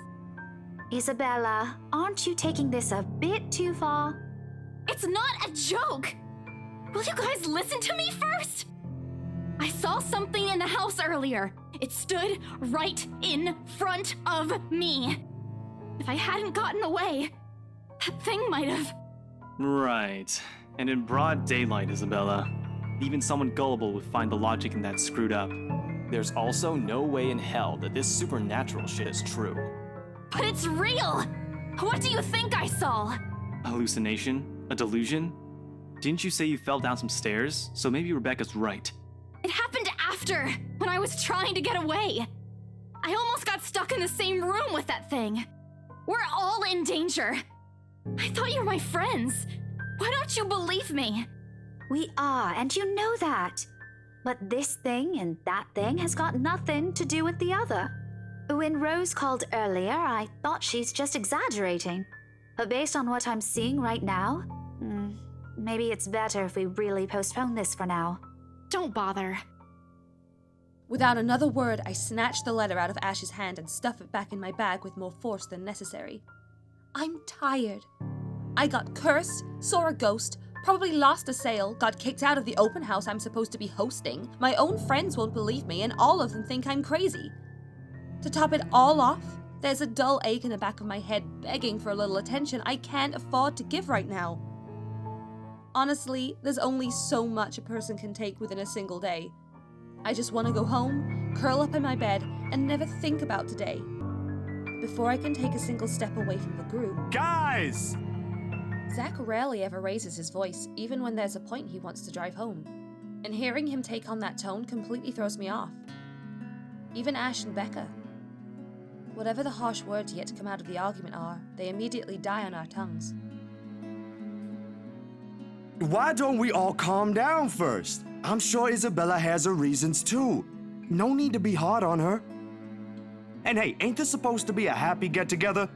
Isabella, aren't you taking this a bit too far? It's not a joke! Will you guys listen to me first? I saw something in the house earlier. It stood right in front of me. If I hadn't gotten away, that thing might have... Right. And in broad daylight, Isabella. Even someone gullible would find the logic in that screwed up. There's also no way in hell that this supernatural shit is true. But it's real! What do you think I saw? A hallucination? A delusion? Didn't you say you fell down some stairs? So maybe Rebecca's right. It happened after, when I was trying to get away. I almost got stuck in the same room with that thing. We're all in danger. I thought you were my friends. Why don't you believe me? We are, and you know that. But this thing and that thing has got nothing to do with the other. When Rose called earlier, I thought she's just exaggerating. But based on what I'm seeing right now, maybe it's better if we really postpone this for now. Don't bother. Without another word, I snatched the letter out of Ash's hand and stuffed it back in my bag with more force than necessary. I'm tired. I got cursed, saw a ghost, probably lost a sale, got kicked out of the open house I'm supposed to be hosting, my own friends won't believe me, and all of them think I'm crazy. To top it all off, there's a dull ache in the back of my head begging for a little attention I can't afford to give right now. Honestly, there's only so much a person can take within a single day. I just want to go home, curl up in my bed, and never think about today. Before I can take a single step away from the group... Guys! Zach rarely ever raises his voice, even when there's a point he wants to drive home. And hearing him take on that tone completely throws me off. Even Ash and Becca. Whatever the harsh words yet to come out of the argument are, they immediately die on our tongues. Why don't we all calm down first? I'm sure Isabella has her reasons too. No need to be hard on her. And hey, ain't this supposed to be a happy get-together?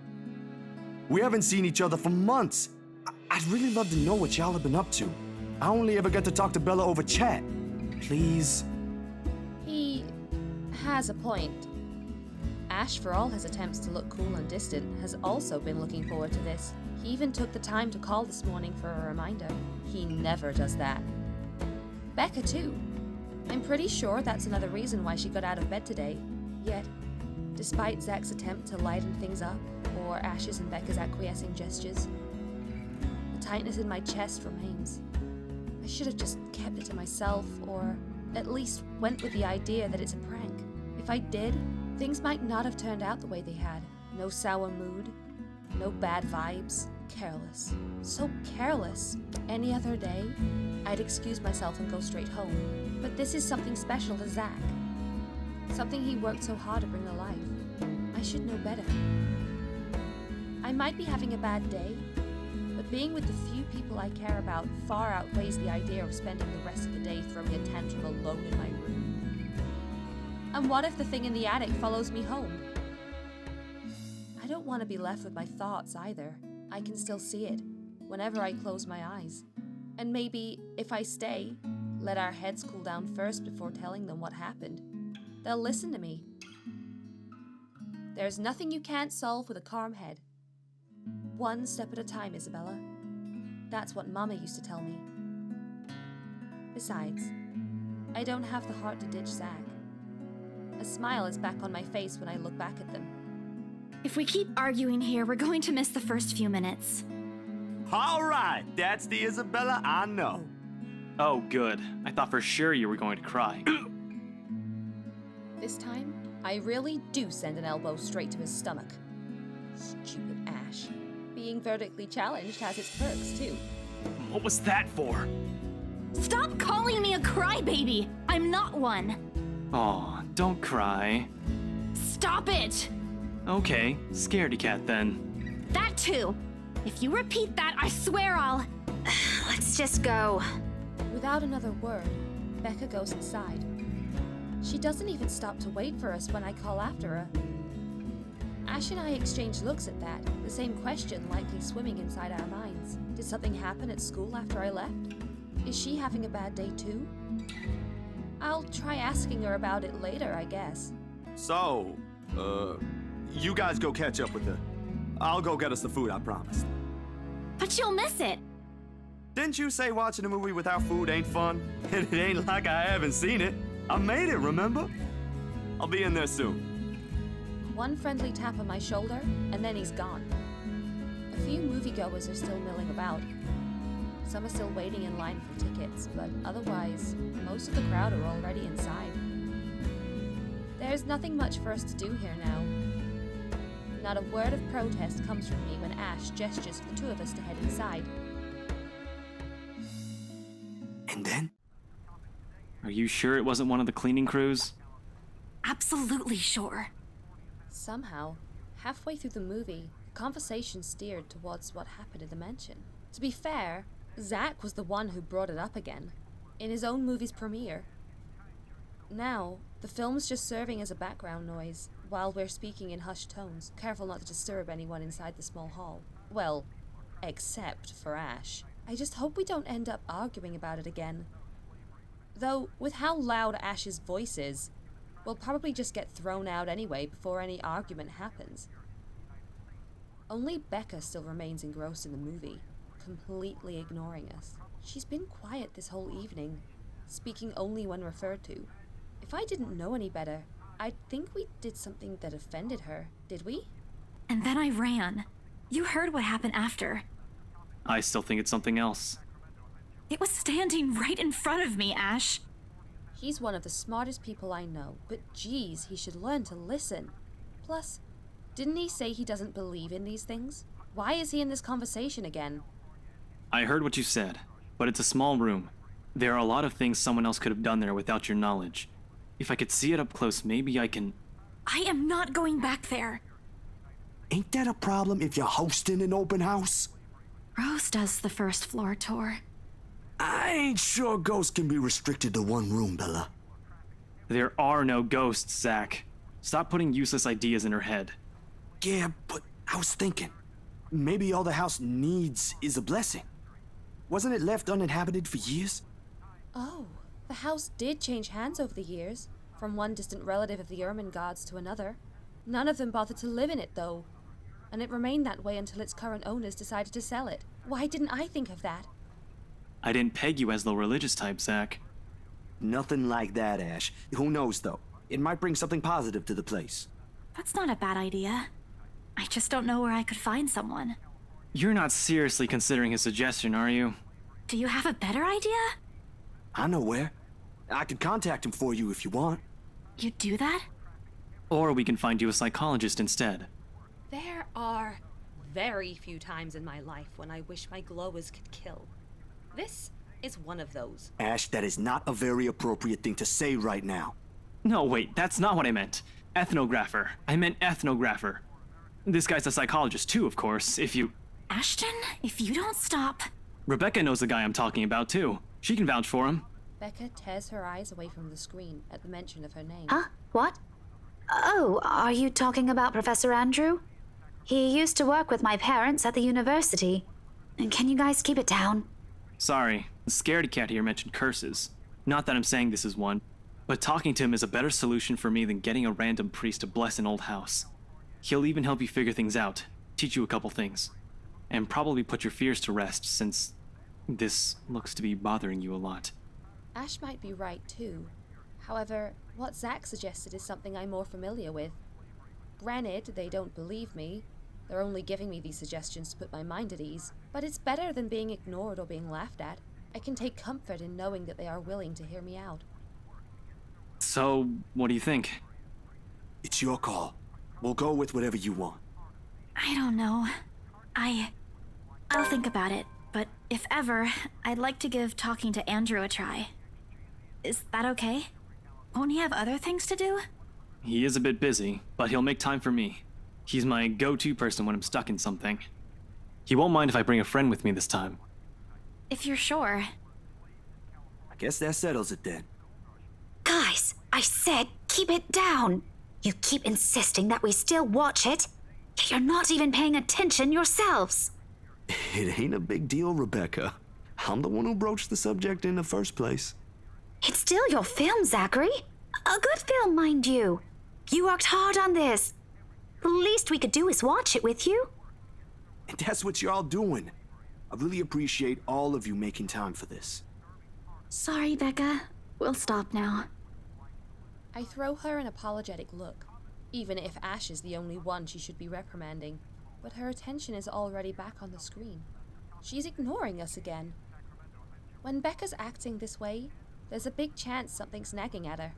We haven't seen each other for months. I'd really love to know what y'all have been up to. I only ever get to talk to Bella over chat. Please. He has a point. Ash, for all his attempts to look cool and distant, has also been looking forward to this. He even took the time to call this morning for a reminder. He never does that. Becca, too. I'm pretty sure that's another reason why she got out of bed today. Yet, despite Zach's attempt to lighten things up, or Ash's and Becca's acquiescing gestures, the tightness in my chest remains. I should have just kept it to myself, or at least went with the idea that it's a prank. If I did, things might not have turned out the way they had. No sour mood, no bad vibes. Careless. So careless. Any other day, I'd excuse myself and go straight home. But this is something special to Zach. Something he worked so hard to bring to life. I should know better. I might be having a bad day, but being with the few people I care about far outweighs the idea of spending the rest of the day throwing a tantrum alone in my room. And what if the thing in the attic follows me home? I don't want to be left with my thoughts either. I can still see it, whenever I close my eyes. And maybe, if I stay, let our heads cool down first before telling them what happened, they'll listen to me. There's nothing you can't solve with a calm head. One step at a time, Isabella. That's what Mama used to tell me. Besides, I don't have the heart to ditch Zach. A smile is back on my face when I look back at them. If we keep arguing here, we're going to miss the first few minutes. All right, that's the Isabella I know. Oh, good. I thought for sure you were going to cry. This time, I really do send an elbow straight to his stomach. Stupid Ash. Being vertically challenged has its perks, too. What was that for? Stop calling me a crybaby! I'm not one! Aw, don't cry. Stop it! Okay, scaredy cat then. That too! If you repeat that, I swear I'll... Let's just go. Without another word, Becca goes inside. She doesn't even stop to wait for us when I call after her. Ash and I exchange looks at that, the same question likely swimming inside our minds. Did something happen at school after I left? Is she having a bad day too? I'll try asking her about it later, I guess. So, you guys go catch up with her. I'll go get us the food I promised. But you'll miss it. Didn't you say watching a movie without food ain't fun? And it ain't like I haven't seen it. I made it, remember? I'll be in there soon. One friendly tap on my shoulder, and then he's gone. A few moviegoers are still milling about. Some are still waiting in line for tickets, but otherwise, most of the crowd are already inside. There's nothing much for us to do here now. Not a word of protest comes from me when Ash gestures for the two of us to head inside. And then? Are you sure it wasn't one of the cleaning crews? Absolutely sure. Somehow, halfway through the movie, the conversation steered towards what happened in the mansion. To be fair, Zach was the one who brought it up again, in his own movie's premiere. Now, the film's just serving as a background noise, while we're speaking in hushed tones, careful not to disturb anyone inside the small hall. Well, except for Ash. I just hope we don't end up arguing about it again. Though, with how loud Ash's voice is, We'll probably just get thrown out anyway before any argument happens. Only Becca still remains engrossed in the movie, completely ignoring us. She's been quiet this whole evening, speaking only when referred to. If I didn't know any better, I'd think we did something that offended her, did we? And then I ran. You heard what happened after. I still think it's something else. It was standing right in front of me, Ash. He's one of the smartest people I know, but geez, he should learn to listen. Plus, didn't he say he doesn't believe in these things? Why is he in this conversation again? I heard what you said, but it's a small room. There are a lot of things someone else could have done there without your knowledge. If I could see it up close, maybe I can... I am not going back there. Ain't that a problem if you're hosting an open house? Rose does the first floor tour. I ain't sure ghosts can be restricted to one room, Bella. There are no ghosts, Zach. Stop putting useless ideas in her head. Yeah, but I was thinking, maybe all the house needs is a blessing. Wasn't it left uninhabited for years? Oh, the house did change hands over the years, from one distant relative of the Ermengardes to another. None of them bothered to live in it, though. And it remained that way until its current owners decided to sell it. Why didn't I think of that? I didn't peg you as the religious type, Zach. Nothing like that, Ash. Who knows, though? It might bring something positive to the place. That's not a bad idea. I just don't know where I could find someone. You're not seriously considering his suggestion, are you? Do you have a better idea? I know where. I could contact him for you if you want. You do that? Or we can find you a psychologist instead. There are very few times in my life when I wish my glowers could kill. This is one of those. Ash, that is not a very appropriate thing to say right now. No, wait, that's not what I meant. Ethnographer. I meant ethnographer. This guy's a psychologist too, of course, if you... Ashton, if you don't stop... Rebecca knows the guy I'm talking about too. She can vouch for him. Becca tears her eyes away from the screen at the mention of her name. Huh? What? Oh, are you talking about Professor Andrew? He used to work with my parents at the university. And can you guys keep it down? Sorry, the scaredy cat here mentioned curses. Not that I'm saying this is one, but talking to him is a better solution for me than getting a random priest to bless an old house. He'll even help you figure things out, teach you a couple things, and probably put your fears to rest since this looks to be bothering you a lot. Ash might be right too. However, what Zach suggested is something I'm more familiar with. Granted, they don't believe me. They're only giving me these suggestions to put my mind at ease. But it's better than being ignored or being laughed at. I can take comfort in knowing that they are willing to hear me out. So, what do you think? It's your call. We'll go with whatever you want. I don't know. I'll think about it, but if ever, I'd like to give talking to Andrew a try. Is that okay? Won't he have other things to do? He is a bit busy, but he'll make time for me. He's my go-to person when I'm stuck in something. He won't mind if I bring a friend with me this time. If you're sure. I guess that settles it then. Guys, I said keep it down. You keep insisting that we still watch it, yet you're not even paying attention yourselves. It ain't a big deal, Rebecca. I'm the one who broached the subject in the first place. It's still your film, Zachary. A good film, mind you. You worked hard on this. The least we could do is watch it with you. And that's what you're all doing. I really appreciate all of you making time for this. Sorry, Becca. We'll stop now. I throw her an apologetic look, even if Ash is the only one she should be reprimanding. But her attention is already back on the screen. She's ignoring us again. When Becca's acting this way, there's a big chance something's nagging at her.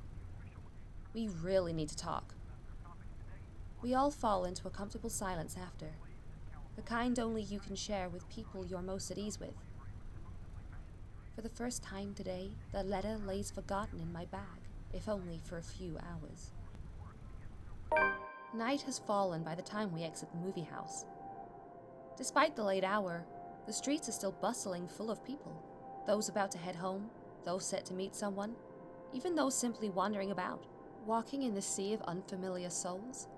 We really need to talk. We all fall into a comfortable silence after, the kind only you can share with people you're most at ease with. For the first time today, the letter lays forgotten in my bag, if only for a few hours. Night has fallen by the time we exit the movie house. Despite the late hour, the streets are still bustling full of people. Those about to head home, those set to meet someone, even those simply wandering about. Walking in the sea of unfamiliar souls,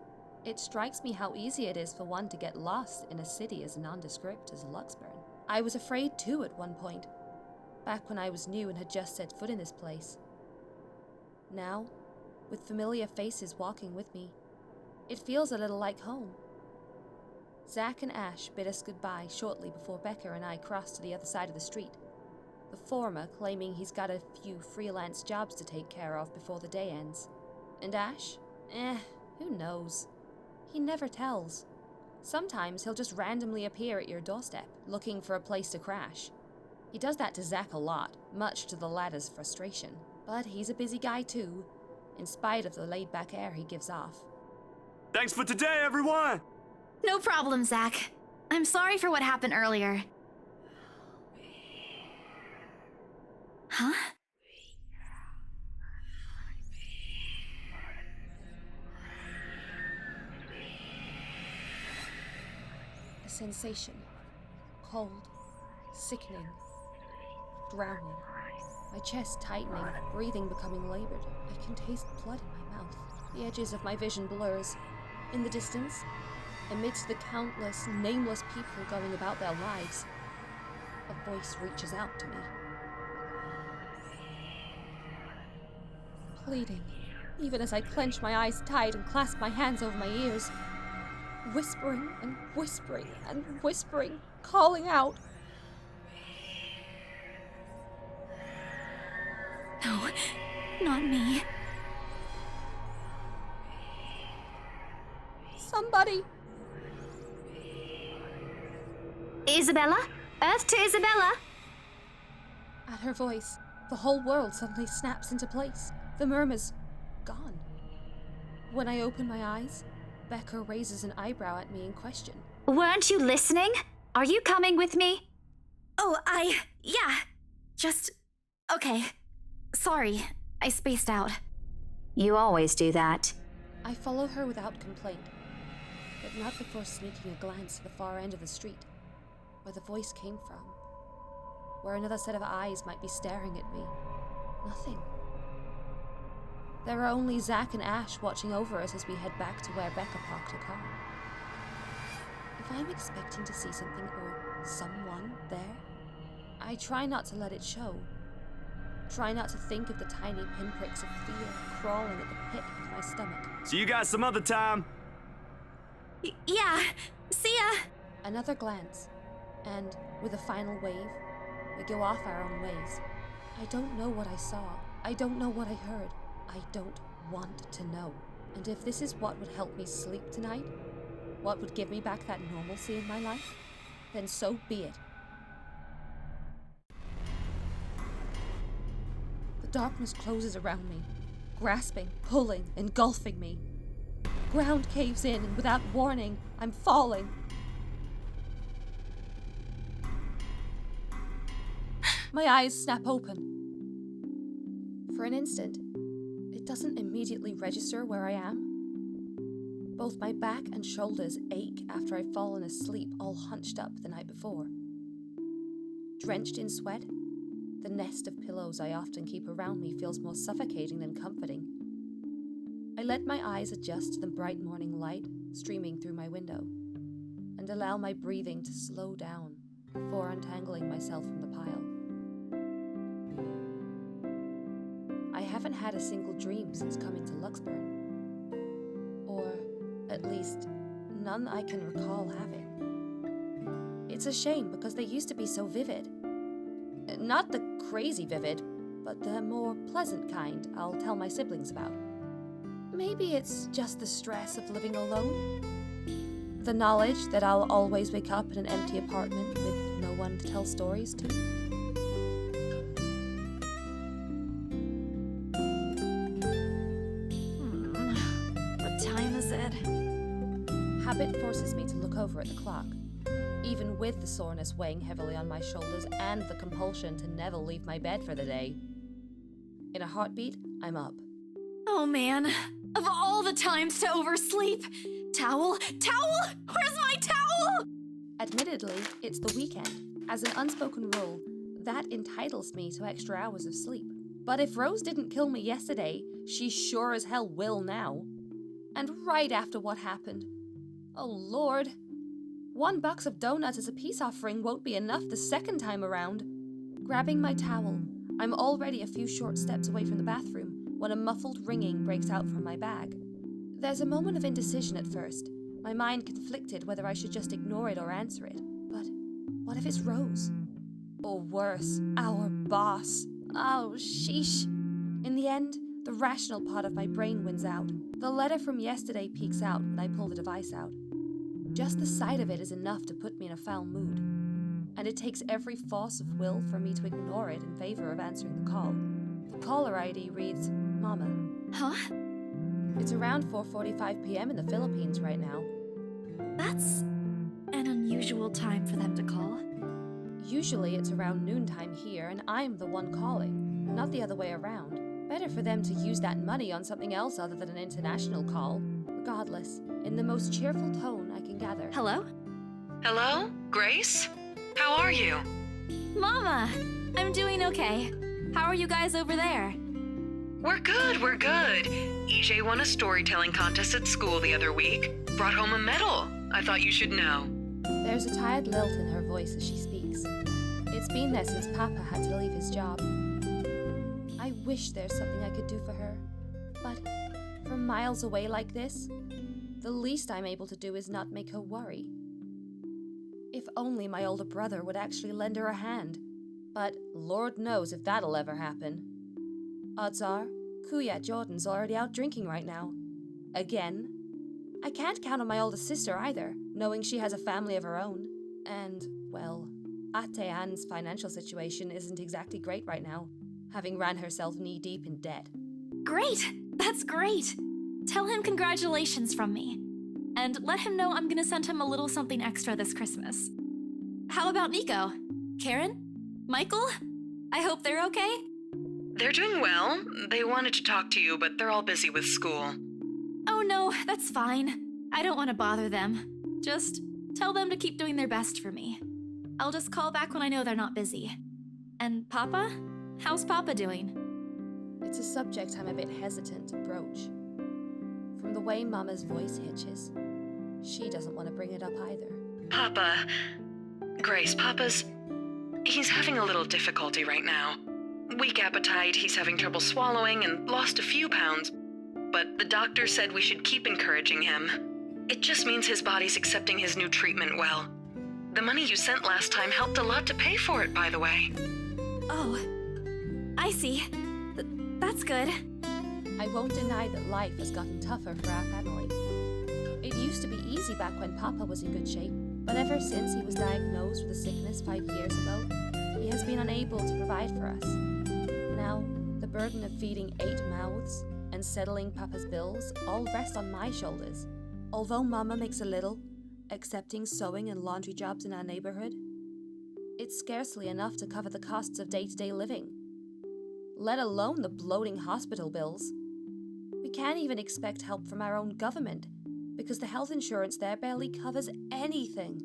it strikes me how easy it is for one to get lost in a city as nondescript as Luxburn. I was afraid too at one point, back when I was new and had just set foot in this place. Now, with familiar faces walking with me. It feels a little like home. Zach and Ash bid us goodbye shortly before Becca and I crossed to the other side of the street, the former claiming he's got a few freelance jobs to take care of before the day ends. And Ash? Who knows? He never tells. Sometimes he'll just randomly appear at your doorstep, looking for a place to crash. He does that to Zach a lot, much to the latter's frustration. But he's a busy guy too, in spite of the laid-back air he gives off. Thanks for today, everyone! No problem, Zach. I'm sorry for what happened earlier. Huh? A sensation. Cold. Sickening. Drowning. My chest tightening, breathing becoming labored. I can taste blood in my mouth. The edges of my vision blurs. In the distance, amidst the countless, nameless people going about their lives, a voice reaches out to me. Pleading, even as I clench my eyes tight and clasp my hands over my ears. Whispering and whispering and whispering, calling out. No, not me. Somebody! Isabella? Earth to Isabella? At her voice, the whole world suddenly snaps into place. The murmurs gone. When I open my eyes, Becca raises an eyebrow at me in question. Weren't you listening? Are you coming with me? Oh, yeah. Just, okay. Sorry, I spaced out. You always do that. I follow her without complaint, but not before sneaking a glance to the far end of the street, where the voice came from, where another set of eyes might be staring at me. Nothing. There are only Zach and Ash watching over us as we head back to where Becca parked her car. If I'm expecting to see something or someone there, I try not to let it show. Try not to think of the tiny pinpricks of fear crawling at the pit of my stomach. See you guys some other time. Yeah, see ya! Another glance, and with a final wave, we go off our own ways. I don't know what I saw. I don't know what I heard. I don't want to know. And if this is what would help me sleep tonight, what would give me back that normalcy in my life, then so be it. The darkness closes around me, grasping, pulling, engulfing me. Ground caves in, and without warning, I'm falling. My eyes snap open. For an instant, it doesn't immediately register where I am. Both my back and shoulders ache after I've fallen asleep all hunched up the night before. Drenched in sweat, the nest of pillows I often keep around me feels more suffocating than comforting. I let my eyes adjust to the bright morning light streaming through my window, and allow my breathing to slow down before untangling myself from the pile. I haven't had a single dream since coming to Luxburn. Or, at least, none I can recall having. It's a shame because they used to be so vivid. Not the crazy vivid, but the more pleasant kind I'll tell my siblings about. Maybe it's just the stress of living alone. The knowledge that I'll always wake up in an empty apartment with no one to tell stories to. What time is it? Habit forces me to look over at the clock, even with the soreness weighing heavily on my shoulders and the compulsion to never leave my bed for the day. In a heartbeat, I'm up. Oh man, of all the times to oversleep! Towel! Where's my towel? Admittedly, it's the weekend. As an unspoken rule, that entitles me to extra hours of sleep. But if Rose didn't kill me yesterday, she sure as hell will now. And right after what happened. Oh Lord. $1 of donuts as a peace offering won't be enough the second time around. Grabbing my towel, I'm already a few short steps away from the bathroom, when a muffled ringing breaks out from my bag. There's a moment of indecision at first, my mind conflicted whether I should just ignore it or answer it. But what if it's Rose? Or worse, our boss. Oh, sheesh. In the end, the rational part of my brain wins out. The letter from yesterday peeks out when I pull the device out. Just the sight of it is enough to put me in a foul mood. And it takes every force of will for me to ignore it in favor of answering the call. The caller ID reads, Mama. Huh? It's around 4:45 p.m. in the Philippines right now. That's an unusual time for them to call. Usually it's around noontime here, and I'm the one calling, not the other way around. Better for them to use that money on something else other than an international call. Regardless, in the most cheerful tone I can gather. Hello? Hello? Grace? How are you? Mama! I'm doing okay. How are you guys over there? We're good, we're good. EJ won a storytelling contest at school the other week. Brought home a medal. I thought you should know. There's a tired lilt in her voice as she speaks. It's been there since Papa had to leave his job. I wish there's something I could do for her. But from miles away like this, the least I'm able to do is not make her worry. If only my older brother would actually lend her a hand. But Lord knows if that'll ever happen. Odds are, Kuya Jordan's already out drinking right now. Again. I can't count on my older sister either, knowing she has a family of her own. And, well, Ate Anne's financial situation isn't exactly great right now, having ran herself knee-deep in debt. Great! That's great! Tell him congratulations from me. And let him know I'm gonna send him a little something extra this Christmas. How about Nico? Karen? Michael? I hope they're okay? They're doing well. They wanted to talk to you, but they're all busy with school. Oh no, that's fine. I don't want to bother them. Just tell them to keep doing their best for me. I'll just call back when I know they're not busy. And Papa? How's Papa doing? It's a subject I'm a bit hesitant to broach. From the way Mama's voice hitches, she doesn't want to bring it up either. Papa. Grace, he's having a little difficulty right now. Weak appetite, he's having trouble swallowing, and lost a few pounds. But the doctor said we should keep encouraging him. It just means his body's accepting his new treatment well. The money you sent last time helped a lot to pay for it, by the way. Oh, I see. That's good. I won't deny that life has gotten tougher for our family. It used to be easy back when Papa was in good shape, but ever since he was diagnosed with a sickness 5 years ago, he has been unable to provide for us. Now, the burden of feeding 8 mouths and settling Papa's bills all rest on my shoulders. Although Mama makes a little, accepting sewing and laundry jobs in our neighborhood, it's scarcely enough to cover the costs of day-to-day living, let alone the bloating hospital bills. We can't even expect help from our own government, because the health insurance there barely covers anything.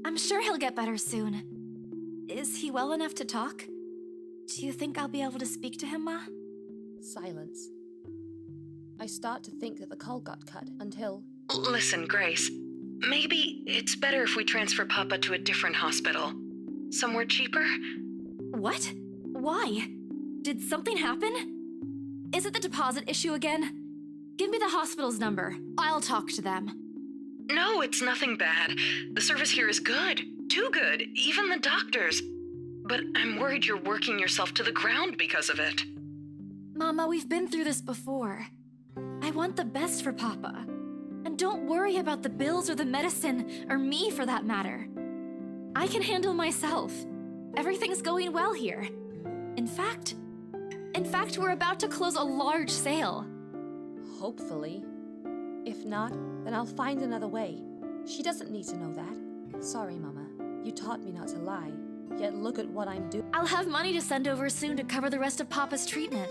I'm sure he'll get better soon. Is he well enough to talk? Do you think I'll be able to speak to him, Ma? Silence. I start to think that the call got cut until... Listen, Grace. Maybe it's better if we transfer Papa to a different hospital. Somewhere cheaper? What? Why? Did something happen? Is it the deposit issue again? Give me the hospital's number. I'll talk to them. No, it's nothing bad. The service here is good. Too good. Even the doctors. But I'm worried you're working yourself to the ground because of it. Mama, we've been through this before. I want the best for Papa. And don't worry about the bills or the medicine, or me for that matter. I can handle myself. Everything's going well here. In fact, we're about to close a large sale. Hopefully. If not, then I'll find another way. She doesn't need to know that. Sorry, Mama. You taught me not to lie. Yet look at what I'm doing. I'll have money to send over soon to cover the rest of Papa's treatment.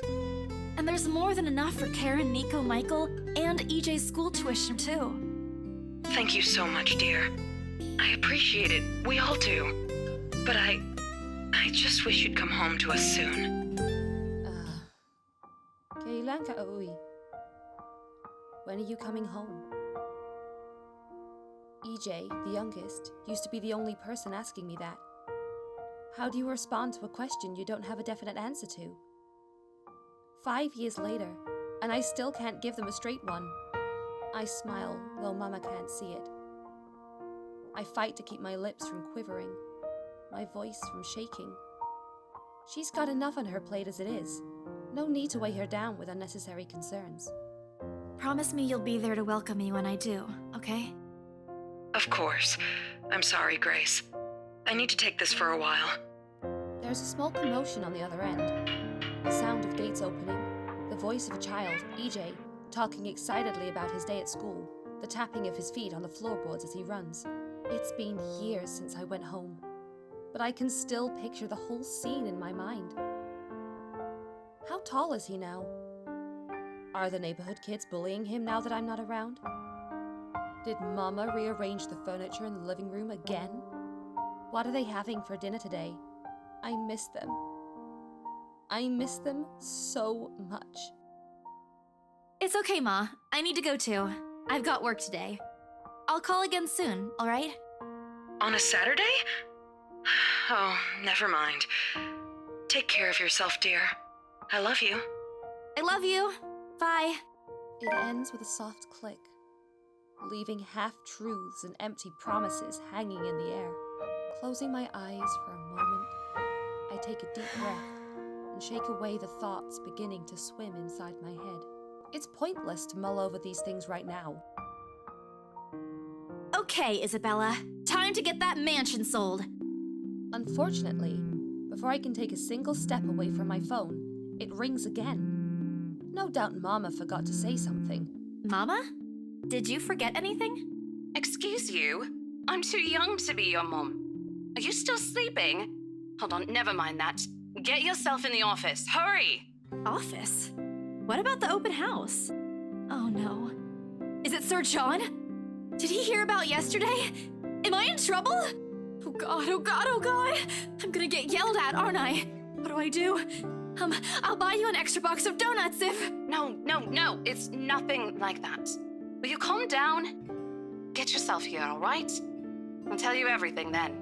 And there's more than enough for Karen, Nico, Michael, and EJ's school tuition, too. Thank you so much, dear. I appreciate it. We all do. But I just wish you'd come home to us soon. Kailan ka uuwi? When are you coming home? EJ, the youngest, used to be the only person asking me that. How do you respond to a question you don't have a definite answer to? 5 years later, and I still can't give them a straight one. I smile, though Mama can't see it. I fight to keep my lips from quivering, my voice from shaking. She's got enough on her plate as it is. No need to weigh her down with unnecessary concerns. Promise me you'll be there to welcome me when I do, okay? Of course. I'm sorry, Grace. I need to take this for a while. There's a small commotion on the other end. The sound of gates opening, the voice of a child, EJ, talking excitedly about his day at school, the tapping of his feet on the floorboards as he runs. It's been years since I went home, but I can still picture the whole scene in my mind. How tall is he now? Are the neighborhood kids bullying him now that I'm not around? Did Mama rearrange the furniture in the living room again? What are they having for dinner today? I miss them. I miss them so much. It's okay, Ma. I need to go too. I've got work today. I'll call again soon, alright? On a Saturday? Oh, never mind. Take care of yourself, dear. I love you. I love you. Bye. It ends with a soft click, leaving half-truths and empty promises hanging in the air. Closing my eyes for a moment, I take a deep breath and shake away the thoughts beginning to swim inside my head. It's pointless to mull over these things right now. Okay, Isabella. Time to get that mansion sold. Unfortunately, before I can take a single step away from my phone, it rings again. No doubt Mama forgot to say something. Mama? Did you forget anything? Excuse you? I'm too young to be your mom. Are you still sleeping? Hold on, never mind that. Get yourself in the office. Hurry! Office? What about the open house? Oh no. Is it Sir John? Did he hear about yesterday? Am I in trouble? Oh god, oh god, oh god! I'm gonna get yelled at, aren't I? What do I do? I'll buy you an extra box of donuts if... No, it's nothing like that. Will you calm down? Get yourself here, all right? I'll tell you everything then.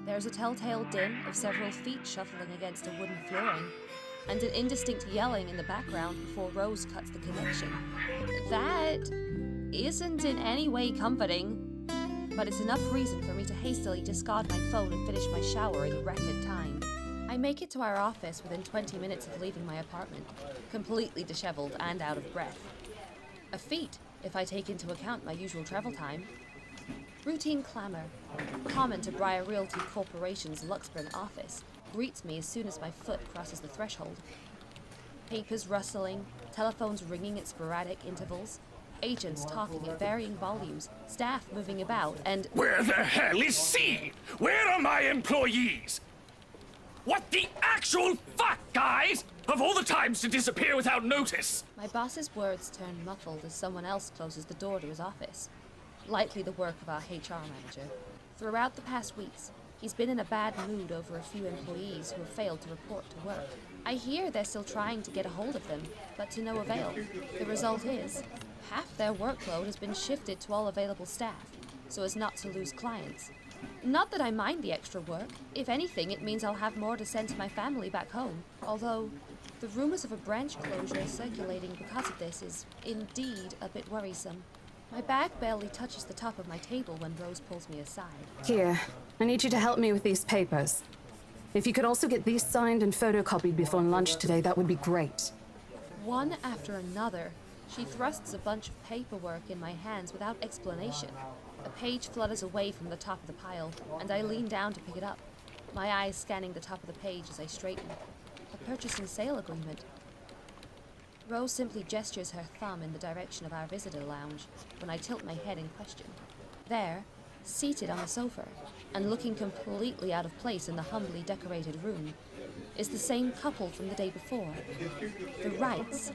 There's a telltale din of several feet shuffling against a wooden flooring, and an indistinct yelling in the background before Rose cuts the connection. That isn't in any way comforting, but it's enough reason for me to hastily discard my phone and finish my shower in record time. I make it to our office within 20 minutes of leaving my apartment, completely disheveled and out of breath. A feat, if I take into account my usual travel time. Routine clamor, common to Briar Realty Corporation's Luxburn office, greets me as soon as my foot crosses the threshold. Papers rustling, telephones ringing at sporadic intervals, agents talking at varying volumes, staff moving about, and... Where the hell is C? Where are my employees? What the actual fuck, guys? Of all the times to disappear without notice! My boss's words turn muffled as someone else closes the door to his office. Likely the work of our HR manager. Throughout the past weeks, he's been in a bad mood over a few employees who have failed to report to work. I hear they're still trying to get a hold of them, but to no avail. The result is, half their workload has been shifted to all available staff, so as not to lose clients. Not that I mind the extra work. If anything, it means I'll have more to send to my family back home. Although, the rumors of a branch closure circulating because of this is indeed a bit worrisome. My bag barely touches the top of my table when Rose pulls me aside. Here, I need you to help me with these papers. If you could also get these signed and photocopied before lunch today, that would be great. One after another, she thrusts a bunch of paperwork in my hands without explanation. A page flutters away from the top of the pile, and I lean down to pick it up, my eyes scanning the top of the page as I straighten. A purchase and sale agreement. Rose simply gestures her thumb in the direction of our visitor lounge when I tilt my head in question. There, seated on a sofa, and looking completely out of place in the humbly decorated room, is the same couple from the day before. The Wrights.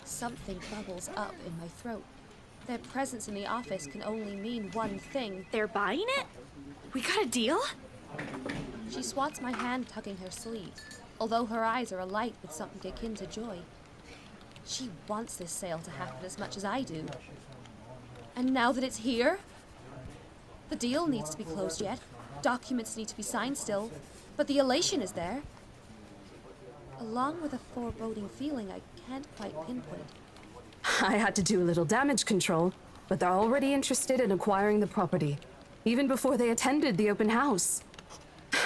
Something bubbles up in my throat. Their presence in the office can only mean one thing. They're buying it? We got a deal? She swats my hand tugging her sleeve, although her eyes are alight with something akin to joy. She wants this sale to happen as much as I do. And now that it's here, the deal needs to be closed yet. Documents need to be signed still, but the elation is there. along with a foreboding feeling I can't quite pinpoint. I had to do a little damage control, but they're already interested in acquiring the property, even before they attended the open house.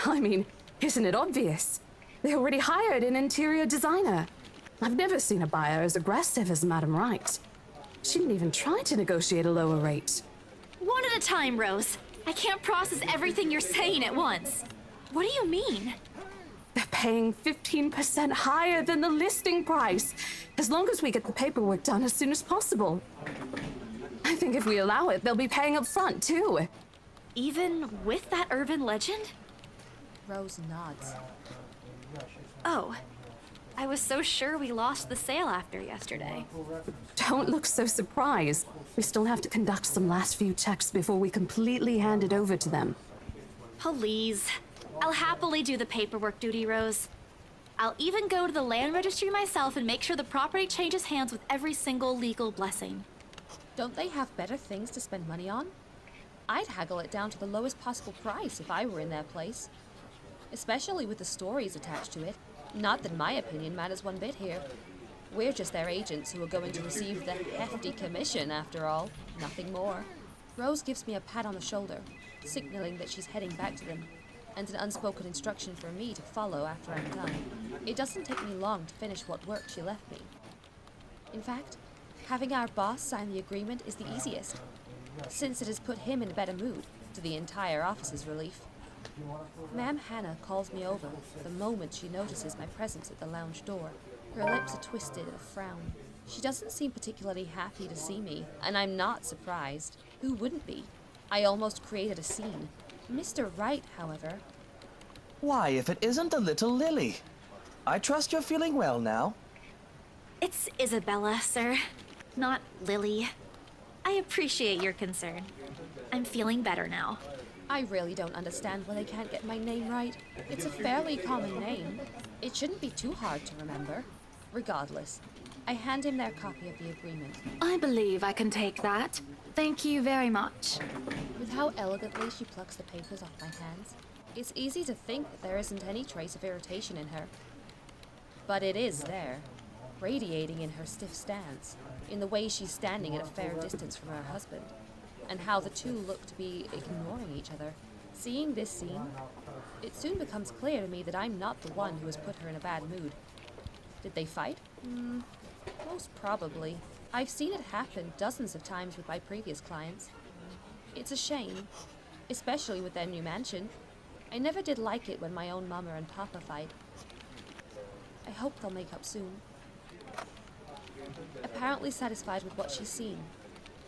I mean, isn't it obvious? They already hired an interior designer. I've never seen a buyer as aggressive as Madame Wright. She didn't even try to negotiate a lower rate. One at a time, Rose. I can't process everything you're saying at once. What do you mean? They're paying 15% higher than the listing price, as long as we get the paperwork done as soon as possible. I think if we allow it, they'll be paying up front, too. Even with that urban legend? Rose nods. Oh, I was so sure we lost the sale after yesterday. Don't look so surprised. We still have to conduct some last few checks before we completely hand it over to them. Please. I'll happily do the paperwork duty, Rose. I'll even go to the land registry myself and make sure the property changes hands with every single legal blessing. Don't they have better things to spend money on? I'd haggle it down to the lowest possible price if I were in their place. Especially with the stories attached to it. Not that my opinion matters one bit here. We're just their agents who are going to receive the hefty commission after all, nothing more. Rose gives me a pat on the shoulder, signaling that she's heading back to them, and an unspoken instruction for me to follow after I'm done. It doesn't take me long to finish what work she left me. In fact, having our boss sign the agreement is the easiest, since it has put him in a better mood, to the entire office's relief. Ma'am Hannah calls me over the moment she notices my presence at the lounge door. Her lips are twisted in a frown. She doesn't seem particularly happy to see me, and I'm not surprised. Who wouldn't be? I almost created a scene. Mr. Wright, however... Why, if it isn't the little Lily? I trust you're feeling well now. It's Isabella, sir, not Lily. I appreciate your concern. I'm feeling better now. I really don't understand why they can't get my name right. It's a fairly common name. It shouldn't be too hard to remember. Regardless, I hand him their copy of the agreement. I believe I can take that. Thank you very much. With how elegantly she plucks the papers off my hands, it's easy to think that there isn't any trace of irritation in her. But it is there, radiating in her stiff stance, in the way she's standing at a fair distance from her husband, and how the two look to be ignoring each other. Seeing this scene, it soon becomes clear to me that I'm not the one who has put her in a bad mood. Did they fight? Most probably. I've seen it happen dozens of times with my previous clients. It's a shame, especially with their new mansion. I never did like it when my own mama and papa fight. I hope they'll make up soon. Apparently satisfied with what she's seen,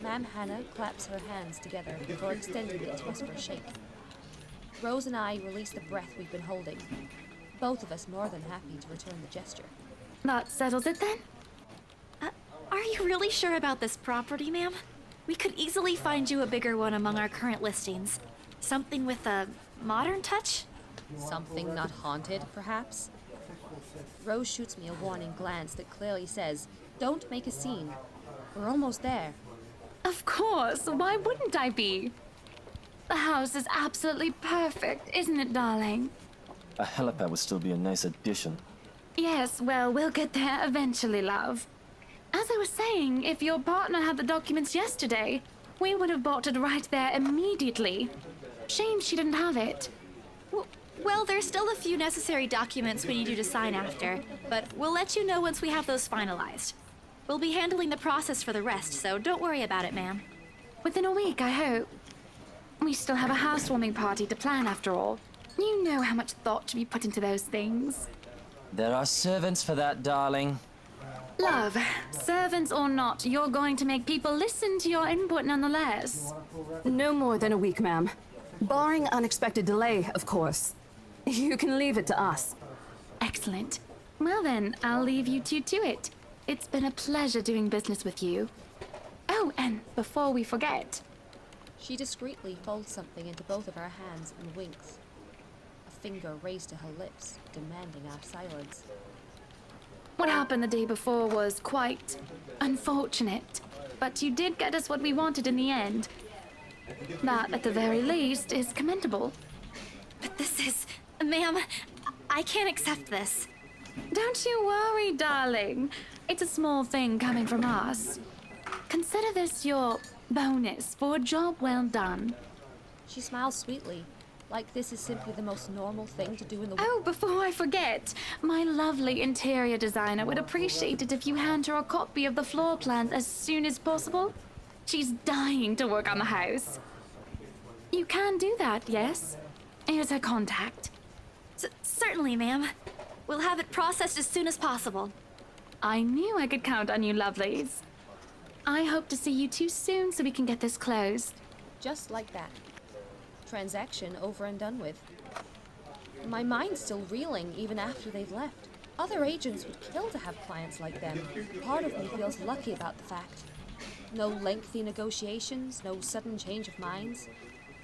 Ma'am Hannah claps her hands together before extending it to us for a shake. Rose and I release the breath we've been holding, both of us more than happy to return the gesture. That settles it then? Are you really sure about this property, ma'am? We could easily find you a bigger one among our current listings. Something with a modern touch? Something not haunted, perhaps? Rose shoots me a warning glance that clearly says, "Don't make a scene. We're almost there." Of course, why wouldn't I be? The house is absolutely perfect, isn't it, darling? A helipad would still be a nice addition. Yes, well, we'll get there eventually, love. As I was saying, if your partner had the documents yesterday, we would have bought it right there immediately. Shame she didn't have it. Well, there's still a few necessary documents we need you to sign after, but we'll let you know once we have those finalized. We'll be handling the process for the rest, so don't worry about it, ma'am. Within a week, I hope. We still have a housewarming party to plan, after all. You know how much thought should be put into those things. There are servants for that, darling. Love, servants or not, you're going to make people listen to your input nonetheless. No more than a week, ma'am. Barring unexpected delay, of course. You can leave it to us. Excellent. Well then, I'll leave you two to it. It's been a pleasure doing business with you. Oh, and before we forget... She discreetly folds something into both of our hands and winks. A finger raised to her lips, demanding our silence. What happened the day before was quite unfortunate, but you did get us what we wanted in the end. That, at the very least, is commendable. But this is... Ma'am, I can't accept this. Don't you worry, darling. It's a small thing coming from us. Consider this your bonus for a job well done. She smiles sweetly, like this is simply the most normal thing to do in the world. Oh, before I forget, my lovely interior designer would appreciate it if you hand her a copy of the floor plans as soon as possible. She's dying to work on the house. You can do that, yes? Here's her contact. Certainly, ma'am. We'll have it processed as soon as possible. I knew I could count on you, lovelies. I hope to see you two soon so we can get this closed. Just like that. Transaction over and done with. My mind's still reeling even after they've left. Other agents would kill to have clients like them. Part of me feels lucky about the fact. No lengthy negotiations, no sudden change of minds.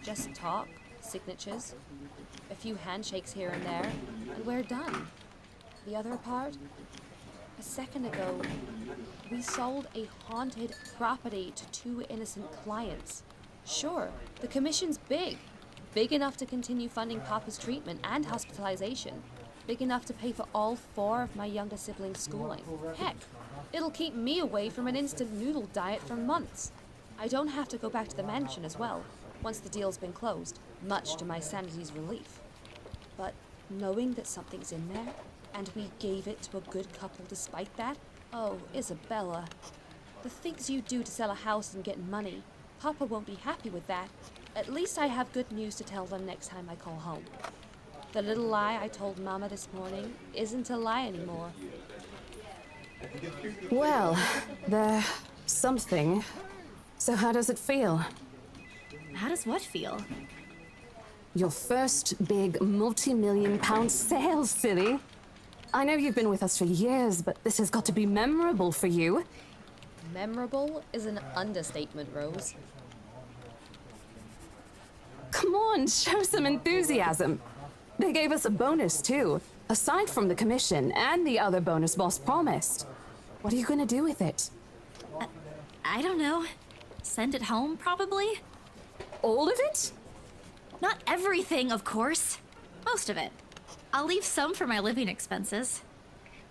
Just talk, signatures, a few handshakes here and there, and we're done. The other part? A second ago, we sold a haunted property to 2 innocent clients. Sure, the commission's big. Big enough to continue funding Papa's treatment and hospitalization. Big enough to pay for all 4 of my younger siblings' schooling. Heck, it'll keep me away from an instant noodle diet for months. I don't have to go back to the mansion as well, once the deal's been closed, much to my sanity's relief. But knowing that something's in there, and we gave it to a good couple despite that? Oh, Isabella. The things you do to sell a house and get money, Papa won't be happy with that. At least I have good news to tell them next time I call home. The little lie I told Mama this morning isn't a lie anymore. Well, there's something. So how does it feel? How does what feel? Your first big multi-million-pound sale, silly. I know you've been with us for years, but this has got to be memorable for you. Memorable is an understatement, Rose. Come on, show some enthusiasm. They gave us a bonus, too, aside from the commission and the other bonus boss promised. What are you gonna do with it? I don't know. Send it home, probably? All of it? Not everything, of course. Most of it. I'll leave some for my living expenses.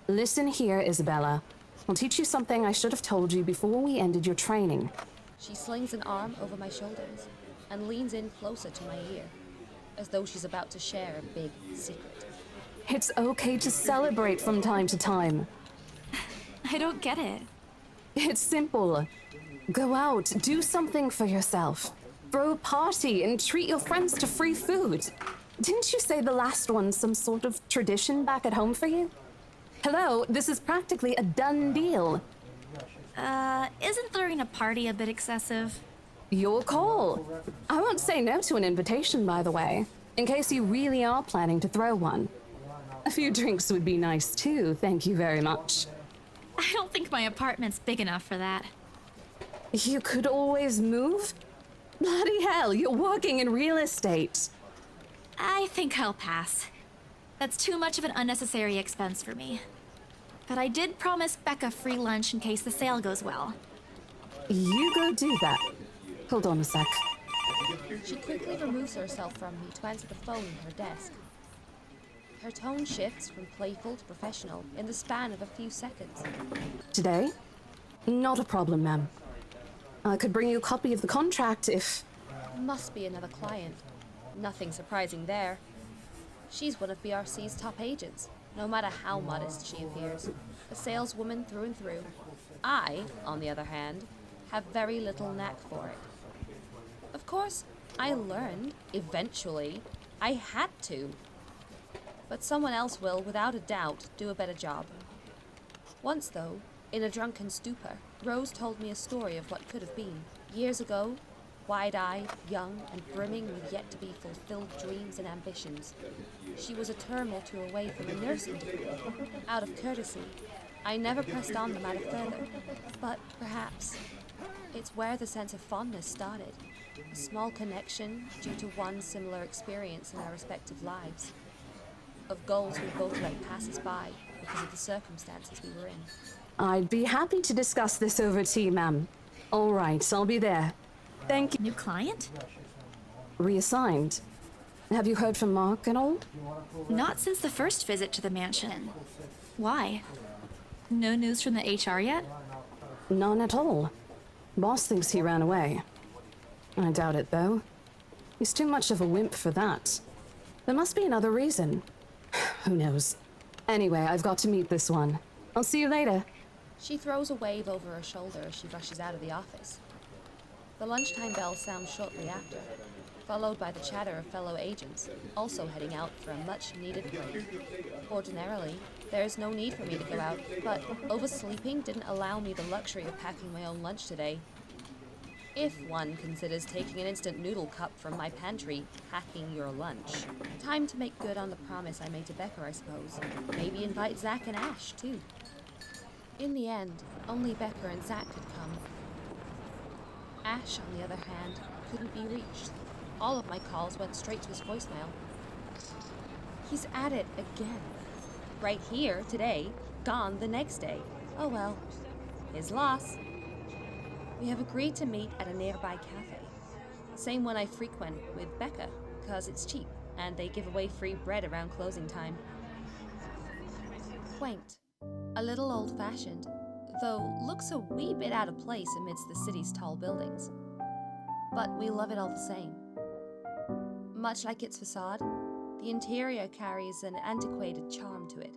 Listen here, Isabella. I'll teach you something I should have told you before we ended your training. She slings an arm over my shoulders and leans in closer to my ear, as though she's about to share a big secret. It's okay to celebrate from time to time. I don't get it. It's simple. Go out, do something for yourself. Throw a party and treat your friends to free food. Didn't you say the last one's some sort of tradition back at home for you? Hello, this is practically a done deal. Isn't throwing a party a bit excessive? Your call. I won't say no to an invitation, by the way, in case you really are planning to throw one. A few drinks would be nice too, thank you very much. I don't think my apartment's big enough for that. You could always move? Bloody hell, you're working in real estate. I think I'll pass. That's too much of an unnecessary expense for me. But I did promise Becca free lunch in case the sale goes well. You go do that. Hold on a sec. She quickly removes herself from me to answer the phone on her desk. Her tone shifts from playful to professional in the span of a few seconds. Today? Not a problem, ma'am. I could bring you a copy of the contract if... Must be another client. Nothing surprising there. She's one of BRC's top agents, no matter how modest she appears. A saleswoman through and through. I, on the other hand, have very little knack for it. Of course, I learned, eventually. I had to. But someone else will, without a doubt, do a better job. Once, though, in a drunken stupor, Rose told me a story of what could have been. Years ago, wide-eyed, young, and brimming with yet-to-be-fulfilled dreams and ambitions. She was a term or two away from a nursing degree. Out of courtesy, I never pressed on the matter further. But perhaps it's where the sense of fondness started. A small connection due to one similar experience in our respective lives. Of goals we both let pass us by because of the circumstances we were in. I'd be happy to discuss this over tea, ma'am. All right, I'll be there. Thank you. New client? Reassigned. Have you heard from Mark at all? Not since the first visit to the mansion. Why? No news from the HR yet? None at all. Boss thinks he ran away. I doubt it, though. He's too much of a wimp for that. There must be another reason. Who knows? Anyway, I've got to meet this one. I'll see you later. She throws a wave over her shoulder as she rushes out of the office. The lunchtime bell sounds shortly after, followed by the chatter of fellow agents, also heading out for a much-needed break. Ordinarily, there is no need for me to go out, but oversleeping didn't allow me the luxury of packing my own lunch today. If one considers taking an instant noodle cup from my pantry hacking your lunch. Time to make good on the promise I made to Becca, I suppose. Maybe invite Zach and Ash, too. In the end, only Becca and Zach could come. Ash, on the other hand, couldn't be reached. All of my calls went straight to his voicemail. He's at it again. Right here, today, gone the next day. Oh well. His loss. We have agreed to meet at a nearby cafe. Same one I frequent with Becca, because it's cheap, and they give away free bread around closing time. Quaint. A little old-fashioned, though looks a wee bit out of place amidst the city's tall buildings. But we love it all the same. Much like its facade, the interior carries an antiquated charm to it.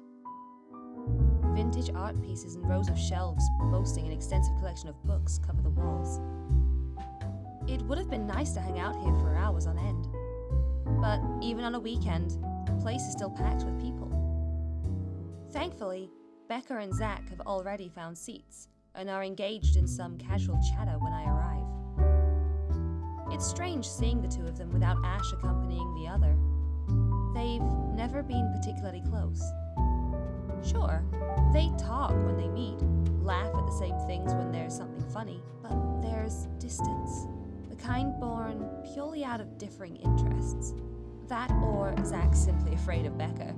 Vintage art pieces and rows of shelves boasting an extensive collection of books cover the walls. It would have been nice to hang out here for hours on end, but even on a weekend, the place is still packed with people. Thankfully, Becca and Zach have already found seats and are engaged in some casual chatter when I arrive. It's strange seeing the two of them without Ash accompanying the other. They've never been particularly close. Sure, they talk when they meet, laugh at the same things when there's something funny, but there's distance, the kind born purely out of differing interests. That or Zach's simply afraid of Becca.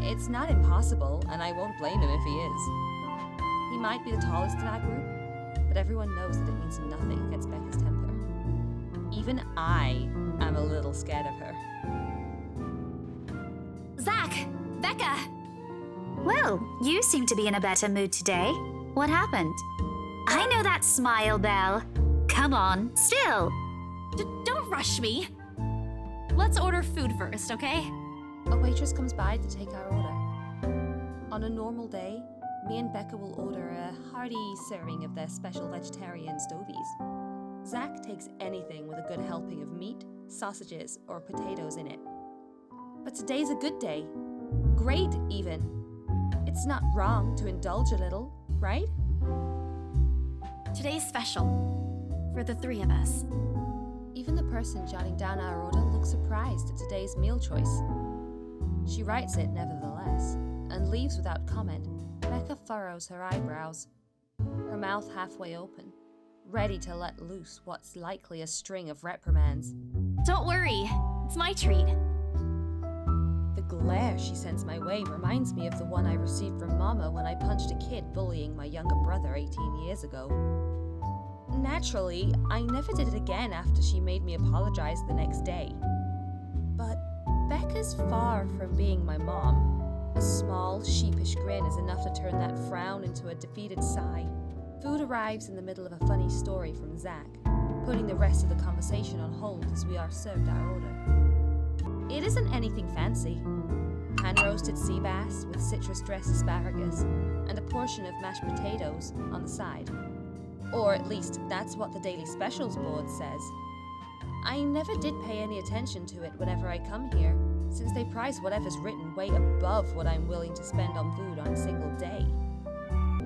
It's not impossible, and I won't blame him if he is. He might be the tallest in our group, but everyone knows that it means nothing against Becca's temper. Even I am a little scared of her. Zach! Becca! Well, you seem to be in a better mood today. What happened? I know that smile, Belle. Come on, still. Don't rush me. Let's order food first, okay? A waitress comes by to take our order. On a normal day, me and Becca will order a hearty serving of their special vegetarian stovies. Zach takes anything with a good helping of meat, sausages, or potatoes in it. But today's a good day. Great, even. It's not wrong to indulge a little, right? Today's special. For the three of us. Even the person jotting down our order looks surprised at today's meal choice. She writes it nevertheless, and leaves without comment. Becca furrows her eyebrows, her mouth halfway open, ready to let loose what's likely a string of reprimands. Don't worry, it's my treat. The glare she sends my way reminds me of the one I received from Mama when I punched a kid bullying my younger brother 18 years ago. Naturally, I never did it again after she made me apologize the next day. But Becca's far from being my mom. A small, sheepish grin is enough to turn that frown into a defeated sigh. Food arrives in the middle of a funny story from Zach, putting the rest of the conversation on hold as we are served our order. It isn't anything fancy. Hand-roasted sea bass with citrus-dressed asparagus, and a portion of mashed potatoes on the side. Or at least that's what the Daily Specials board says. I never did pay any attention to it whenever I come here, since they price whatever's written way above what I'm willing to spend on food on a single day.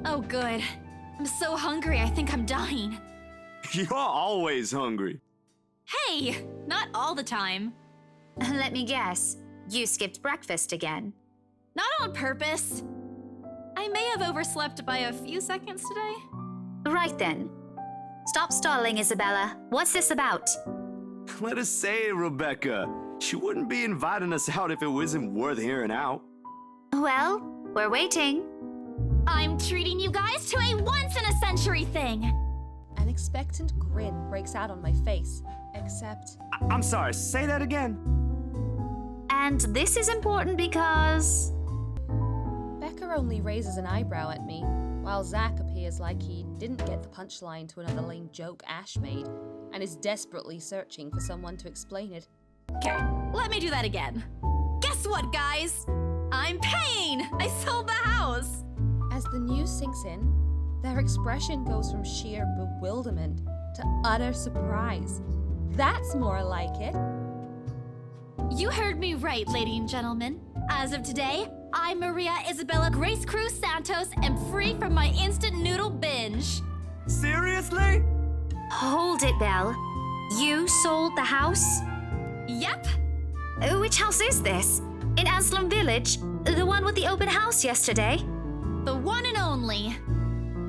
Oh good. I'm so hungry I think I'm dying. You're always hungry. Hey! Not all the time. Let me guess. You skipped breakfast again. Not on purpose. I may have overslept by a few seconds today. Right then. Stop stalling, Isabella. What's this about? Let us say, Rebecca. She wouldn't be inviting us out if it wasn't worth hearing out. Well, we're waiting. I'm treating you guys to a once-in-a-century thing. An expectant grin breaks out on my face, except... I'm sorry, say that again. And this is important because... Becca Becca only raises an eyebrow at me, while Zach appears like he didn't get the punchline to another lame joke Ash made, and is desperately searching for someone to explain it. Okay, let me do that again. Guess what, guys? I'm paying! I sold the house! As the news sinks in, their expression goes from sheer bewilderment to utter surprise. That's more like it. You heard me right, ladies and gentlemen. As of today, I'm Maria Isabella Grace Cruz Santos and free from my instant noodle binge. Seriously? Hold it, Belle. You sold the house? Yep. Which house is this? In Anselm Village? The one with the open house yesterday? The one and only.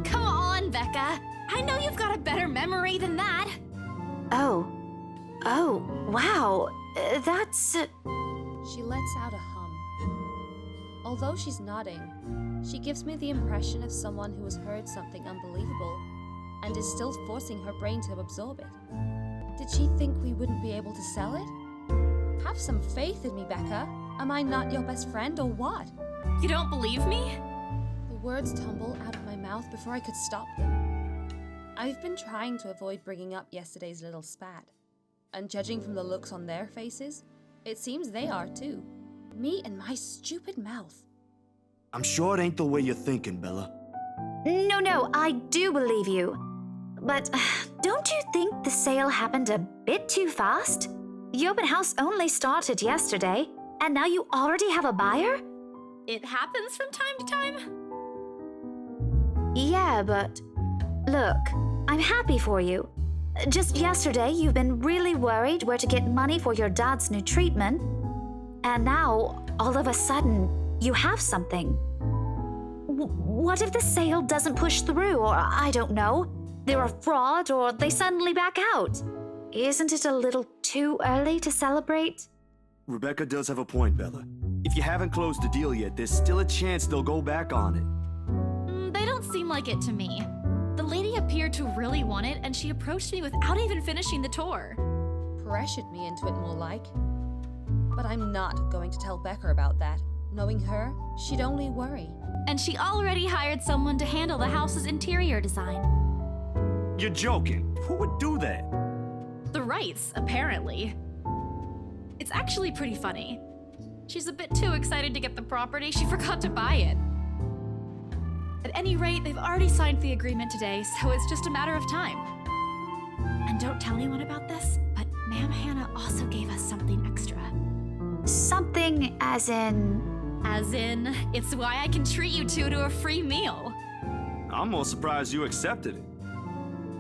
Come on, Becca. I know you've got a better memory than that. Oh, wow. That's... She lets out a hum. Although she's nodding, she gives me the impression of someone who has heard something unbelievable and is still forcing her brain to absorb it. Did she think we wouldn't be able to sell it? Have some faith in me, Becca. Am I not your best friend or what? You don't believe me? The words tumble out of my mouth before I could stop them. I've been trying to avoid bringing up yesterday's little spat, and judging from the looks on their faces, it seems they are too. Me and my stupid mouth. I'm sure it ain't the way you're thinking, Bella. No, I do believe you. But don't you think the sale happened a bit too fast? The open house only started yesterday, and now you already have a buyer? It happens from time to time. Yeah, but look, I'm happy for you. Just yesterday, you've been really worried where to get money for your dad's new treatment. And now, all of a sudden, you have something. What if the sale doesn't push through, or I don't know, they're a fraud, or they suddenly back out? Isn't it a little too early to celebrate? Rebecca does have a point, Bella. If you haven't closed the deal yet, there's still a chance they'll go back on it. They don't seem like it to me. The lady appeared to really want it, and she approached me without even finishing the tour. Pressured me into it more like. But I'm not going to tell Becca about that. Knowing her, she'd only worry. And she already hired someone to handle the house's interior design. You're joking. Who would do that? The Wrights, apparently. It's actually pretty funny. She's a bit too excited to get the property, she forgot to buy it. At any rate, they've already signed the agreement today, so it's just a matter of time. And don't tell anyone about this, but Ma'am Hannah also gave us something extra. Something as in... As in, it's why I can treat you two to a free meal. I'm more surprised you accepted it.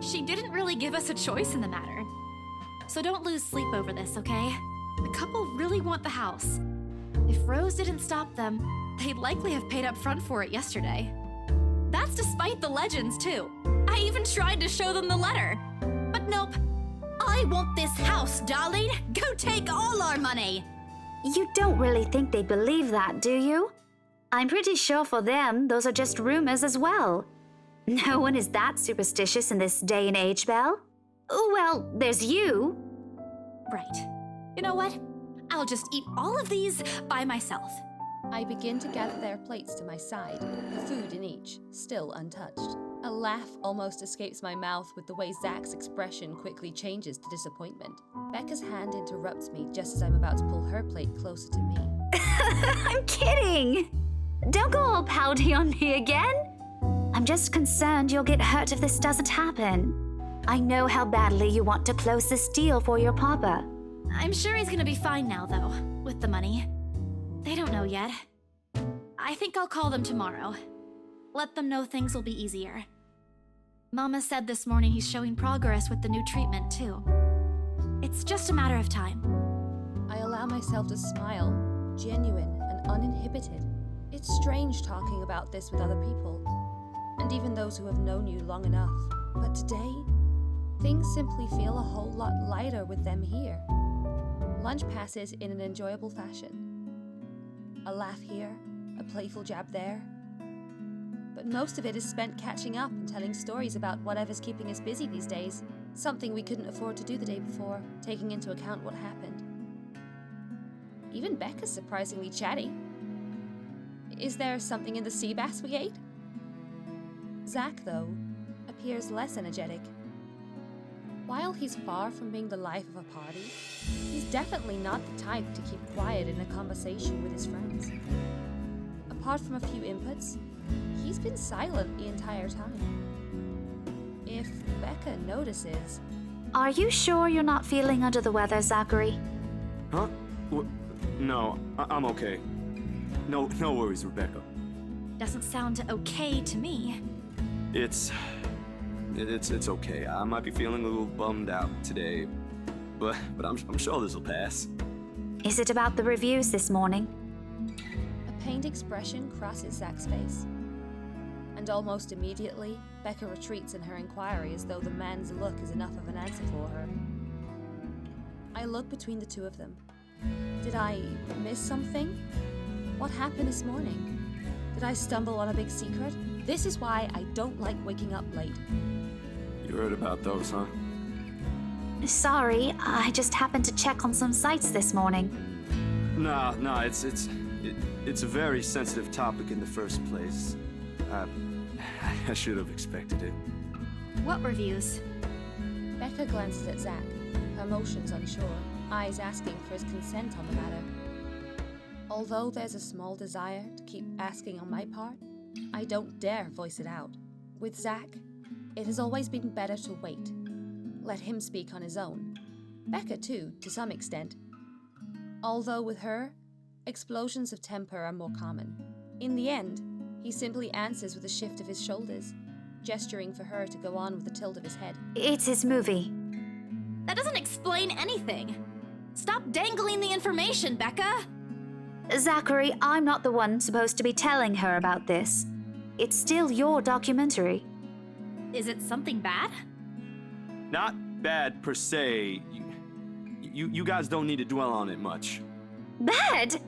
She didn't really give us a choice in the matter. So don't lose sleep over this, okay? The couple really want the house. If Rose didn't stop them, they'd likely have paid up front for it yesterday. That's despite the legends, too. I even tried to show them the letter. But nope. I want this house, darling. Go take all our money. You don't really think they believe that, do you? I'm pretty sure for them, those are just rumors as well. No one is that superstitious in this day and age, Belle. Well, there's you. Right. You know what? I'll just eat all of these by myself. I begin to gather their plates to my side, the food in each, still untouched. A laugh almost escapes my mouth with the way Zach's expression quickly changes to disappointment. Becca's hand interrupts me just as I'm about to pull her plate closer to me. I'm kidding! Don't go all pouty on me again! I'm just concerned you'll get hurt if this doesn't happen. I know how badly you want to close this deal for your papa. I'm sure he's gonna be fine now, though, with the money. They don't know yet. I think I'll call them tomorrow. Let them know things will be easier. Mama said this morning he's showing progress with the new treatment, too. It's just a matter of time. I allow myself to smile, genuine and uninhibited. It's strange talking about this with other people, and even those who have known you long enough. But today, things simply feel a whole lot lighter with them here. Lunch passes in an enjoyable fashion. A laugh here, a playful jab there. But most of it is spent catching up and telling stories about whatever's keeping us busy these days, something we couldn't afford to do the day before, taking into account what happened. Even Becca's surprisingly chatty. Is there something in the sea bass we ate? Zach, though, appears less energetic. While he's far from being the life of a party, he's definitely not the type to keep quiet in a conversation with his friends. Apart from a few inputs, he's been silent the entire time. If Becca notices... Are you sure you're not feeling under the weather, Zachary? Huh? No, I'm okay. No worries, Rebecca. Doesn't sound okay to me. It's okay. I might be feeling a little bummed out today, but I'm sure this will pass. Is it about the reviews this morning? A pained expression crosses Zach's face. And almost immediately, Becca retreats in her inquiry as though the man's look is enough of an answer for her. I look between the two of them. Did I miss something? What happened this morning? Did I stumble on a big secret? This is why I don't like waking up late. You heard about those, huh? Sorry, I just happened to check on some sites this morning. Nah, it's a very sensitive topic in the first place. I should have expected it. What reviews? Becca glances at Zach, her emotions unsure, eyes asking for his consent on the matter. Although there's a small desire to keep asking on my part, I don't dare voice it out. With Zach, it has always been better to wait. Let him speak on his own. Becca too, to some extent. Although with her, explosions of temper are more common. In the end, he simply answers with a shift of his shoulders, gesturing for her to go on with a tilt of his head. It's his movie. That doesn't explain anything. Stop dangling the information, Becca! Zachary, I'm not the one supposed to be telling her about this. It's still your documentary. Is it something bad? Not bad per se. You guys don't need to dwell on it much. Bad?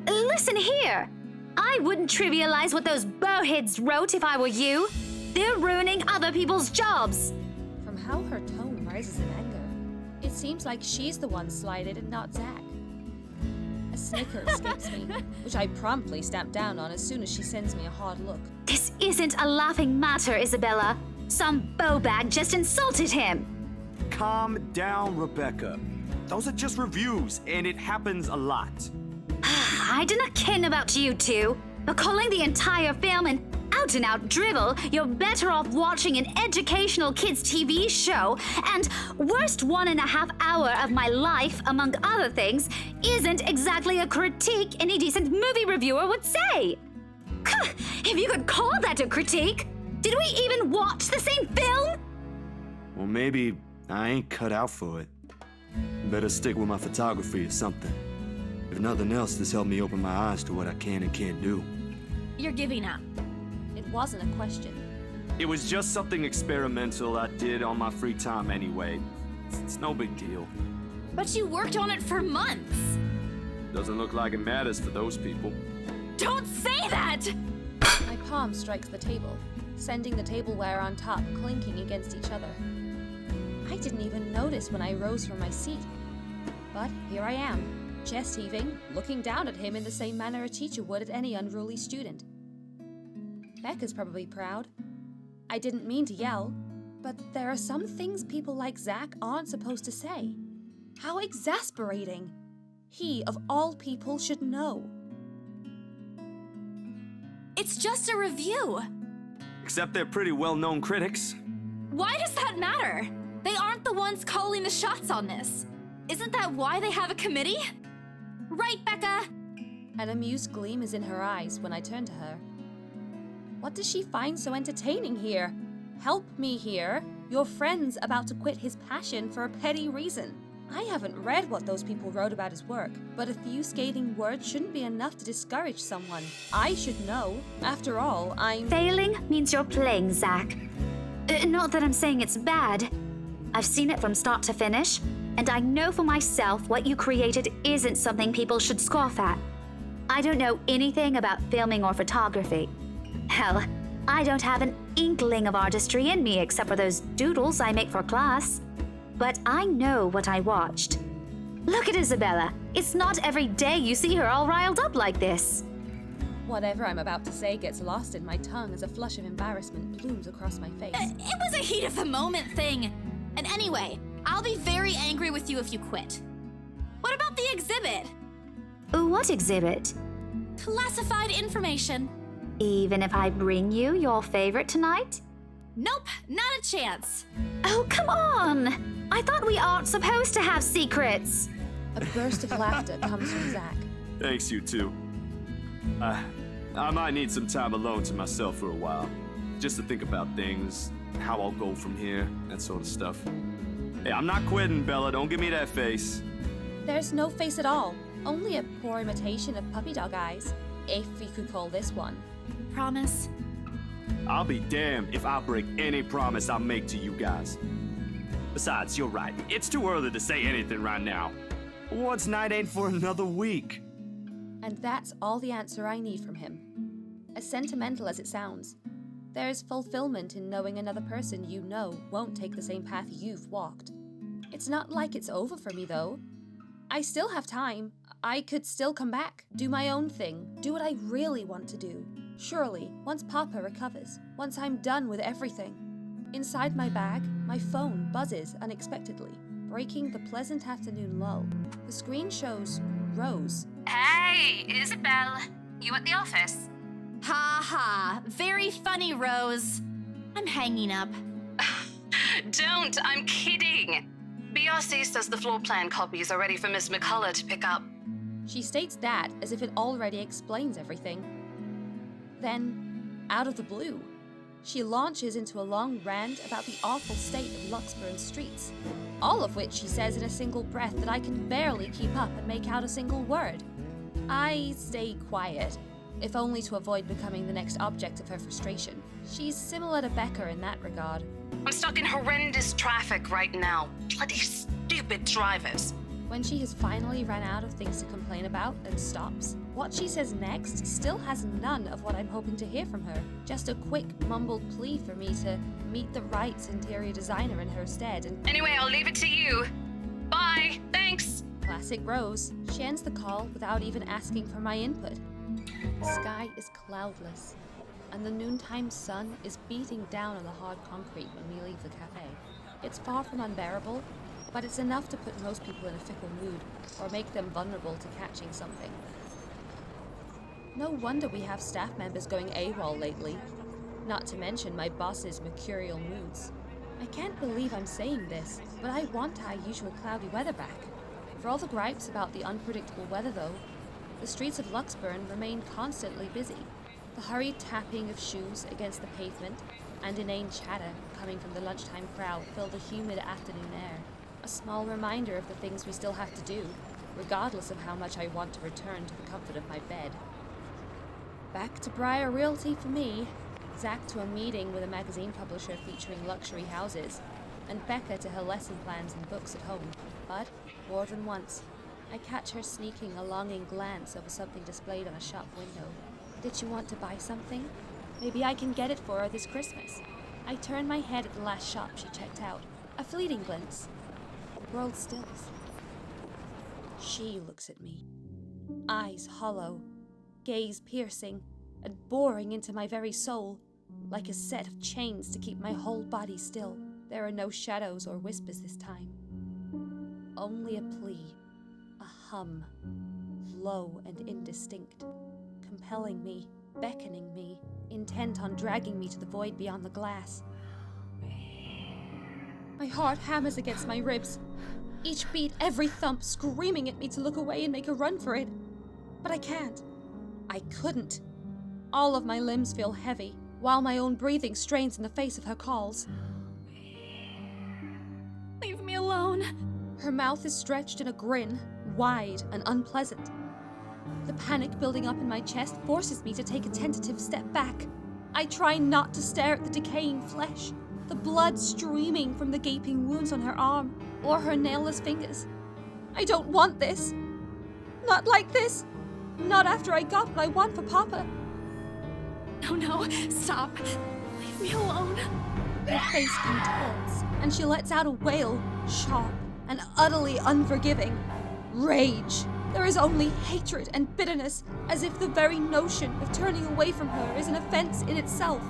Listen here. I wouldn't trivialize what those bowheads wrote if I were you. They're ruining other people's jobs. From how her tone rises in anger, it seems like she's the one slighted and not Zach. A snicker escapes me, which I promptly stamp down on as soon as she sends me a hard look. This isn't a laughing matter, Isabella. Some bowbag just insulted him. Calm down, Rebecca. Those are just reviews, and it happens a lot. I do not ken about you two, but calling the entire film an out-and-out drivel, you're better off watching an educational kids' TV show, and worst 1.5 hour of my life, among other things, isn't exactly a critique any decent movie reviewer would say. If you could call that a critique, did we even watch the same film? Well, maybe I ain't cut out for it. Better stick with my photography or something. If nothing else, this helped me open my eyes to what I can and can't do. You're giving up. It wasn't a question. It was just something experimental I did on my free time anyway. It's no big deal. But you worked on it for months. Doesn't look like it matters for those people. Don't say that! My palm strikes the table, sending the tableware on top clinking against each other. I didn't even notice when I rose from my seat. But here I am, chest heaving, looking down at him in the same manner a teacher would at any unruly student. Becca's probably proud. I didn't mean to yell, but there are some things people like Zach aren't supposed to say. How exasperating! He, of all people, should know. It's just a review. Except they're pretty well-known critics. Why does that matter? They aren't the ones calling the shots on this. Isn't that why they have a committee? Right, Becca? An amused gleam is in her eyes when I turn to her. What does she find so entertaining here? Help me here. Your friend's about to quit his passion for a petty reason. I haven't read what those people wrote about his work, but a few scathing words shouldn't be enough to discourage someone. I should know. After all, I'm... Failing means you're playing, Zach. Not that I'm saying it's bad. I've seen it from start to finish, and I know for myself what you created isn't something people should scoff at. I don't know anything about filming or photography. Hell, I don't have an inkling of artistry in me except for those doodles I make for class. But I know what I watched. Look at Isabella. It's not every day you see her all riled up like this. Whatever I'm about to say gets lost in my tongue as a flush of embarrassment blooms across my face. It was a heat of the moment thing. And anyway, I'll be very angry with you if you quit. What about the exhibit? What exhibit? Classified information. Even if I bring you your favorite tonight? Nope, not a chance. Oh, come on! I thought we aren't supposed to have secrets. A burst of laughter comes from Zach. Thanks, you two. I might need some time alone to myself for a while. Just to think about things, how I'll go from here, that sort of stuff. Hey, I'm not quitting, Bella. Don't give me that face. There's no face at all. Only a poor imitation of puppy dog eyes, if you could call this one. Promise? I'll be damned if I break any promise I make to you guys. Besides, you're right. It's too early to say anything right now. What's night ain't for another week? And that's all the answer I need from him. As sentimental as it sounds, there's fulfillment in knowing another person you know won't take the same path you've walked. It's not like it's over for me, though. I still have time. I could still come back, do my own thing, do what I really want to do. Surely, once Papa recovers, once I'm done with everything. Inside my bag, my phone buzzes unexpectedly, breaking the pleasant afternoon lull. The screen shows Rose. Hey, Isabella. You at the office? Ha ha, very funny, Rose. I'm hanging up. Don't, I'm kidding. BRC says the floor plan copies are ready for Miss McCullough to pick up. She states that as if it already explains everything. Then, out of the blue, she launches into a long rant about the awful state of Luxburn streets, all of which she says in a single breath that I can barely keep up and make out a single word. I stay quiet, if only to avoid becoming the next object of her frustration. She's similar to Becca in that regard. I'm stuck in horrendous traffic right now. Bloody stupid drivers. When she has finally ran out of things to complain about and stops, what she says next still has none of what I'm hoping to hear from her. Just a quick, mumbled plea for me to meet the right interior designer in her stead and— Anyway, I'll leave it to you. Bye, thanks. Classic Rose. She ends the call without even asking for my input. The sky is cloudless, and the noontime sun is beating down on the hard concrete when we leave the cafe. It's far from unbearable, but it's enough to put most people in a fickle mood, or make them vulnerable to catching something. No wonder we have staff members going AWOL lately, not to mention my boss's mercurial moods. I can't believe I'm saying this, but I want our usual cloudy weather back. For all the gripes about the unpredictable weather though, the streets of Luxburn remain constantly busy. The hurried tapping of shoes against the pavement and inane chatter coming from the lunchtime crowd fill the humid afternoon air. A small reminder of the things we still have to do, regardless of how much I want to return to the comfort of my bed. Back to Briar Realty for me, Zach to a meeting with a magazine publisher featuring luxury houses, and Becca to her lesson plans and books at home. But, more than once, I catch her sneaking a longing glance over something displayed on a shop window. Did she want to buy something? Maybe I can get it for her this Christmas. I turn my head at the last shop she checked out. A fleeting glimpse. The world stills. She looks at me. Eyes hollow, gaze piercing, and boring into my very soul, like a set of chains to keep my whole body still. There are no shadows or whispers this time. Only a plea, a hum, low and indistinct, compelling me, beckoning me, intent on dragging me to the void beyond the glass. My heart hammers against my ribs, each beat, every thump screaming at me to look away and make a run for it. But I can't. I couldn't. All of my limbs feel heavy, while my own breathing strains in the face of her calls. Leave me alone. Her mouth is stretched in a grin, wide and unpleasant. The panic building up in my chest forces me to take a tentative step back. I try not to stare at the decaying flesh, the blood streaming from the gaping wounds on her arm or her nailless fingers. I don't want this. Not like this. Not after I got what I want for Papa. No, stop. Leave me alone. Her face contorts, and she lets out a wail, sharp and utterly unforgiving. Rage There is only hatred and bitterness, as if the very notion of turning away from her is an offense in itself.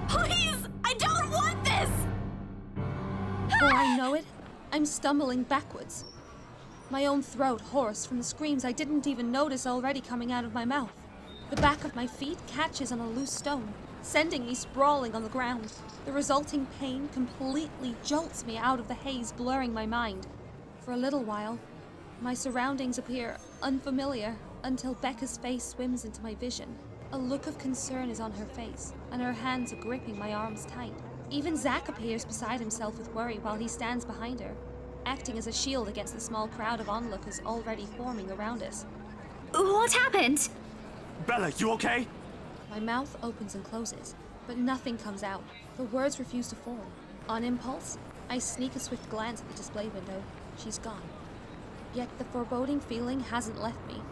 Please! I don't want this! Before I know it, I'm stumbling backwards. My own throat hoarse from the screams I didn't even notice already coming out of my mouth. The back of my feet catches on a loose stone, sending me sprawling on the ground. The resulting pain completely jolts me out of the haze, blurring my mind. For a little while, my surroundings appear unfamiliar until Becca's face swims into my vision. A look of concern is on her face, and her hands are gripping my arms tight. Even Zach appears beside himself with worry while he stands behind her, acting as a shield against the small crowd of onlookers already forming around us. What happened? Bella, you okay? My mouth opens and closes, but nothing comes out. The words refuse to form. On impulse, I sneak a swift glance at the display window. She's gone. Yet the foreboding feeling hasn't left me.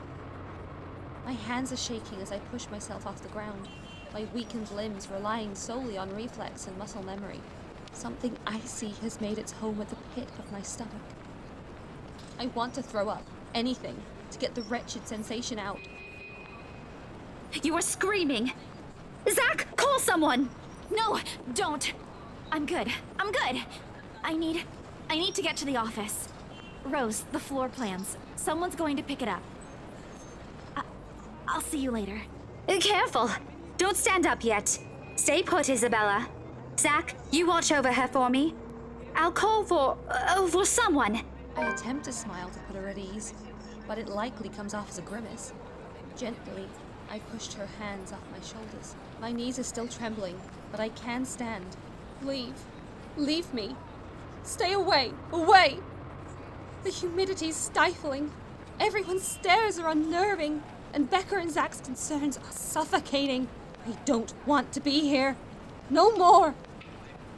My hands are shaking as I push myself off the ground, my weakened limbs relying solely on reflex and muscle memory. Something icy has made its home at the pit of my stomach. I want to throw up, anything, to get the wretched sensation out. You are screaming! Zach, call someone! No, don't! I'm good. I need to get to the office. Rose, the floor plans. Someone's going to pick it up. I'll see you later. Careful! Don't stand up yet. Stay put, Isabella. Zach, you watch over her for me. I'll call for someone. I attempt to smile to put her at ease, but it likely comes off as a grimace. Gently, I pushed her hands off my shoulders. My knees are still trembling, but I can stand. Leave me. Stay away! The humidity's stifling. Everyone's stares are unnerving, and Becca and Zach's concerns are suffocating. I don't want to be here. No more!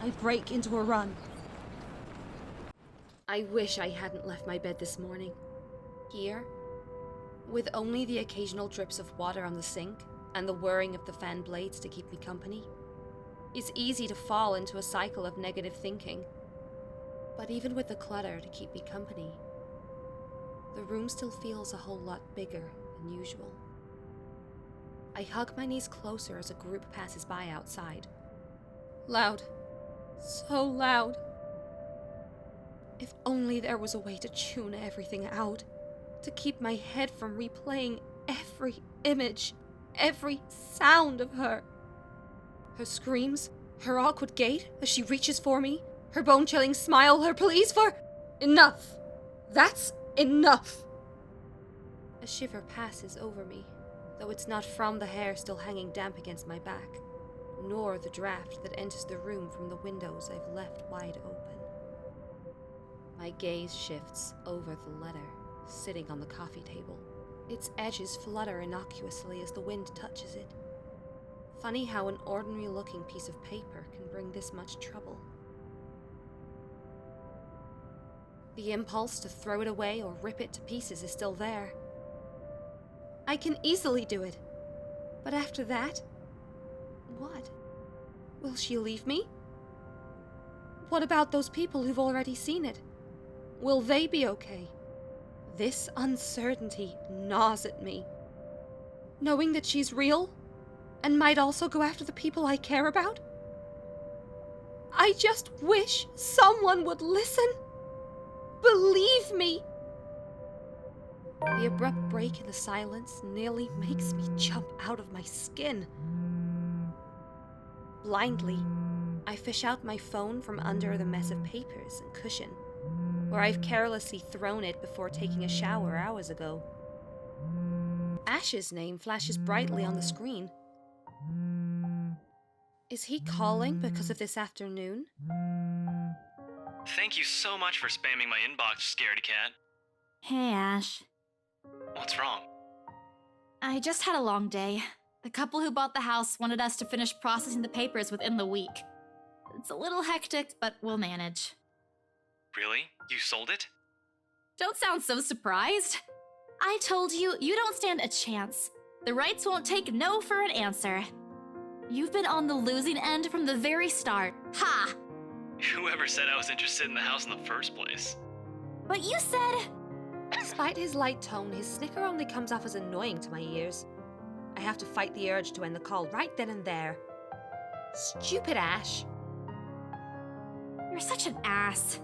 I break into a run. I wish I hadn't left my bed this morning. Here, with only the occasional drips of water on the sink and the whirring of the fan blades to keep me company. It's easy to fall into a cycle of negative thinking. But even with the clutter to keep me company, the room still feels a whole lot bigger than usual. I hug my knees closer as a group passes by outside. Loud. So loud. If only there was a way to tune everything out, to keep my head from replaying every image, every sound of her. Her screams, her awkward gait as she reaches for me, her bone-chilling smile, her pleas for... Enough! That's enough! A shiver passes over me, though it's not from the hair still hanging damp against my back, nor the draft that enters the room from the windows I've left wide open. My gaze shifts over the letter, sitting on the coffee table. Its edges flutter innocuously as the wind touches it. Funny how an ordinary-looking piece of paper can bring this much trouble. The impulse to throw it away or rip it to pieces is still there. I can easily do it. But after that, what? Will she leave me? What about those people who've already seen it? Will they be okay? This uncertainty gnaws at me. Knowing that she's real, and might also go after the people I care about? I just wish someone would listen. Believe me! The abrupt break in the silence nearly makes me jump out of my skin. Blindly, I fish out my phone from under the mess of papers and cushion, where I've carelessly thrown it before taking a shower hours ago. Ash's name flashes brightly on the screen. Is he calling because of this afternoon? Thank you so much for spamming my inbox, scaredy cat. Hey, Ash. What's wrong? I just had a long day. The couple who bought the house wanted us to finish processing the papers within the week. It's a little hectic, but we'll manage. Really? You sold it? Don't sound so surprised. I told you, you don't stand a chance. The rights won't take no for an answer. You've been on the losing end from the very start. Ha! Whoever said I was interested in the house in the first place? But you said... Despite his light tone, his snicker only comes off as annoying to my ears. I have to fight the urge to end the call right then and there. Stupid Ash. You're such an ass.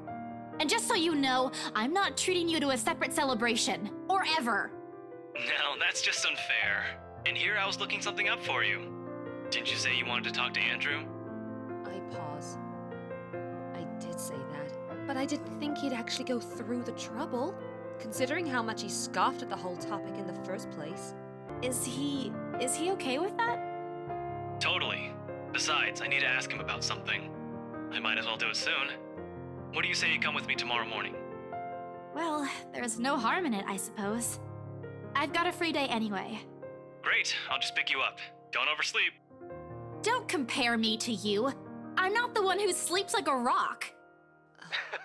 And just so you know, I'm not treating you to a separate celebration. Or ever. No, that's just unfair. And here I was looking something up for you. Didn't you say you wanted to talk to Andrew? I pause. I did say that, but I didn't think he'd actually go through the trouble, considering how much he scoffed at the whole topic in the first place. Is he okay with that? Totally. Besides, I need to ask him about something. I might as well do it soon. What do you say you come with me tomorrow morning? Well, there's no harm in it, I suppose. I've got a free day anyway. Great, I'll just pick you up. Don't oversleep. Don't compare me to you. I'm not the one who sleeps like a rock.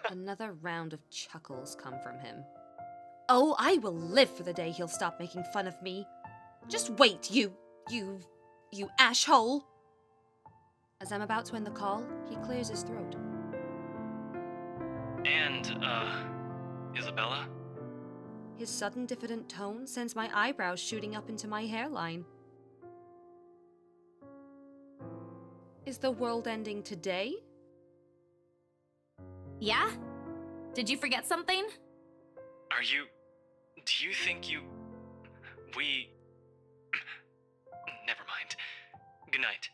Another round of chuckles come from him. Oh, I will live for the day he'll stop making fun of me. Just wait, you ashhole. As I'm about to end the call, he clears his throat. And, Isabella? His sudden diffident tone sends my eyebrows shooting up into my hairline. Is the world ending today? Yeah? Did you forget something? Do you think we... Never mind. Good night.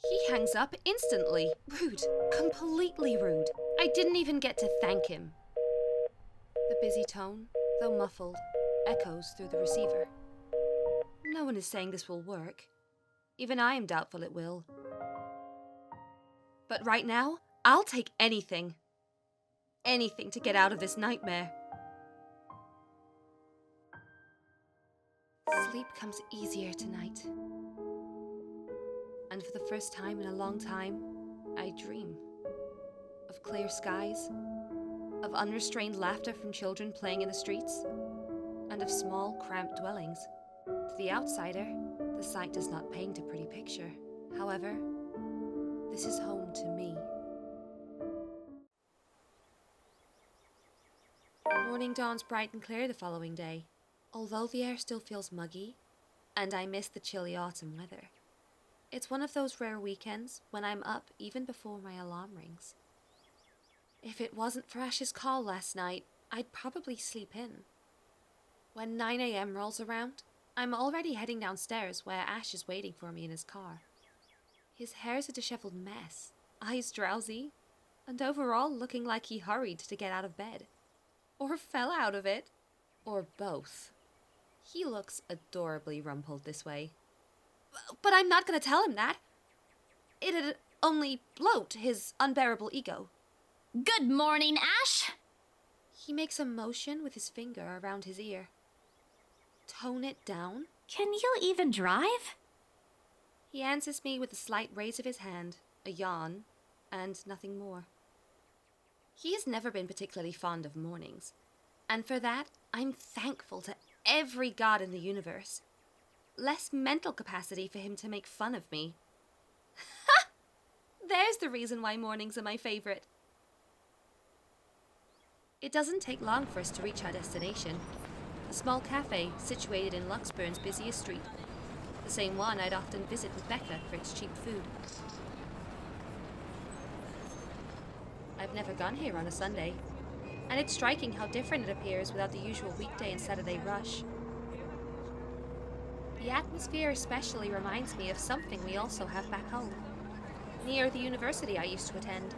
He hangs up instantly. Rude. Completely rude. I didn't even get to thank him. The busy tone, though muffled, echoes through the receiver. No one is saying this will work. Even I am doubtful it will. But right now, I'll take anything. Anything to get out of this nightmare. Sleep comes easier tonight. And for the first time in a long time, I dream. Of clear skies, of unrestrained laughter from children playing in the streets, and of small, cramped dwellings. To the outsider, the sight does not paint a pretty picture. However, this is home to me. Morning dawns bright and clear the following day, although the air still feels muggy, and I miss the chilly autumn weather. It's one of those rare weekends when I'm up even before my alarm rings. If it wasn't for Ash's call last night, I'd probably sleep in. When 9 a.m. rolls around, I'm already heading downstairs where Ash is waiting for me in his car. His hair's a disheveled mess, eyes drowsy, and overall looking like he hurried to get out of bed. Or fell out of it. Or both. He looks adorably rumpled this way. But I'm not going to tell him that. It'd only bloat his unbearable ego. Good morning, Ash! He makes a motion with his finger around his ear. Tone it down. Can you even drive? He answers me with a slight raise of his hand, a yawn, and nothing more. He has never been particularly fond of mornings, and for that, I'm thankful to every god in the universe. Less mental capacity for him to make fun of me. Ha! There's the reason why mornings are my favorite. It doesn't take long for us to reach our destination, a small cafe situated in Luxburn's busiest street, the same one I'd often visit with Becca for its cheap food. I've never gone here on a Sunday, and it's striking how different it appears without the usual weekday and Saturday rush. The atmosphere especially reminds me of something we also have back home, near the university I used to attend.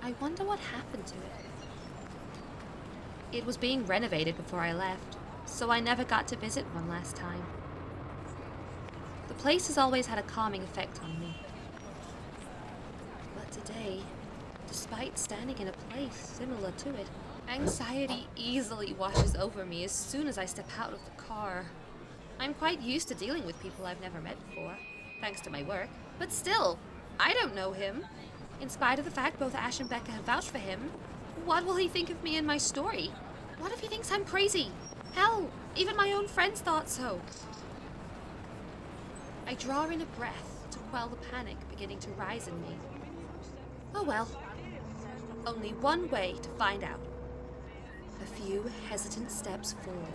I wonder what happened to it. It was being renovated before I left, so I never got to visit one last time. The place has always had a calming effect on me. But today, despite standing in a place similar to it, anxiety easily washes over me as soon as I step out of the car. I'm quite used to dealing with people I've never met before, thanks to my work, but still, I don't know him. In spite of the fact both Ash and Becca have vouched for him, what will he think of me and my story? What if he thinks I'm crazy? Hell, even my own friends thought so. I draw in a breath to quell the panic beginning to rise in me. Oh well. Only one way to find out. A few hesitant steps forward.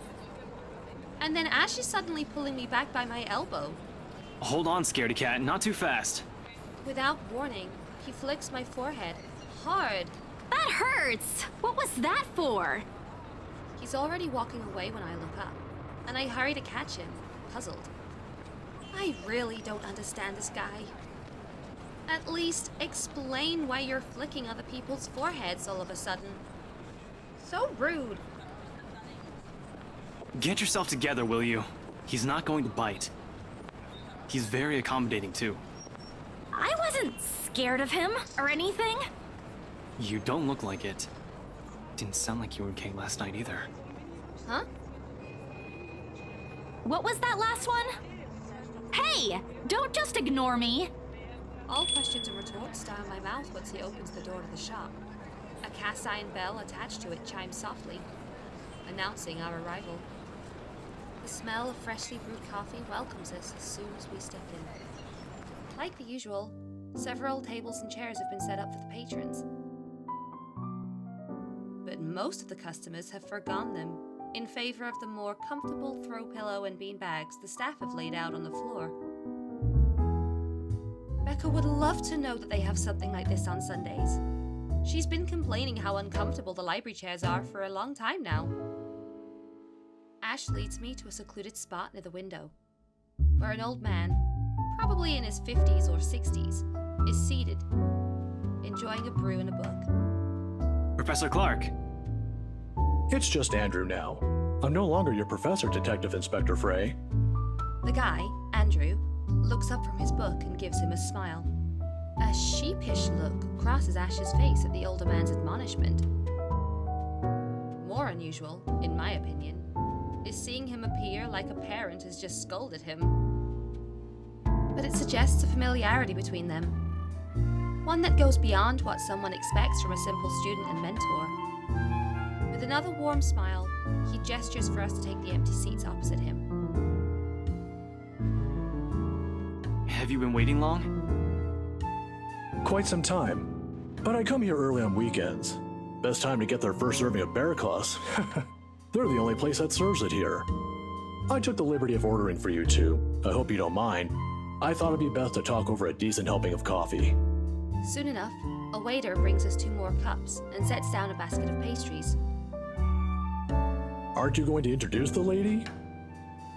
And then Ash is suddenly pulling me back by my elbow. Hold on, scaredy cat, not too fast. Without warning, he flicks my forehead hard. That hurts! What was that for? He's already walking away when I look up, and I hurry to catch him, puzzled. I really don't understand this guy. At least explain why you're flicking other people's foreheads all of a sudden. So rude. Get yourself together, will you? He's not going to bite. He's very accommodating, too. I wasn't scared of him or anything. You don't look like it. Didn't sound like you were okay last night either. Huh? What was that last one? Hey! Don't just ignore me! All questions and retorts die on my mouth once he opens the door to the shop. A cast iron bell attached to it chimes softly, announcing our arrival. The smell of freshly brewed coffee welcomes us as soon as we step in. Like the usual, several tables and chairs have been set up for the patrons. But most of the customers have forgone them in favor of the more comfortable throw pillow and bean bags the staff have laid out on the floor. Becca would love to know that they have something like this on Sundays. She's been complaining how uncomfortable the library chairs are for a long time now. Ash leads me to a secluded spot near the window, where an old man, probably in his 50s or 60s, is seated, enjoying a brew and a book. Professor Clark. It's just Andrew now. I'm no longer your professor, Detective Inspector Frey. The guy, Andrew, looks up from his book and gives him a smile. A sheepish look crosses Ash's face at the older man's admonishment. More unusual, in my opinion, is seeing him appear like a parent has just scolded him. But it suggests a familiarity between them. One that goes beyond what someone expects from a simple student and mentor. With another warm smile, he gestures for us to take the empty seats opposite him. Have you been waiting long? Quite some time. But I come here early on weekends. Best time to get their first serving of VeryClass. They're the only place that serves it here. I took the liberty of ordering for you two. I hope you don't mind. I thought it'd be best to talk over a decent helping of coffee. Soon enough, a waiter brings us 2 more cups and sets down a basket of pastries. Aren't you going to introduce the lady?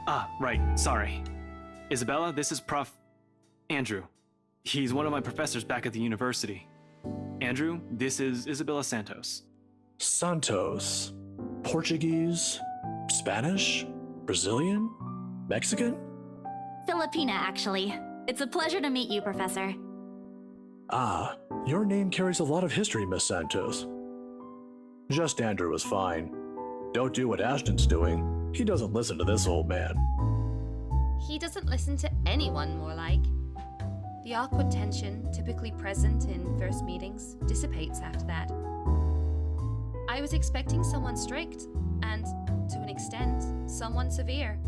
Ah, right, sorry. Isabella, this is Prof. Andrew. He's one of my professors back at the university. Andrew, this is Isabella Santos. Santos. Portuguese? Spanish? Brazilian? Mexican? Filipina, actually. It's a pleasure to meet you, Professor. Ah, your name carries a lot of history, Miss Santos. Just Andrew is fine. Don't do what Ashton's doing. He doesn't listen to this old man. He doesn't listen to anyone, more like. The awkward tension, typically present in first meetings, dissipates after that. I was expecting someone strict, and, to an extent, someone severe.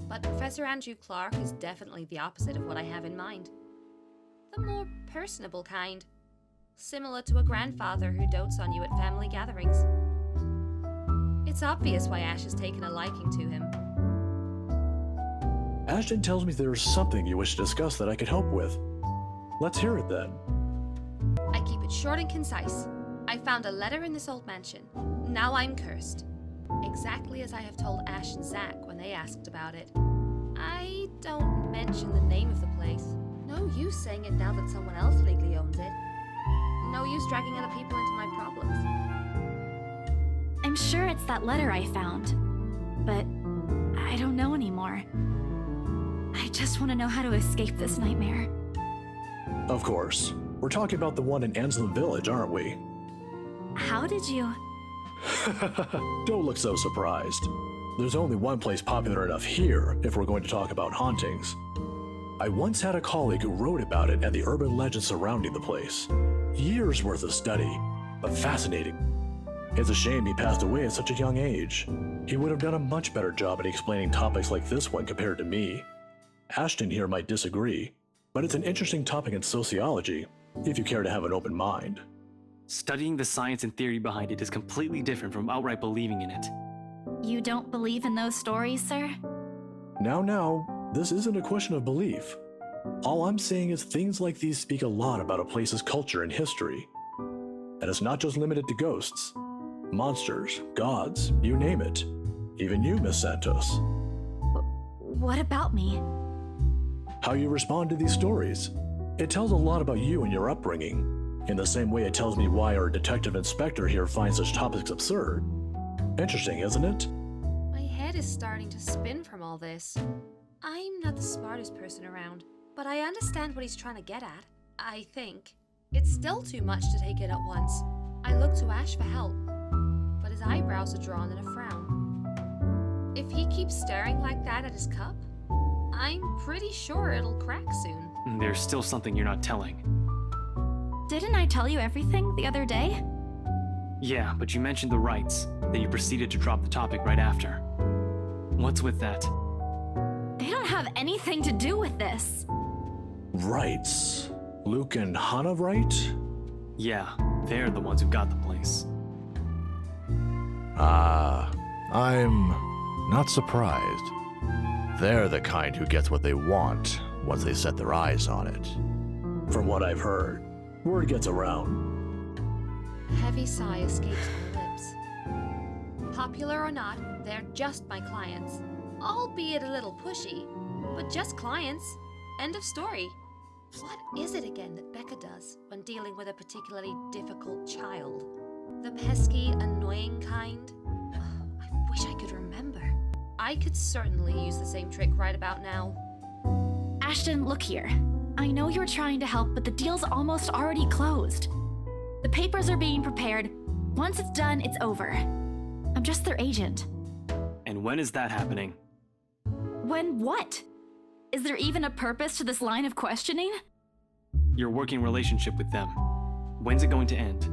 But Professor Andrew Clark is definitely the opposite of what I have in mind. The more personable kind. Similar to a grandfather who dotes on you at family gatherings. It's obvious why Ash has taken a liking to him. Ashton tells me there's something you wish to discuss that I could help with. Let's hear it then. I keep it short and concise. I found a letter in this old mansion. Now I'm cursed. Exactly as I have told Ash and Zach when they asked about it. I don't mention the name of the place. No use saying it now that someone else legally owns it. No use dragging other people into my problems. I'm sure it's that letter I found, but I don't know anymore. I just want to know how to escape this nightmare. Of course. We're talking about the one in Anslem Village, aren't we? How did you... Don't look so surprised. There's only one place popular enough here if we're going to talk about hauntings. I once had a colleague who wrote about it and the urban legends surrounding the place. Years worth of study, but fascinating. It's a shame he passed away at such a young age. He would have done a much better job at explaining topics like this one compared to me. Ashton here might disagree, but it's an interesting topic in sociology, if you care to have an open mind. Studying the science and theory behind it is completely different from outright believing in it. You don't believe in those stories, sir? Now, this isn't a question of belief. All I'm saying is things like these speak a lot about a place's culture and history. And it's not just limited to ghosts. Monsters, gods, you name it. Even you, Miss Santos. What about me? How you respond to these stories. It tells a lot about you and your upbringing, in the same way it tells me why our detective inspector here finds such topics absurd. Interesting, isn't it? My head is starting to spin from all this. I'm not the smartest person around, but I understand what he's trying to get at, I think. It's still too much to take in at once. I look to Ash for help, but his eyebrows are drawn in a frown. If he keeps staring like that at his cup, I'm pretty sure it'll crack soon. There's still something you're not telling. Didn't I tell you everything the other day? Yeah, but you mentioned the rights, then you proceeded to drop the topic right after. What's with that? They don't have anything to do with this. Rights. Luke and Hannah, right? Yeah, they're the ones who got the place. I'm not surprised. They're the kind who gets what they want once they set their eyes on it. From what I've heard, word gets around. A heavy sigh escapes my lips. Popular or not, they're just my clients. Albeit a little pushy, but just clients. End of story. What is it again that Becca does when dealing with a particularly difficult child? The pesky, annoying kind? I wish I could remember. I could certainly use the same trick right about now. Ashton, look here. I know you're trying to help, but the deal's almost already closed. The papers are being prepared. Once it's done, it's over. I'm just their agent. And when is that happening? When what? Is there even a purpose to this line of questioning? Your working relationship with them. When's it going to end?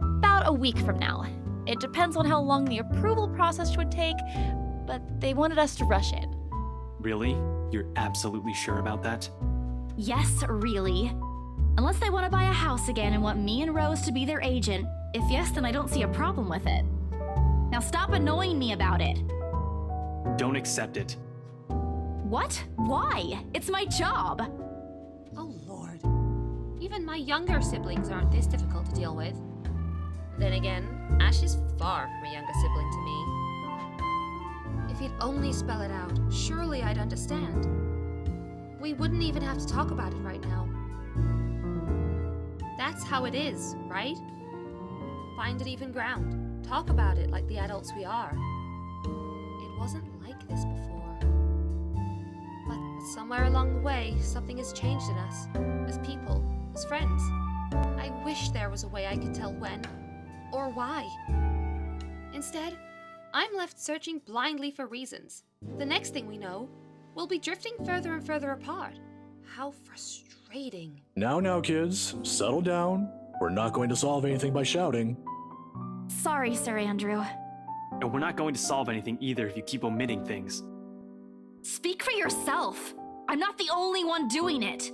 About a week from now. It depends on how long the approval process would take, but they wanted us to rush it. Really? You're absolutely sure about that? Yes, really. Unless they want to buy a house again and want me and Rose to be their agent. If yes, then I don't see a problem with it. Now stop annoying me about it. Don't accept it. What? Why? It's my job. Oh, Lord. Even my younger siblings aren't this difficult to deal with. Then again, Ash is far from a younger sibling to me. If he'd only spell it out, surely I'd understand. We wouldn't even have to talk about it right now. That's how it is, right? Find an even ground. Talk about it like the adults we are. It wasn't like this before. But somewhere along the way, something has changed in us. As people, as friends. I wish there was a way I could tell when. Or why. Instead, I'm left searching blindly for reasons. The next thing we know, we'll be drifting further and further apart. How frustrating. Now, kids, settle down. We're not going to solve anything by shouting. Sorry, Sir Andrew. And we're not going to solve anything either if you keep omitting things. Speak for yourself. I'm not the only one doing it.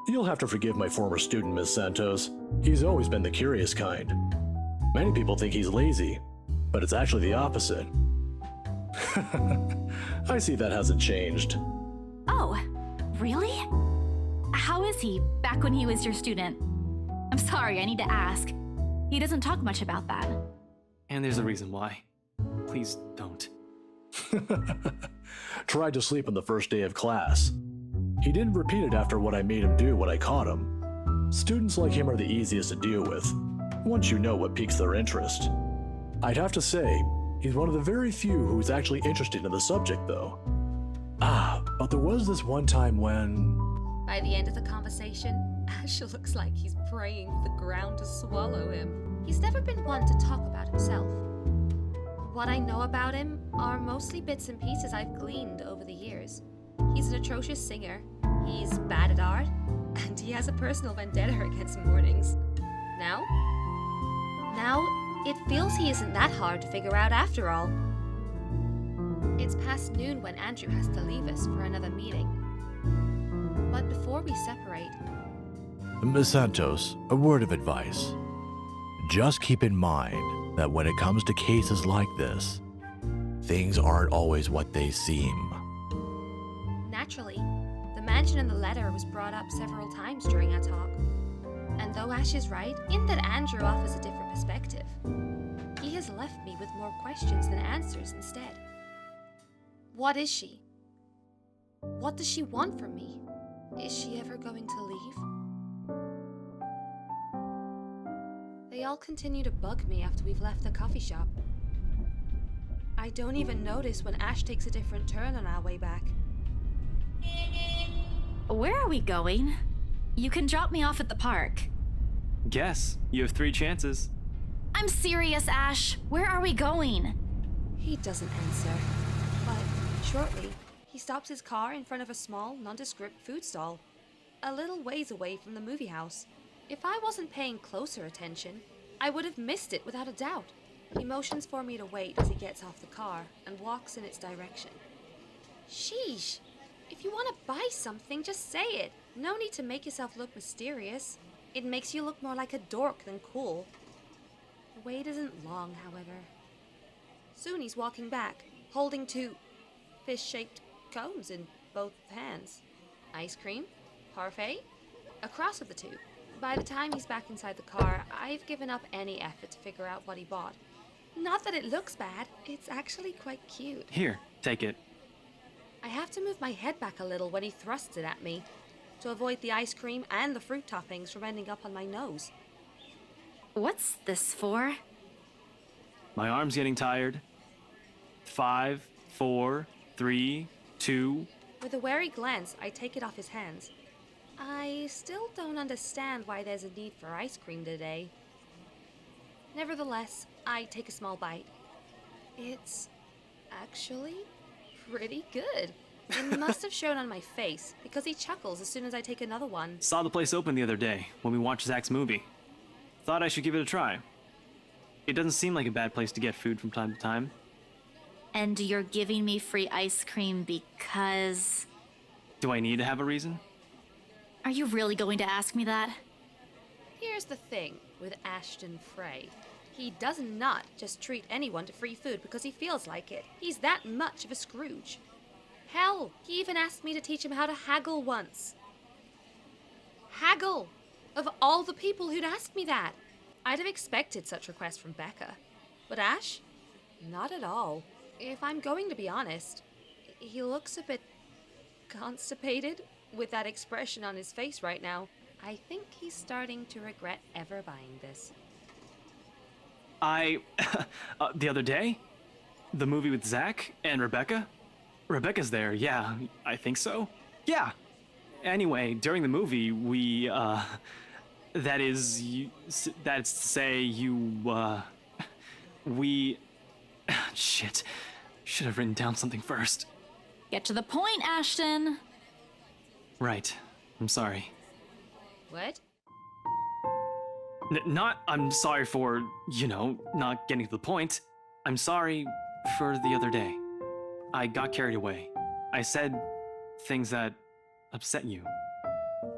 You'll have to forgive my former student, Miss Santos. He's always been the curious kind. Many people think he's lazy, but it's actually the opposite. I see that hasn't changed. Oh, really? How is he back when he was your student? I'm sorry, I need to ask. He doesn't talk much about that. And there's a reason why. Please don't. Tried to sleep on the first day of class. He didn't repeat it after what I made him do when I caught him. Students like him are the easiest to deal with, once you know what piques their interest. I'd have to say, he's one of the very few who's actually interested in the subject, though. But there was this one time when... By the end of the conversation, Ash looks like he's praying for the ground to swallow him. He's never been one to talk about himself. What I know about him are mostly bits and pieces I've gleaned over the years. He's an atrocious singer, he's bad at art, and he has a personal vendetta against mornings. Now, it feels he isn't that hard to figure out after all. It's past noon when Andrew has to leave us for another meeting. But before we separate... Miss Santos, a word of advice. Just keep in mind that when it comes to cases like this, things aren't always what they seem. Naturally, the mansion in the letter was brought up several times during our talk. And though Ash is right in that Andrew offers a different perspective, he has left me with more questions than answers instead. What is she? What does she want from me? Is she ever going to leave? They all continue to bug me after we've left the coffee shop. I don't even notice when Ash takes a different turn on our way back. Where are we going? You can drop me off at the park. Guess. You have 3 chances. I'm serious, Ash. Where are we going? He doesn't answer, but shortly, he stops his car in front of a small, nondescript food stall, a little ways away from the movie house. If I wasn't paying closer attention, I would have missed it without a doubt. He motions for me to wait as he gets off the car and walks in its direction. Sheesh! If you want to buy something, just say it. No need to make yourself look mysterious. It makes you look more like a dork than cool. The wait isn't long, however. Soon he's walking back, holding 2 fish-shaped cones in both hands. Ice cream? Parfait? A cross of the 2. By the time he's back inside the car, I've given up any effort to figure out what he bought. Not that it looks bad, it's actually quite cute. Here, take it. I have to move my head back a little when he thrusts it at me, to avoid the ice cream and the fruit toppings from ending up on my nose. What's this for? My arm's getting tired. 5, 4, 3, 2. With a wary glance, I take it off his hands. I still don't understand why there's a need for ice cream today. Nevertheless, I take a small bite. It's actually pretty good. It must have shown on my face, because he chuckles as soon as I take another one. Saw the place open the other day when we watched Zach's movie. Thought I should give it a try. It doesn't seem like a bad place to get food from time to time. And you're giving me free ice cream because... Do I need to have a reason? Are you really going to ask me that? Here's the thing with Ashton Frey. He does not just treat anyone to free food because he feels like it. He's that much of a Scrooge. Hell, he even asked me to teach him how to haggle once. Haggle! Of all the people who'd ask me that. I'd have expected such requests from Becca. But Ash? Not at all. If I'm going to be honest, he looks a bit constipated with that expression on his face right now. I think he's starting to regret ever buying this. The other day? The movie with Zach and Rebecca? Rebecca's there, yeah, I think so. Yeah. Anyway, during the movie, we, that's to say, we... Shit. Should have written down something first. Get to the point, Ashton. Right. I'm sorry. What? I'm sorry for, not getting to the point. I'm sorry for the other day. I got carried away. I said things that upset you.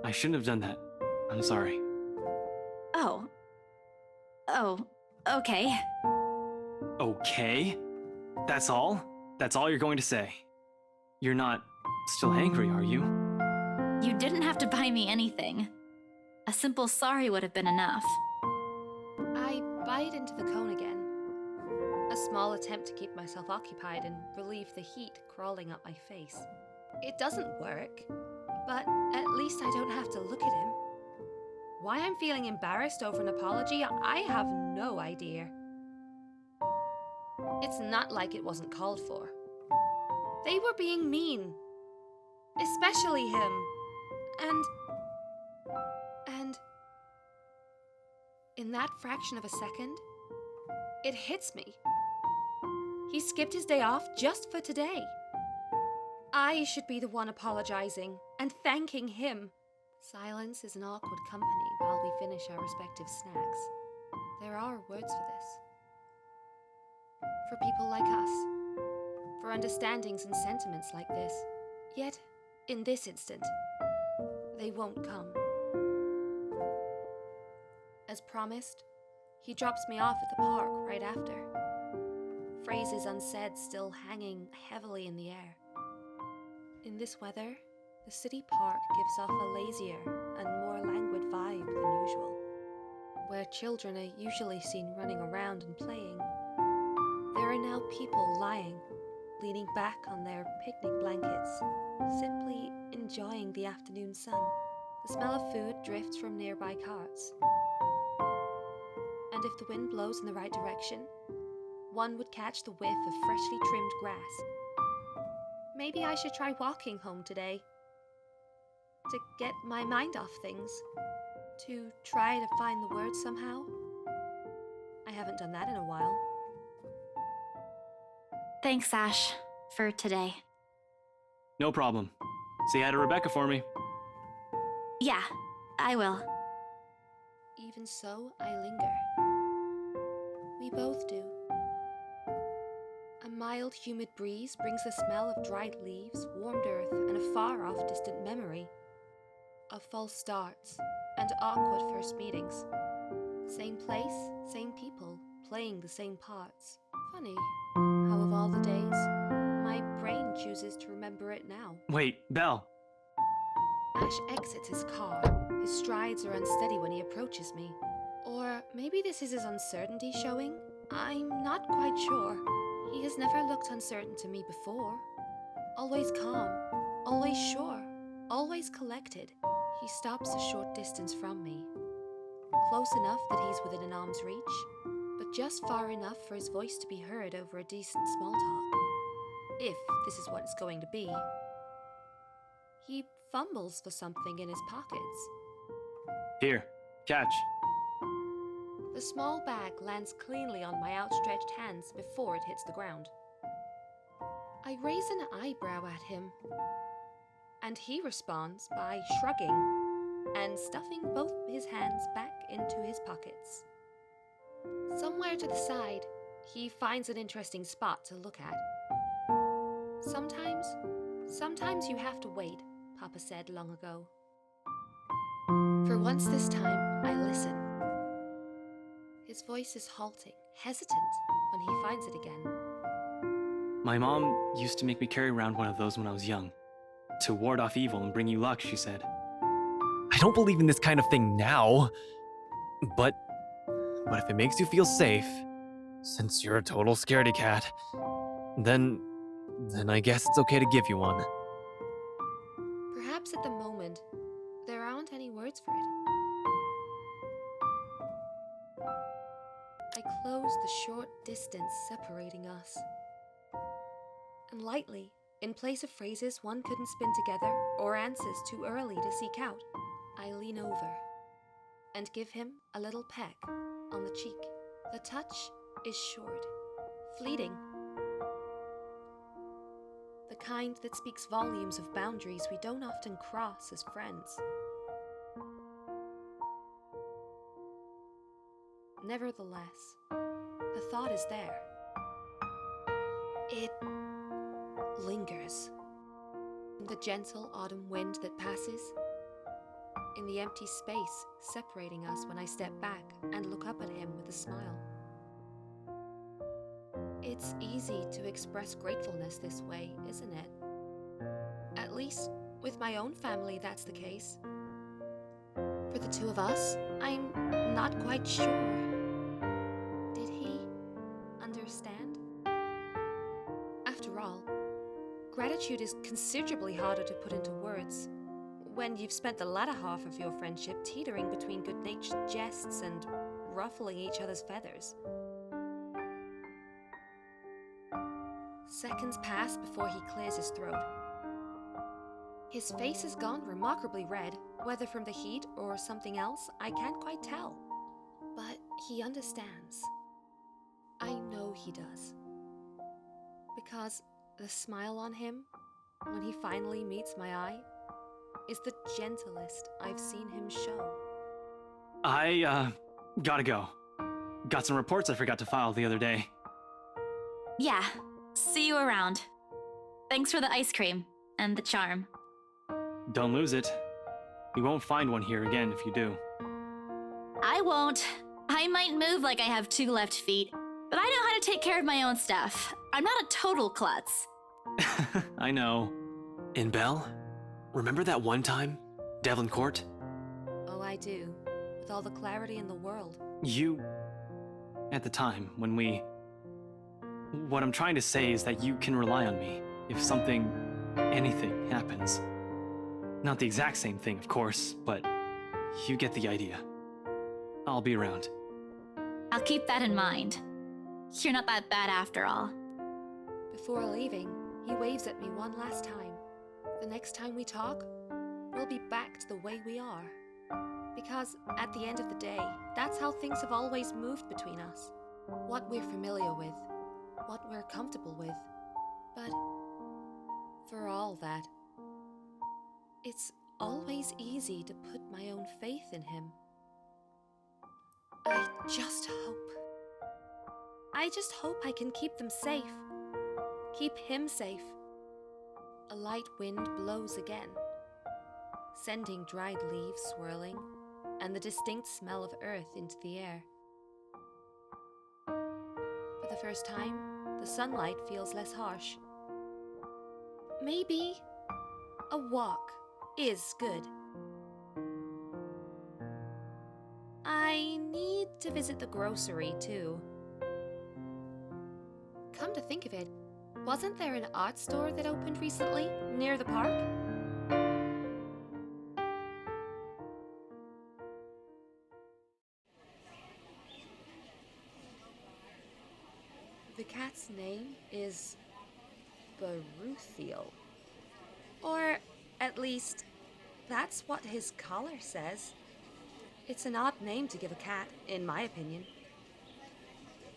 I shouldn't have done that. I'm sorry. Oh, okay. Okay? That's all? That's all you're going to say? You're not still angry, are you? You didn't have to buy me anything. A simple sorry would have been enough. I bite into the cone again. A small attempt to keep myself occupied and relieve the heat crawling up my face. It doesn't work, but at least I don't have to look at him. Why I'm feeling embarrassed over an apology, I have no idea. It's not like it wasn't called for. They were being mean. Especially him. And in that fraction of a second, it hits me. He skipped his day off just for today. I should be the one apologizing and thanking him. Silence is an awkward company while we finish our respective snacks. There are words for this. For people like us. For understandings and sentiments like this. Yet, in this instant, they won't come. As promised, He drops me off at the park right after. Phrases unsaid still hanging heavily in the air. In this weather, the city park gives off a lazier and more languid vibe than usual. Where children are usually seen running around and playing, there are now people lying, leaning back on their picnic blankets, simply enjoying the afternoon sun. The smell of food drifts from nearby carts. And if the wind blows in the right direction, one would catch the whiff of freshly trimmed grass. Maybe I should try walking home today. To get my mind off things. To try to find the words somehow. I haven't done that in a while. Thanks, Ash, for today. No problem. Say hi to Rebecca for me. Yeah, I will. Even so, I linger. We both do. A mild, humid breeze brings the smell of dried leaves, warmed earth, and a far-off distant memory of false starts and awkward first meetings. Same place, same people, playing the same parts. Funny how of all the days, my brain chooses to remember it now. Wait, Belle. Ash exits his car. His strides are unsteady when he approaches me. Or maybe this is his uncertainty showing? I'm not quite sure. He has never looked uncertain to me before. Always calm, always sure, always collected. He stops a short distance from me. Close enough that he's within an arm's reach, but just far enough for his voice to be heard over a decent small talk. If this is what it's going to be. He fumbles for something in his pockets. Here, catch. The small bag lands cleanly on my outstretched hands before it hits the ground. I raise an eyebrow at him, and he responds by shrugging and stuffing both his hands back into his pockets. Somewhere to the side, he finds an interesting spot to look at. Sometimes you have to wait, Papa said long ago. For once this time, I listen. His voice is halting, hesitant, when he finds it again. My mom used to make me carry around one of those when I was young. To ward off evil and bring you luck, she said. I don't believe in this kind of thing now. But if it makes you feel safe, since you're a total scaredy cat, then I guess it's okay to give you one. Perhaps at the moment, there aren't any words for it. I close the short distance separating us. And lightly, in place of phrases one couldn't spin together or answers too early to seek out, I lean over and give him a little peck on the cheek. The touch is short, fleeting. The kind that speaks volumes of boundaries we don't often cross as friends. Nevertheless, the thought is there. It lingers. In the gentle autumn wind that passes, in the empty space separating us when I step back and look up at him with a smile. It's easy to express gratefulness this way, isn't it? At least, with my own family, that's the case. For the two of us, I'm not quite sure. Did he understand? After all, gratitude is considerably harder to put into words when you've spent the latter half of your friendship teetering between good-natured jests and ruffling each other's feathers. Seconds pass before he clears his throat. His face has gone remarkably red, whether from the heat or something else, I can't quite tell. But he understands. I know he does. Because the smile on him, when he finally meets my eye, is the gentlest I've seen him show. I, gotta go. Got some reports I forgot to file the other day. Yeah, see you around. Thanks for the ice cream and the charm. Don't lose it. You won't find one here again if you do. I won't. I might move like I have 2 left feet, but I know how to take care of my own stuff. I'm not a total klutz. I know. In Belle, remember that one time? Devlin Court? Oh, I do. With all the clarity in the world. You... At the time, when we... What I'm trying to say is that you can rely on me if something, anything happens. Not the exact same thing, of course, but you get the idea. I'll be around. I'll keep that in mind. You're not that bad after all. Before leaving, he waves at me one last time. The next time we talk, we'll be back to the way we are. Because at the end of the day, that's how things have always moved between us. What we're familiar with, what we're comfortable with. But for all that, it's always easy to put my own faith in him. I just hope I can keep them safe. Keep him safe. A light wind blows again, sending dried leaves swirling and the distinct smell of earth into the air. For the first time, the sunlight feels less harsh. Maybe a walk is good. I need to visit the grocery too. Come to think of it, wasn't there an art store that opened recently near the park? The cat's name is Baruthiel. Or at least, that's what his collar says. It's an odd name to give a cat, in my opinion.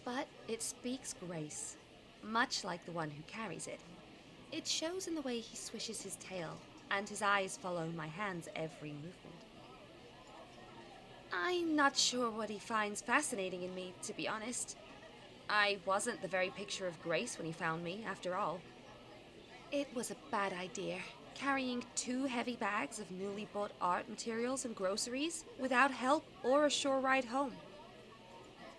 But it speaks grace, much like the one who carries it. It shows in the way he swishes his tail, and his eyes follow my hand's every movement. I'm not sure what he finds fascinating in me, to be honest. I wasn't the very picture of grace when he found me, after all. It was a bad idea, carrying 2 heavy bags of newly bought art materials and groceries without help or a sure ride home.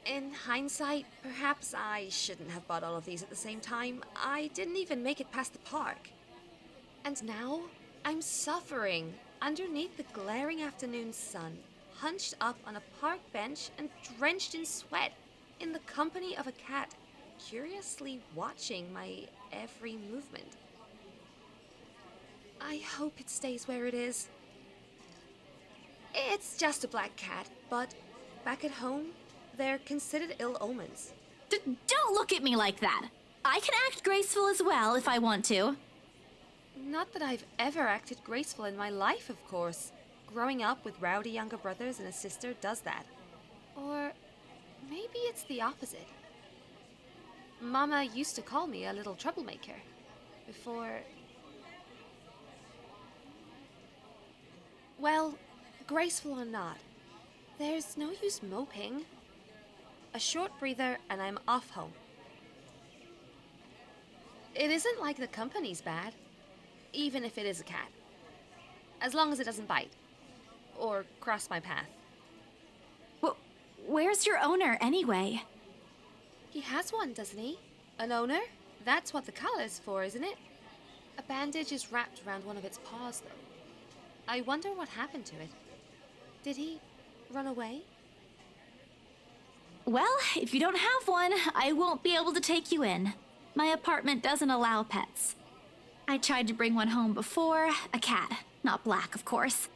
In hindsight, perhaps I shouldn't have bought all of these at the same time. I didn't even make it past the park. And now, I'm suffering underneath the glaring afternoon sun, hunched up on a park bench and drenched in sweat, in the company of a cat, curiously watching my every movement. I hope it stays where it is. It's just a black cat, but back at home, they're considered ill omens. Don't look at me like that. I can act graceful as well if I want to. Not that I've ever acted graceful in my life, of course. Growing up with rowdy younger brothers and a sister does that. Or maybe it's the opposite. Mama used to call me a little troublemaker before... Well, graceful or not, there's no use moping. A short breather and I'm off home. It isn't like the company's bad, even if it is a cat. As long as it doesn't bite or cross my path. Where's your owner, anyway? He has one, doesn't he? An owner? That's what the collar's for, isn't it? A bandage is wrapped around one of its paws, though. I wonder what happened to it. Did he run away? Well, if you don't have one, I won't be able to take you in. My apartment doesn't allow pets. I tried to bring one home before, a cat. Not black, of course.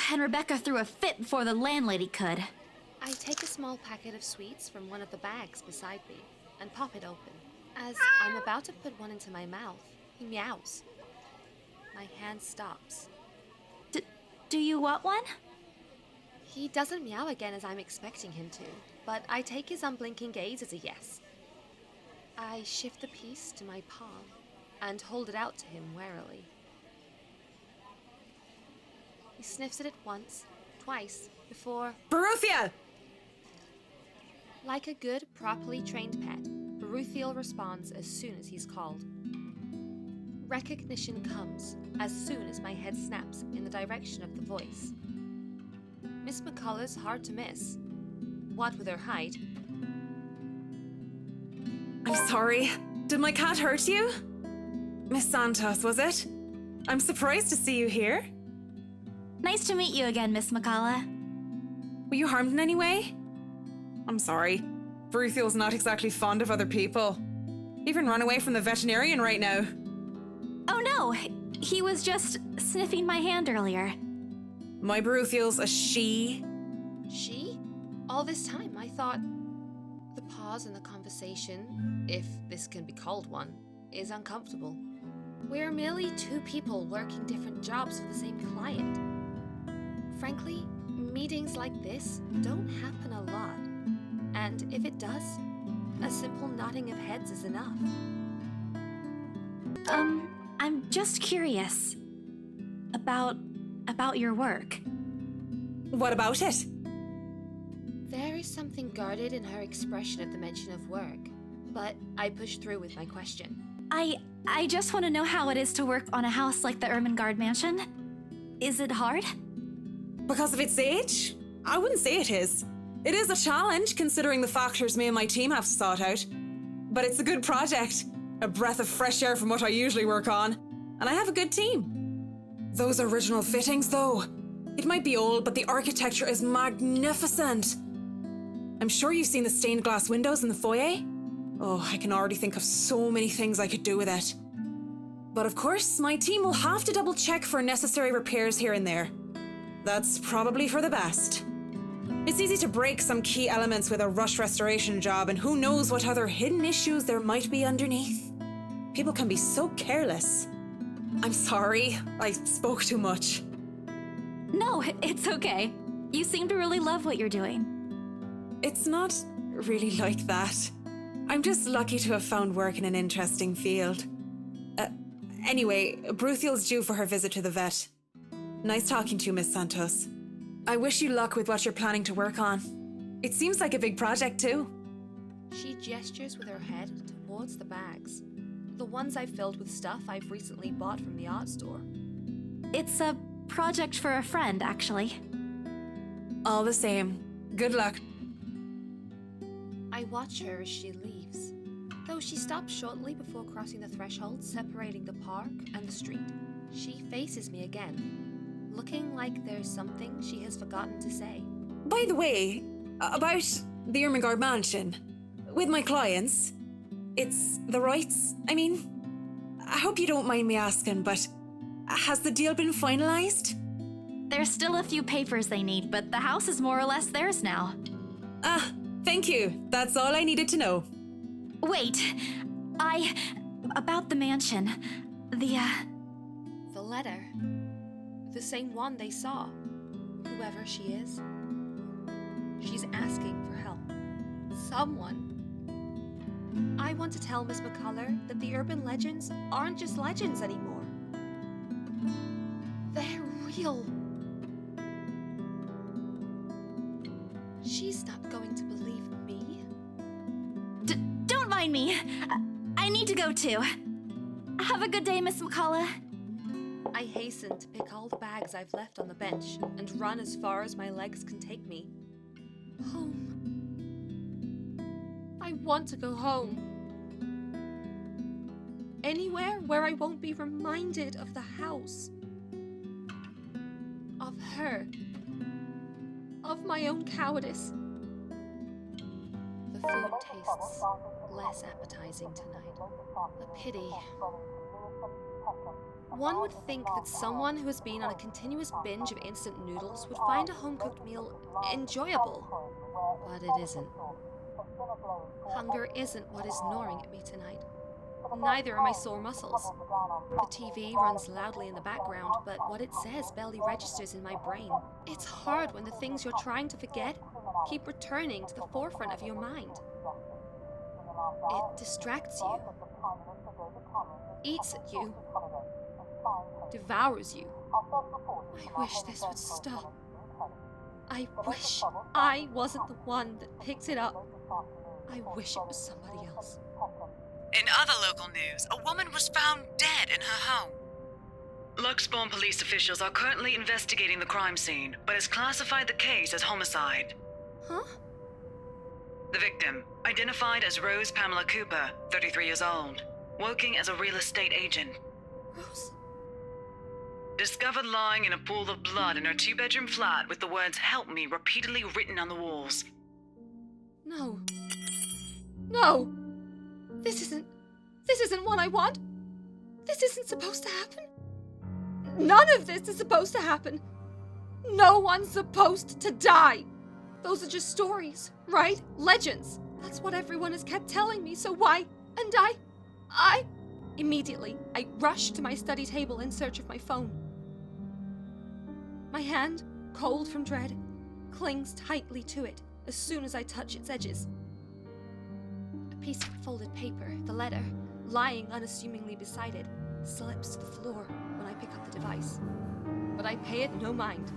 And Rebecca threw a fit before the landlady could. I take a small packet of sweets from one of the bags beside me and pop it open. As I'm about to put one into my mouth, he meows. My hand stops. Do you want one? He doesn't meow again as I'm expecting him to, but I take his unblinking gaze as a yes. I shift the piece to my palm and hold it out to him warily. He sniffs at it once, twice, before... Baruthia! Like a good, properly trained pet, Baruthiel responds as soon as he's called. Recognition comes as soon as my head snaps in the direction of the voice. Miss McCullough's hard to miss. what with her height. I'm sorry. Did my cat hurt you? Miss Santos, was it? I'm surprised to see you here. Nice to meet you again, Miss McCullough. Were you harmed in any way? I'm sorry. Bruthiel's not exactly fond of other people. Even run away from the veterinarian right now. Oh no, he was just sniffing my hand earlier. My Bruthiel's a she. She? All this time, I thought... The pause in the conversation, if this can be called one, is uncomfortable. We're merely two people working different jobs for the same client. Frankly, meetings like this don't happen a lot. And if it does, a simple nodding of heads is enough. I'm just curious. About your work. What about it? There is something guarded in her expression at the mention of work, but I pushed through with my question. I just want to know how it is to work on a house like the Ermengarde Mansion. Is it hard? Because of its age? I wouldn't say it is. It is a challenge, considering the factors me and my team have to sort out. But it's a good project. A breath of fresh air from what I usually work on. And I have a good team. Those original fittings, though. It might be old, but the architecture is magnificent. I'm sure you've seen the stained glass windows in the foyer. Oh, I can already think of so many things I could do with it. But of course, my team will have to double check for necessary repairs here and there. That's probably for the best. It's easy to break some key elements with a rush restoration job, and who knows what other hidden issues there might be underneath. People can be so careless. I'm sorry, I spoke too much. No, it's okay. You seem to really love what you're doing. It's not really like that. I'm just lucky to have found work in an interesting field. Anyway, Bruthiel's due for her visit to the vet. Nice talking to you, Miss Santos. I wish you luck with what you're planning to work on. It seems like a big project, too. She gestures with her head towards the bags. The ones I've filled with stuff I've recently bought from the art store. It's a project for a friend, actually. All the same. Good luck. I watch her as she leaves, though she stops shortly before crossing the threshold separating the park and the street. She faces me again, looking like there's something she has forgotten to say. By the way, about the Ermengarde Mansion, with my clients, it's the rights, I hope you don't mind me asking, but has the deal been finalized? There's still a few papers they need, but the house is more or less theirs now. Thank you. That's all I needed to know. Wait, about the mansion, the letter. The same one they saw. Whoever she is. She's asking for help. Someone. I want to tell Miss McCullough that the urban legends aren't just legends anymore. They're real. She's not going to believe me. Don't mind me. I need to go too. Have a good day, Miss McCullough. I hasten to pick all the bags I've left on the bench and run as far as my legs can take me. Home. I want to go home. Anywhere where I won't be reminded of the house. Of her. Of my own cowardice. The food tastes less appetizing tonight. A pity. One would think that someone who has been on a continuous binge of instant noodles would find a home-cooked meal enjoyable. But it isn't. Hunger isn't what is gnawing at me tonight. Neither are my sore muscles. The TV runs loudly in the background, but what it says barely registers in my brain. It's hard when the things you're trying to forget keep returning to the forefront of your mind. It distracts you, eats at you, devours you. I wish this would stop. I wish I wasn't the one that picked it up. I wish it was somebody else. In other local news, a woman was found dead in her home. Luxbourne police officials are currently investigating the crime scene, but has classified the case as homicide. Huh? The victim, identified as Rose Pamela Cooper, 33 years old, working as a real estate agent. Rose? Discovered lying in a pool of blood in her 2-bedroom flat with the words "Help me" repeatedly written on the walls. No. No! This isn't what I want. This isn't supposed to happen. None of this is supposed to happen. No one's supposed to die. Those are just stories, right? Legends. That's what everyone has kept telling me, so why? And I... Immediately, I rush to my study table in search of my phone. My hand, cold from dread, clings tightly to it as soon as I touch its edges. A piece of folded paper, the letter, lying unassumingly beside it, slips to the floor when I pick up the device. But I pay it no mind.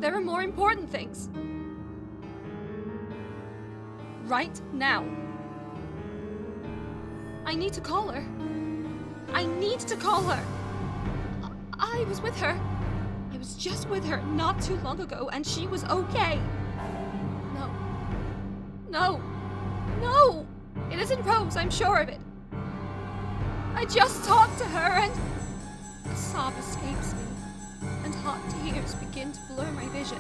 There are more important things. Right now. I need to call her. I need to call her. I was with her. I was just with her not too long ago, and she was okay. No. No. No! It isn't Rose, I'm sure of it. I just talked to her, and a sob escapes me, and hot tears begin to blur my vision.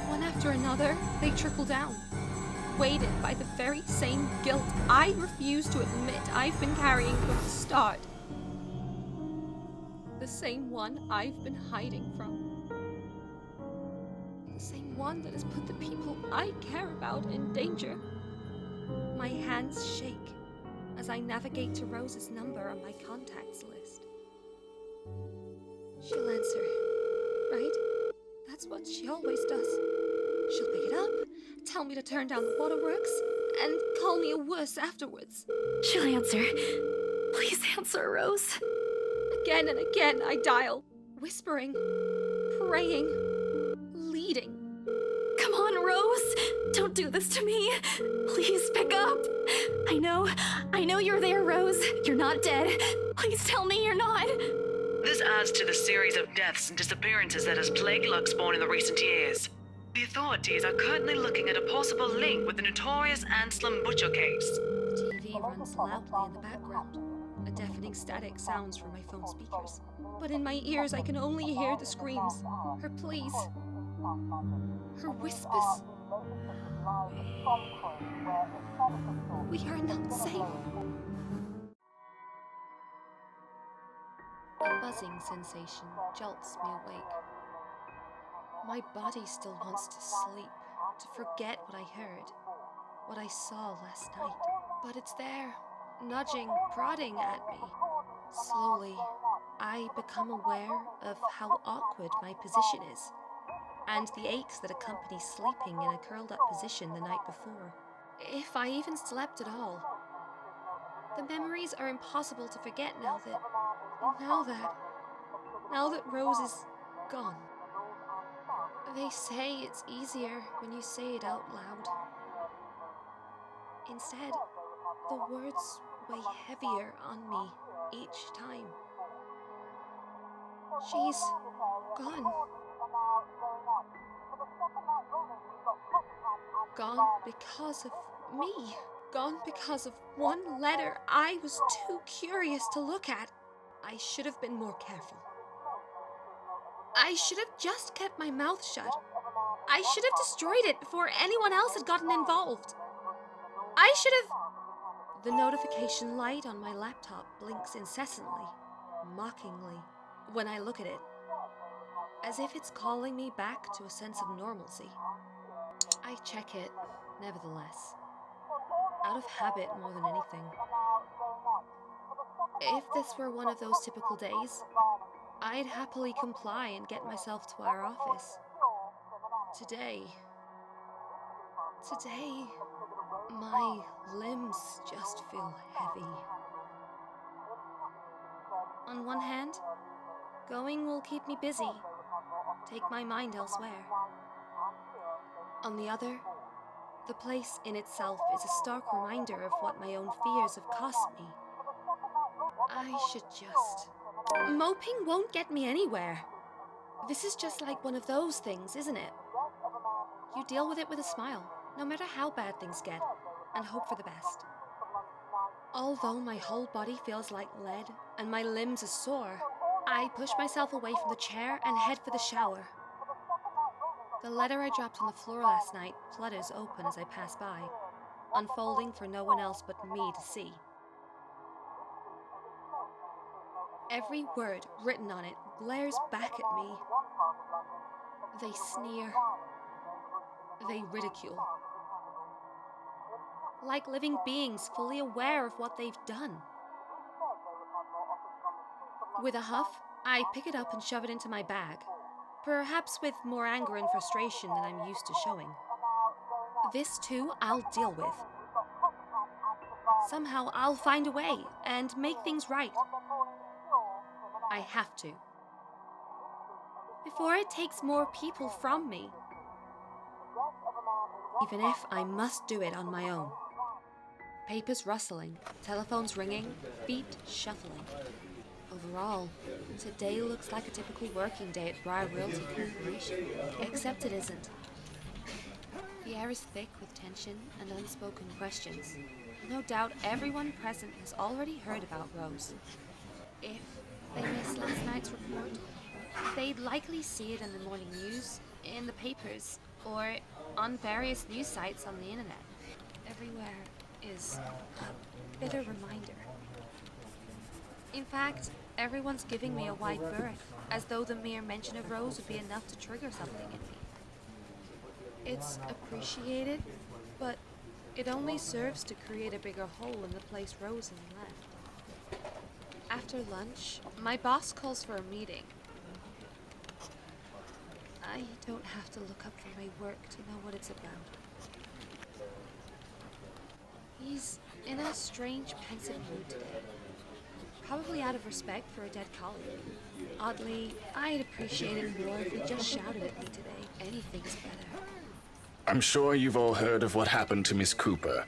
One after another, they trickle down, weighted by the very same guilt I refuse to admit I've been carrying from the start. The same one I've been hiding from. The same one that has put the people I care about in danger. My hands shake as I navigate to Rose's number on my contacts list. She'll answer, right? That's what she always does. She'll pick it up, tell me to turn down the waterworks, and call me a wuss afterwards. She'll answer. Please answer, Rose. Again and again I dial, whispering, praying, pleading. Come on, Rose! Don't do this to me! Please pick up! I know you're there, Rose. You're not dead. Please tell me you're not. This adds to the series of deaths and disappearances that has plagued Luxborn in the recent years. The authorities are currently looking at a possible link with the notorious Anselm Butcher case. The TV runs loudly in the background. A deafening static sounds from my phone speakers. But in my ears I can only hear the screams, her pleas, her whispers. We are not safe. A buzzing sensation jolts me awake. My body still wants to sleep, to forget what I heard, what I saw last night. But it's there, nudging, prodding at me. Slowly, I become aware of how awkward my position is, and the aches that accompany sleeping in a curled-up position the night before. If I even slept at all. The memories are impossible to forget now that Rose is gone. They say it's easier when you say it out loud. Instead, the words weigh heavier on me each time. She's gone. Gone because of me. Gone because of one letter I was too curious to look at. I should have been more careful. I should have just kept my mouth shut. I should have destroyed it before anyone else had gotten involved. I should have... The notification light on my laptop blinks incessantly, mockingly, when I look at it, as if it's calling me back to a sense of normalcy. I check it, nevertheless, out of habit more than anything. If this were one of those typical days, I'd happily comply and get myself to our office. Today, my limbs just feel heavy. On one hand, going will keep me busy, take my mind elsewhere. On the other, the place in itself is a stark reminder of what my own fears have cost me. I should just... Moping won't get me anywhere. This is just like one of those things, isn't it? You deal with it with a smile. no matter how bad things get, and hope for the best. Although my whole body feels like lead and my limbs are sore, I push myself away from the chair and head for the shower. The letter I dropped on the floor last night flutters open as I pass by, unfolding for no one else but me to see. Every word written on it glares back at me. They sneer. They ridicule. Like living beings fully aware of what they've done. With a huff, I pick it up and shove it into my bag, perhaps with more anger and frustration than I'm used to showing. This too I'll deal with. Somehow I'll find a way and make things right. I have to. Before it takes more people from me. Even if I must do it on my own. Papers rustling, telephones ringing, feet shuffling. Overall, today looks like a typical working day at Briar Realty Corporation, except it isn't. The air is thick with tension and unspoken questions. No doubt everyone present has already heard about Rose. If they missed last night's report, they'd likely see it in the morning news, in the papers, or on various news sites on the internet. Everywhere is a bitter reminder. In fact, everyone's giving me a wide berth, as though the mere mention of Rose would be enough to trigger something in me. It's appreciated, but it only serves to create a bigger hole in the place Rose has left. After lunch, my boss calls for a meeting. I don't have to look up from my work to know what it's about. He's in a strange, pensive mood today. Probably out of respect for a dead colleague. Oddly, I'd appreciate it more if he just shouted at me today. Anything's better. I'm sure you've all heard of what happened to Miss Cooper.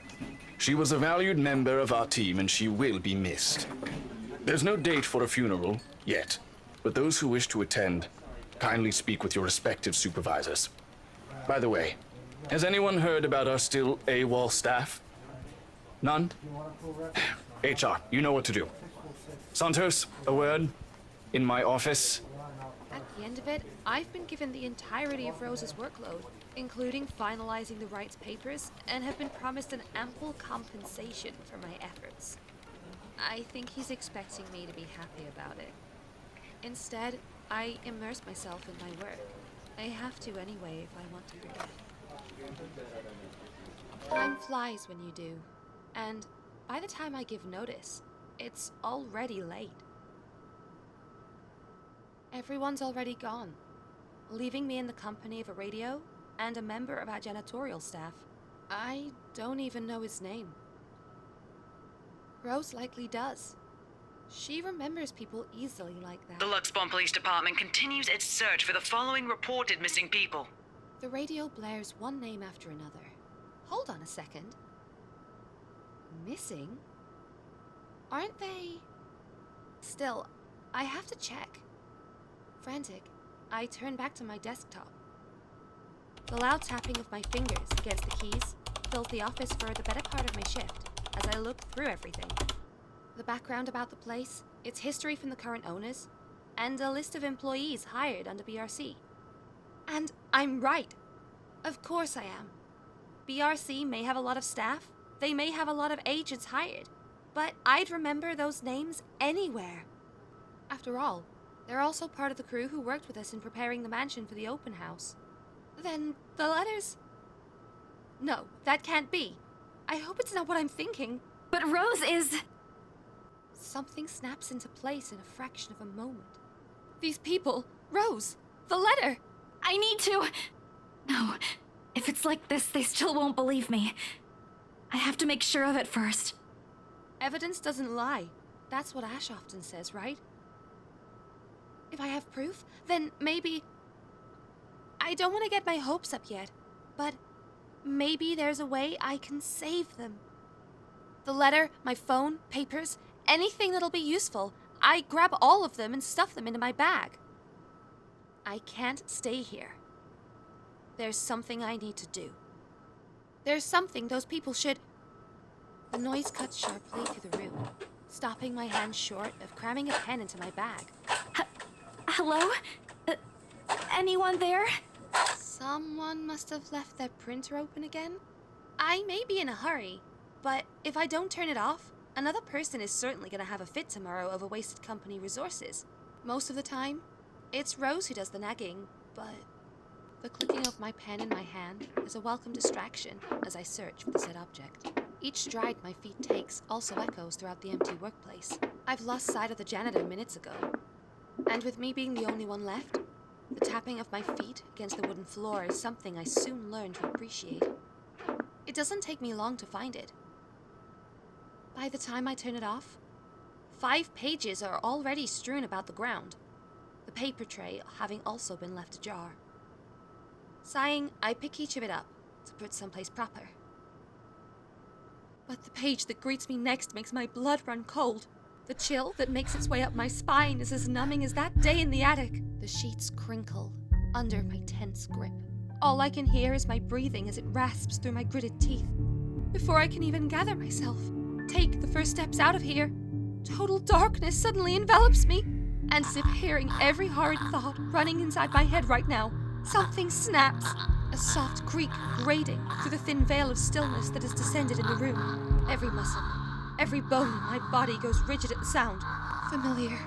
She was a valued member of our team and she will be missed. There's no date for a funeral, yet, but those who wish to attend, kindly speak with your respective supervisors. By the way, has anyone heard about our still AWOL staff? None? HR, you know what to do. Santos, a word? In my office? At the end of it, I've been given the entirety of Rose's workload, including finalizing the rights papers, and have been promised an ample compensation for my efforts. I think he's expecting me to be happy about it. Instead, I immerse myself in my work. I have to anyway if I want to forget. Time flies when you do, and by the time I give notice, it's already late. Everyone's already gone, leaving me in the company of a radio and a member of our janitorial staff. I don't even know his name. Rose likely does. She remembers people easily like that. The Luxbomb Police Department continues its search for the following reported missing people. The radio blares one name after another. Hold on a second. Missing? Aren't they? Still, I have to check. Frantic, I turn back to my desktop. The loud tapping of my fingers against the keys fills the office for the better part of my shift as I look through everything. The background about the place, its history from the current owners, and a list of employees hired under BRC. And I'm right. Of course I am. BRC may have a lot of staff, they may have a lot of agents hired, but I'd remember those names anywhere. After all, they're also part of the crew who worked with us in preparing the mansion for the open house. Then the letters? No, that can't be. I hope it's not what I'm thinking. But Rose is... Something snaps into place in a fraction of a moment. These people, Rose, the letter. I need to... No, if it's like this, they still won't believe me. I have to make sure of it first. Evidence doesn't lie. That's what Ash often says, right? If I have proof, then maybe... I don't want to get my hopes up yet, but maybe there's a way I can save them. The letter, my phone, papers, anything that'll be useful. I grab all of them and stuff them into my bag. I can't stay here. There's something I need to do. There's something those people should... The noise cuts sharply through the room, stopping my hand short of cramming a pen into my bag. Hello? Anyone there? Someone must have left their printer open again. I may be in a hurry, but if I don't turn it off, another person is certainly going to have a fit tomorrow over wasted company resources. Most of the time, it's Rose who does the nagging, but the clicking of my pen in my hand is a welcome distraction as I search for the said object. Each stride my feet takes also echoes throughout the empty workplace. I've lost sight of the janitor minutes ago, and with me being the only one left, the tapping of my feet against the wooden floor is something I soon learn to appreciate. It doesn't take me long to find it. By the time I turn it off, 5 pages are already strewn about the ground, the paper tray having also been left ajar. Sighing, I pick each of it up to put someplace proper. But the page that greets me next makes my blood run cold. The chill that makes its way up my spine is as numbing as that day in the attic. The sheets crinkle under my tense grip. All I can hear is my breathing as it rasps through my gritted teeth. Before I can even gather myself, take the first steps out of here, total darkness suddenly envelops me. And as if hearing every horrid thought running inside my head right now, something snaps. A soft creak grating through the thin veil of stillness that has descended in the room. Every muscle, every bone in my body goes rigid at the sound. Familiar.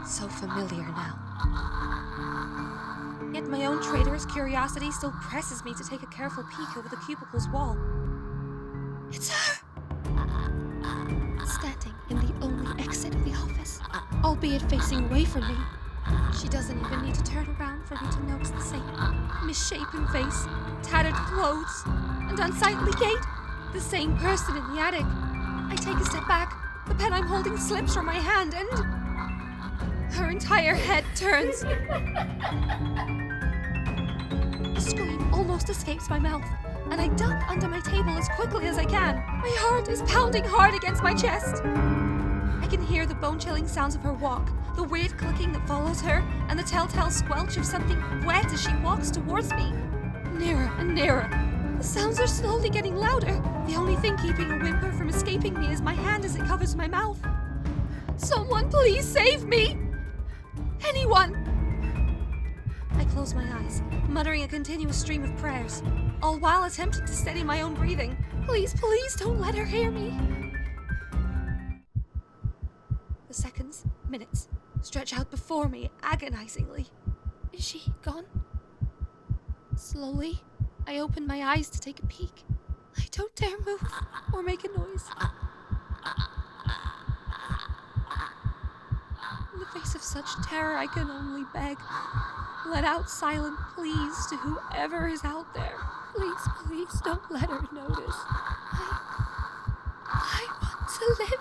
So familiar now. Yet my own traitorous curiosity still presses me to take a careful peek over the cubicle's wall. It's her! Standing in the only exit of the office, albeit facing away from me. She doesn't even need to turn around for me to notice the same misshapen face, tattered clothes, and unsightly gait. The same person in the attic. I take a step back. The pen I'm holding slips from my hand, and her entire head turns. A scream almost escapes my mouth, and I duck under my table as quickly as I can. My heart is pounding hard against my chest. I can hear the bone-chilling sounds of her walk, the weird clicking that follows her, and the telltale squelch of something wet as she walks towards me. Nearer and nearer. The sounds are slowly getting louder. The only thing keeping a whimper from escaping me is my hand as it covers my mouth. Someone please save me! Anyone! I close my eyes, muttering a continuous stream of prayers, all while attempting to steady my own breathing. Please, please don't let her hear me. The seconds, minutes, stretch out before me agonizingly. Is she gone? Slowly, I open my eyes to take a peek. I don't dare move or make a noise. In the face of such terror, I can only beg. Let out silent pleas to whoever is out there. Please, please don't let her notice. I want to live.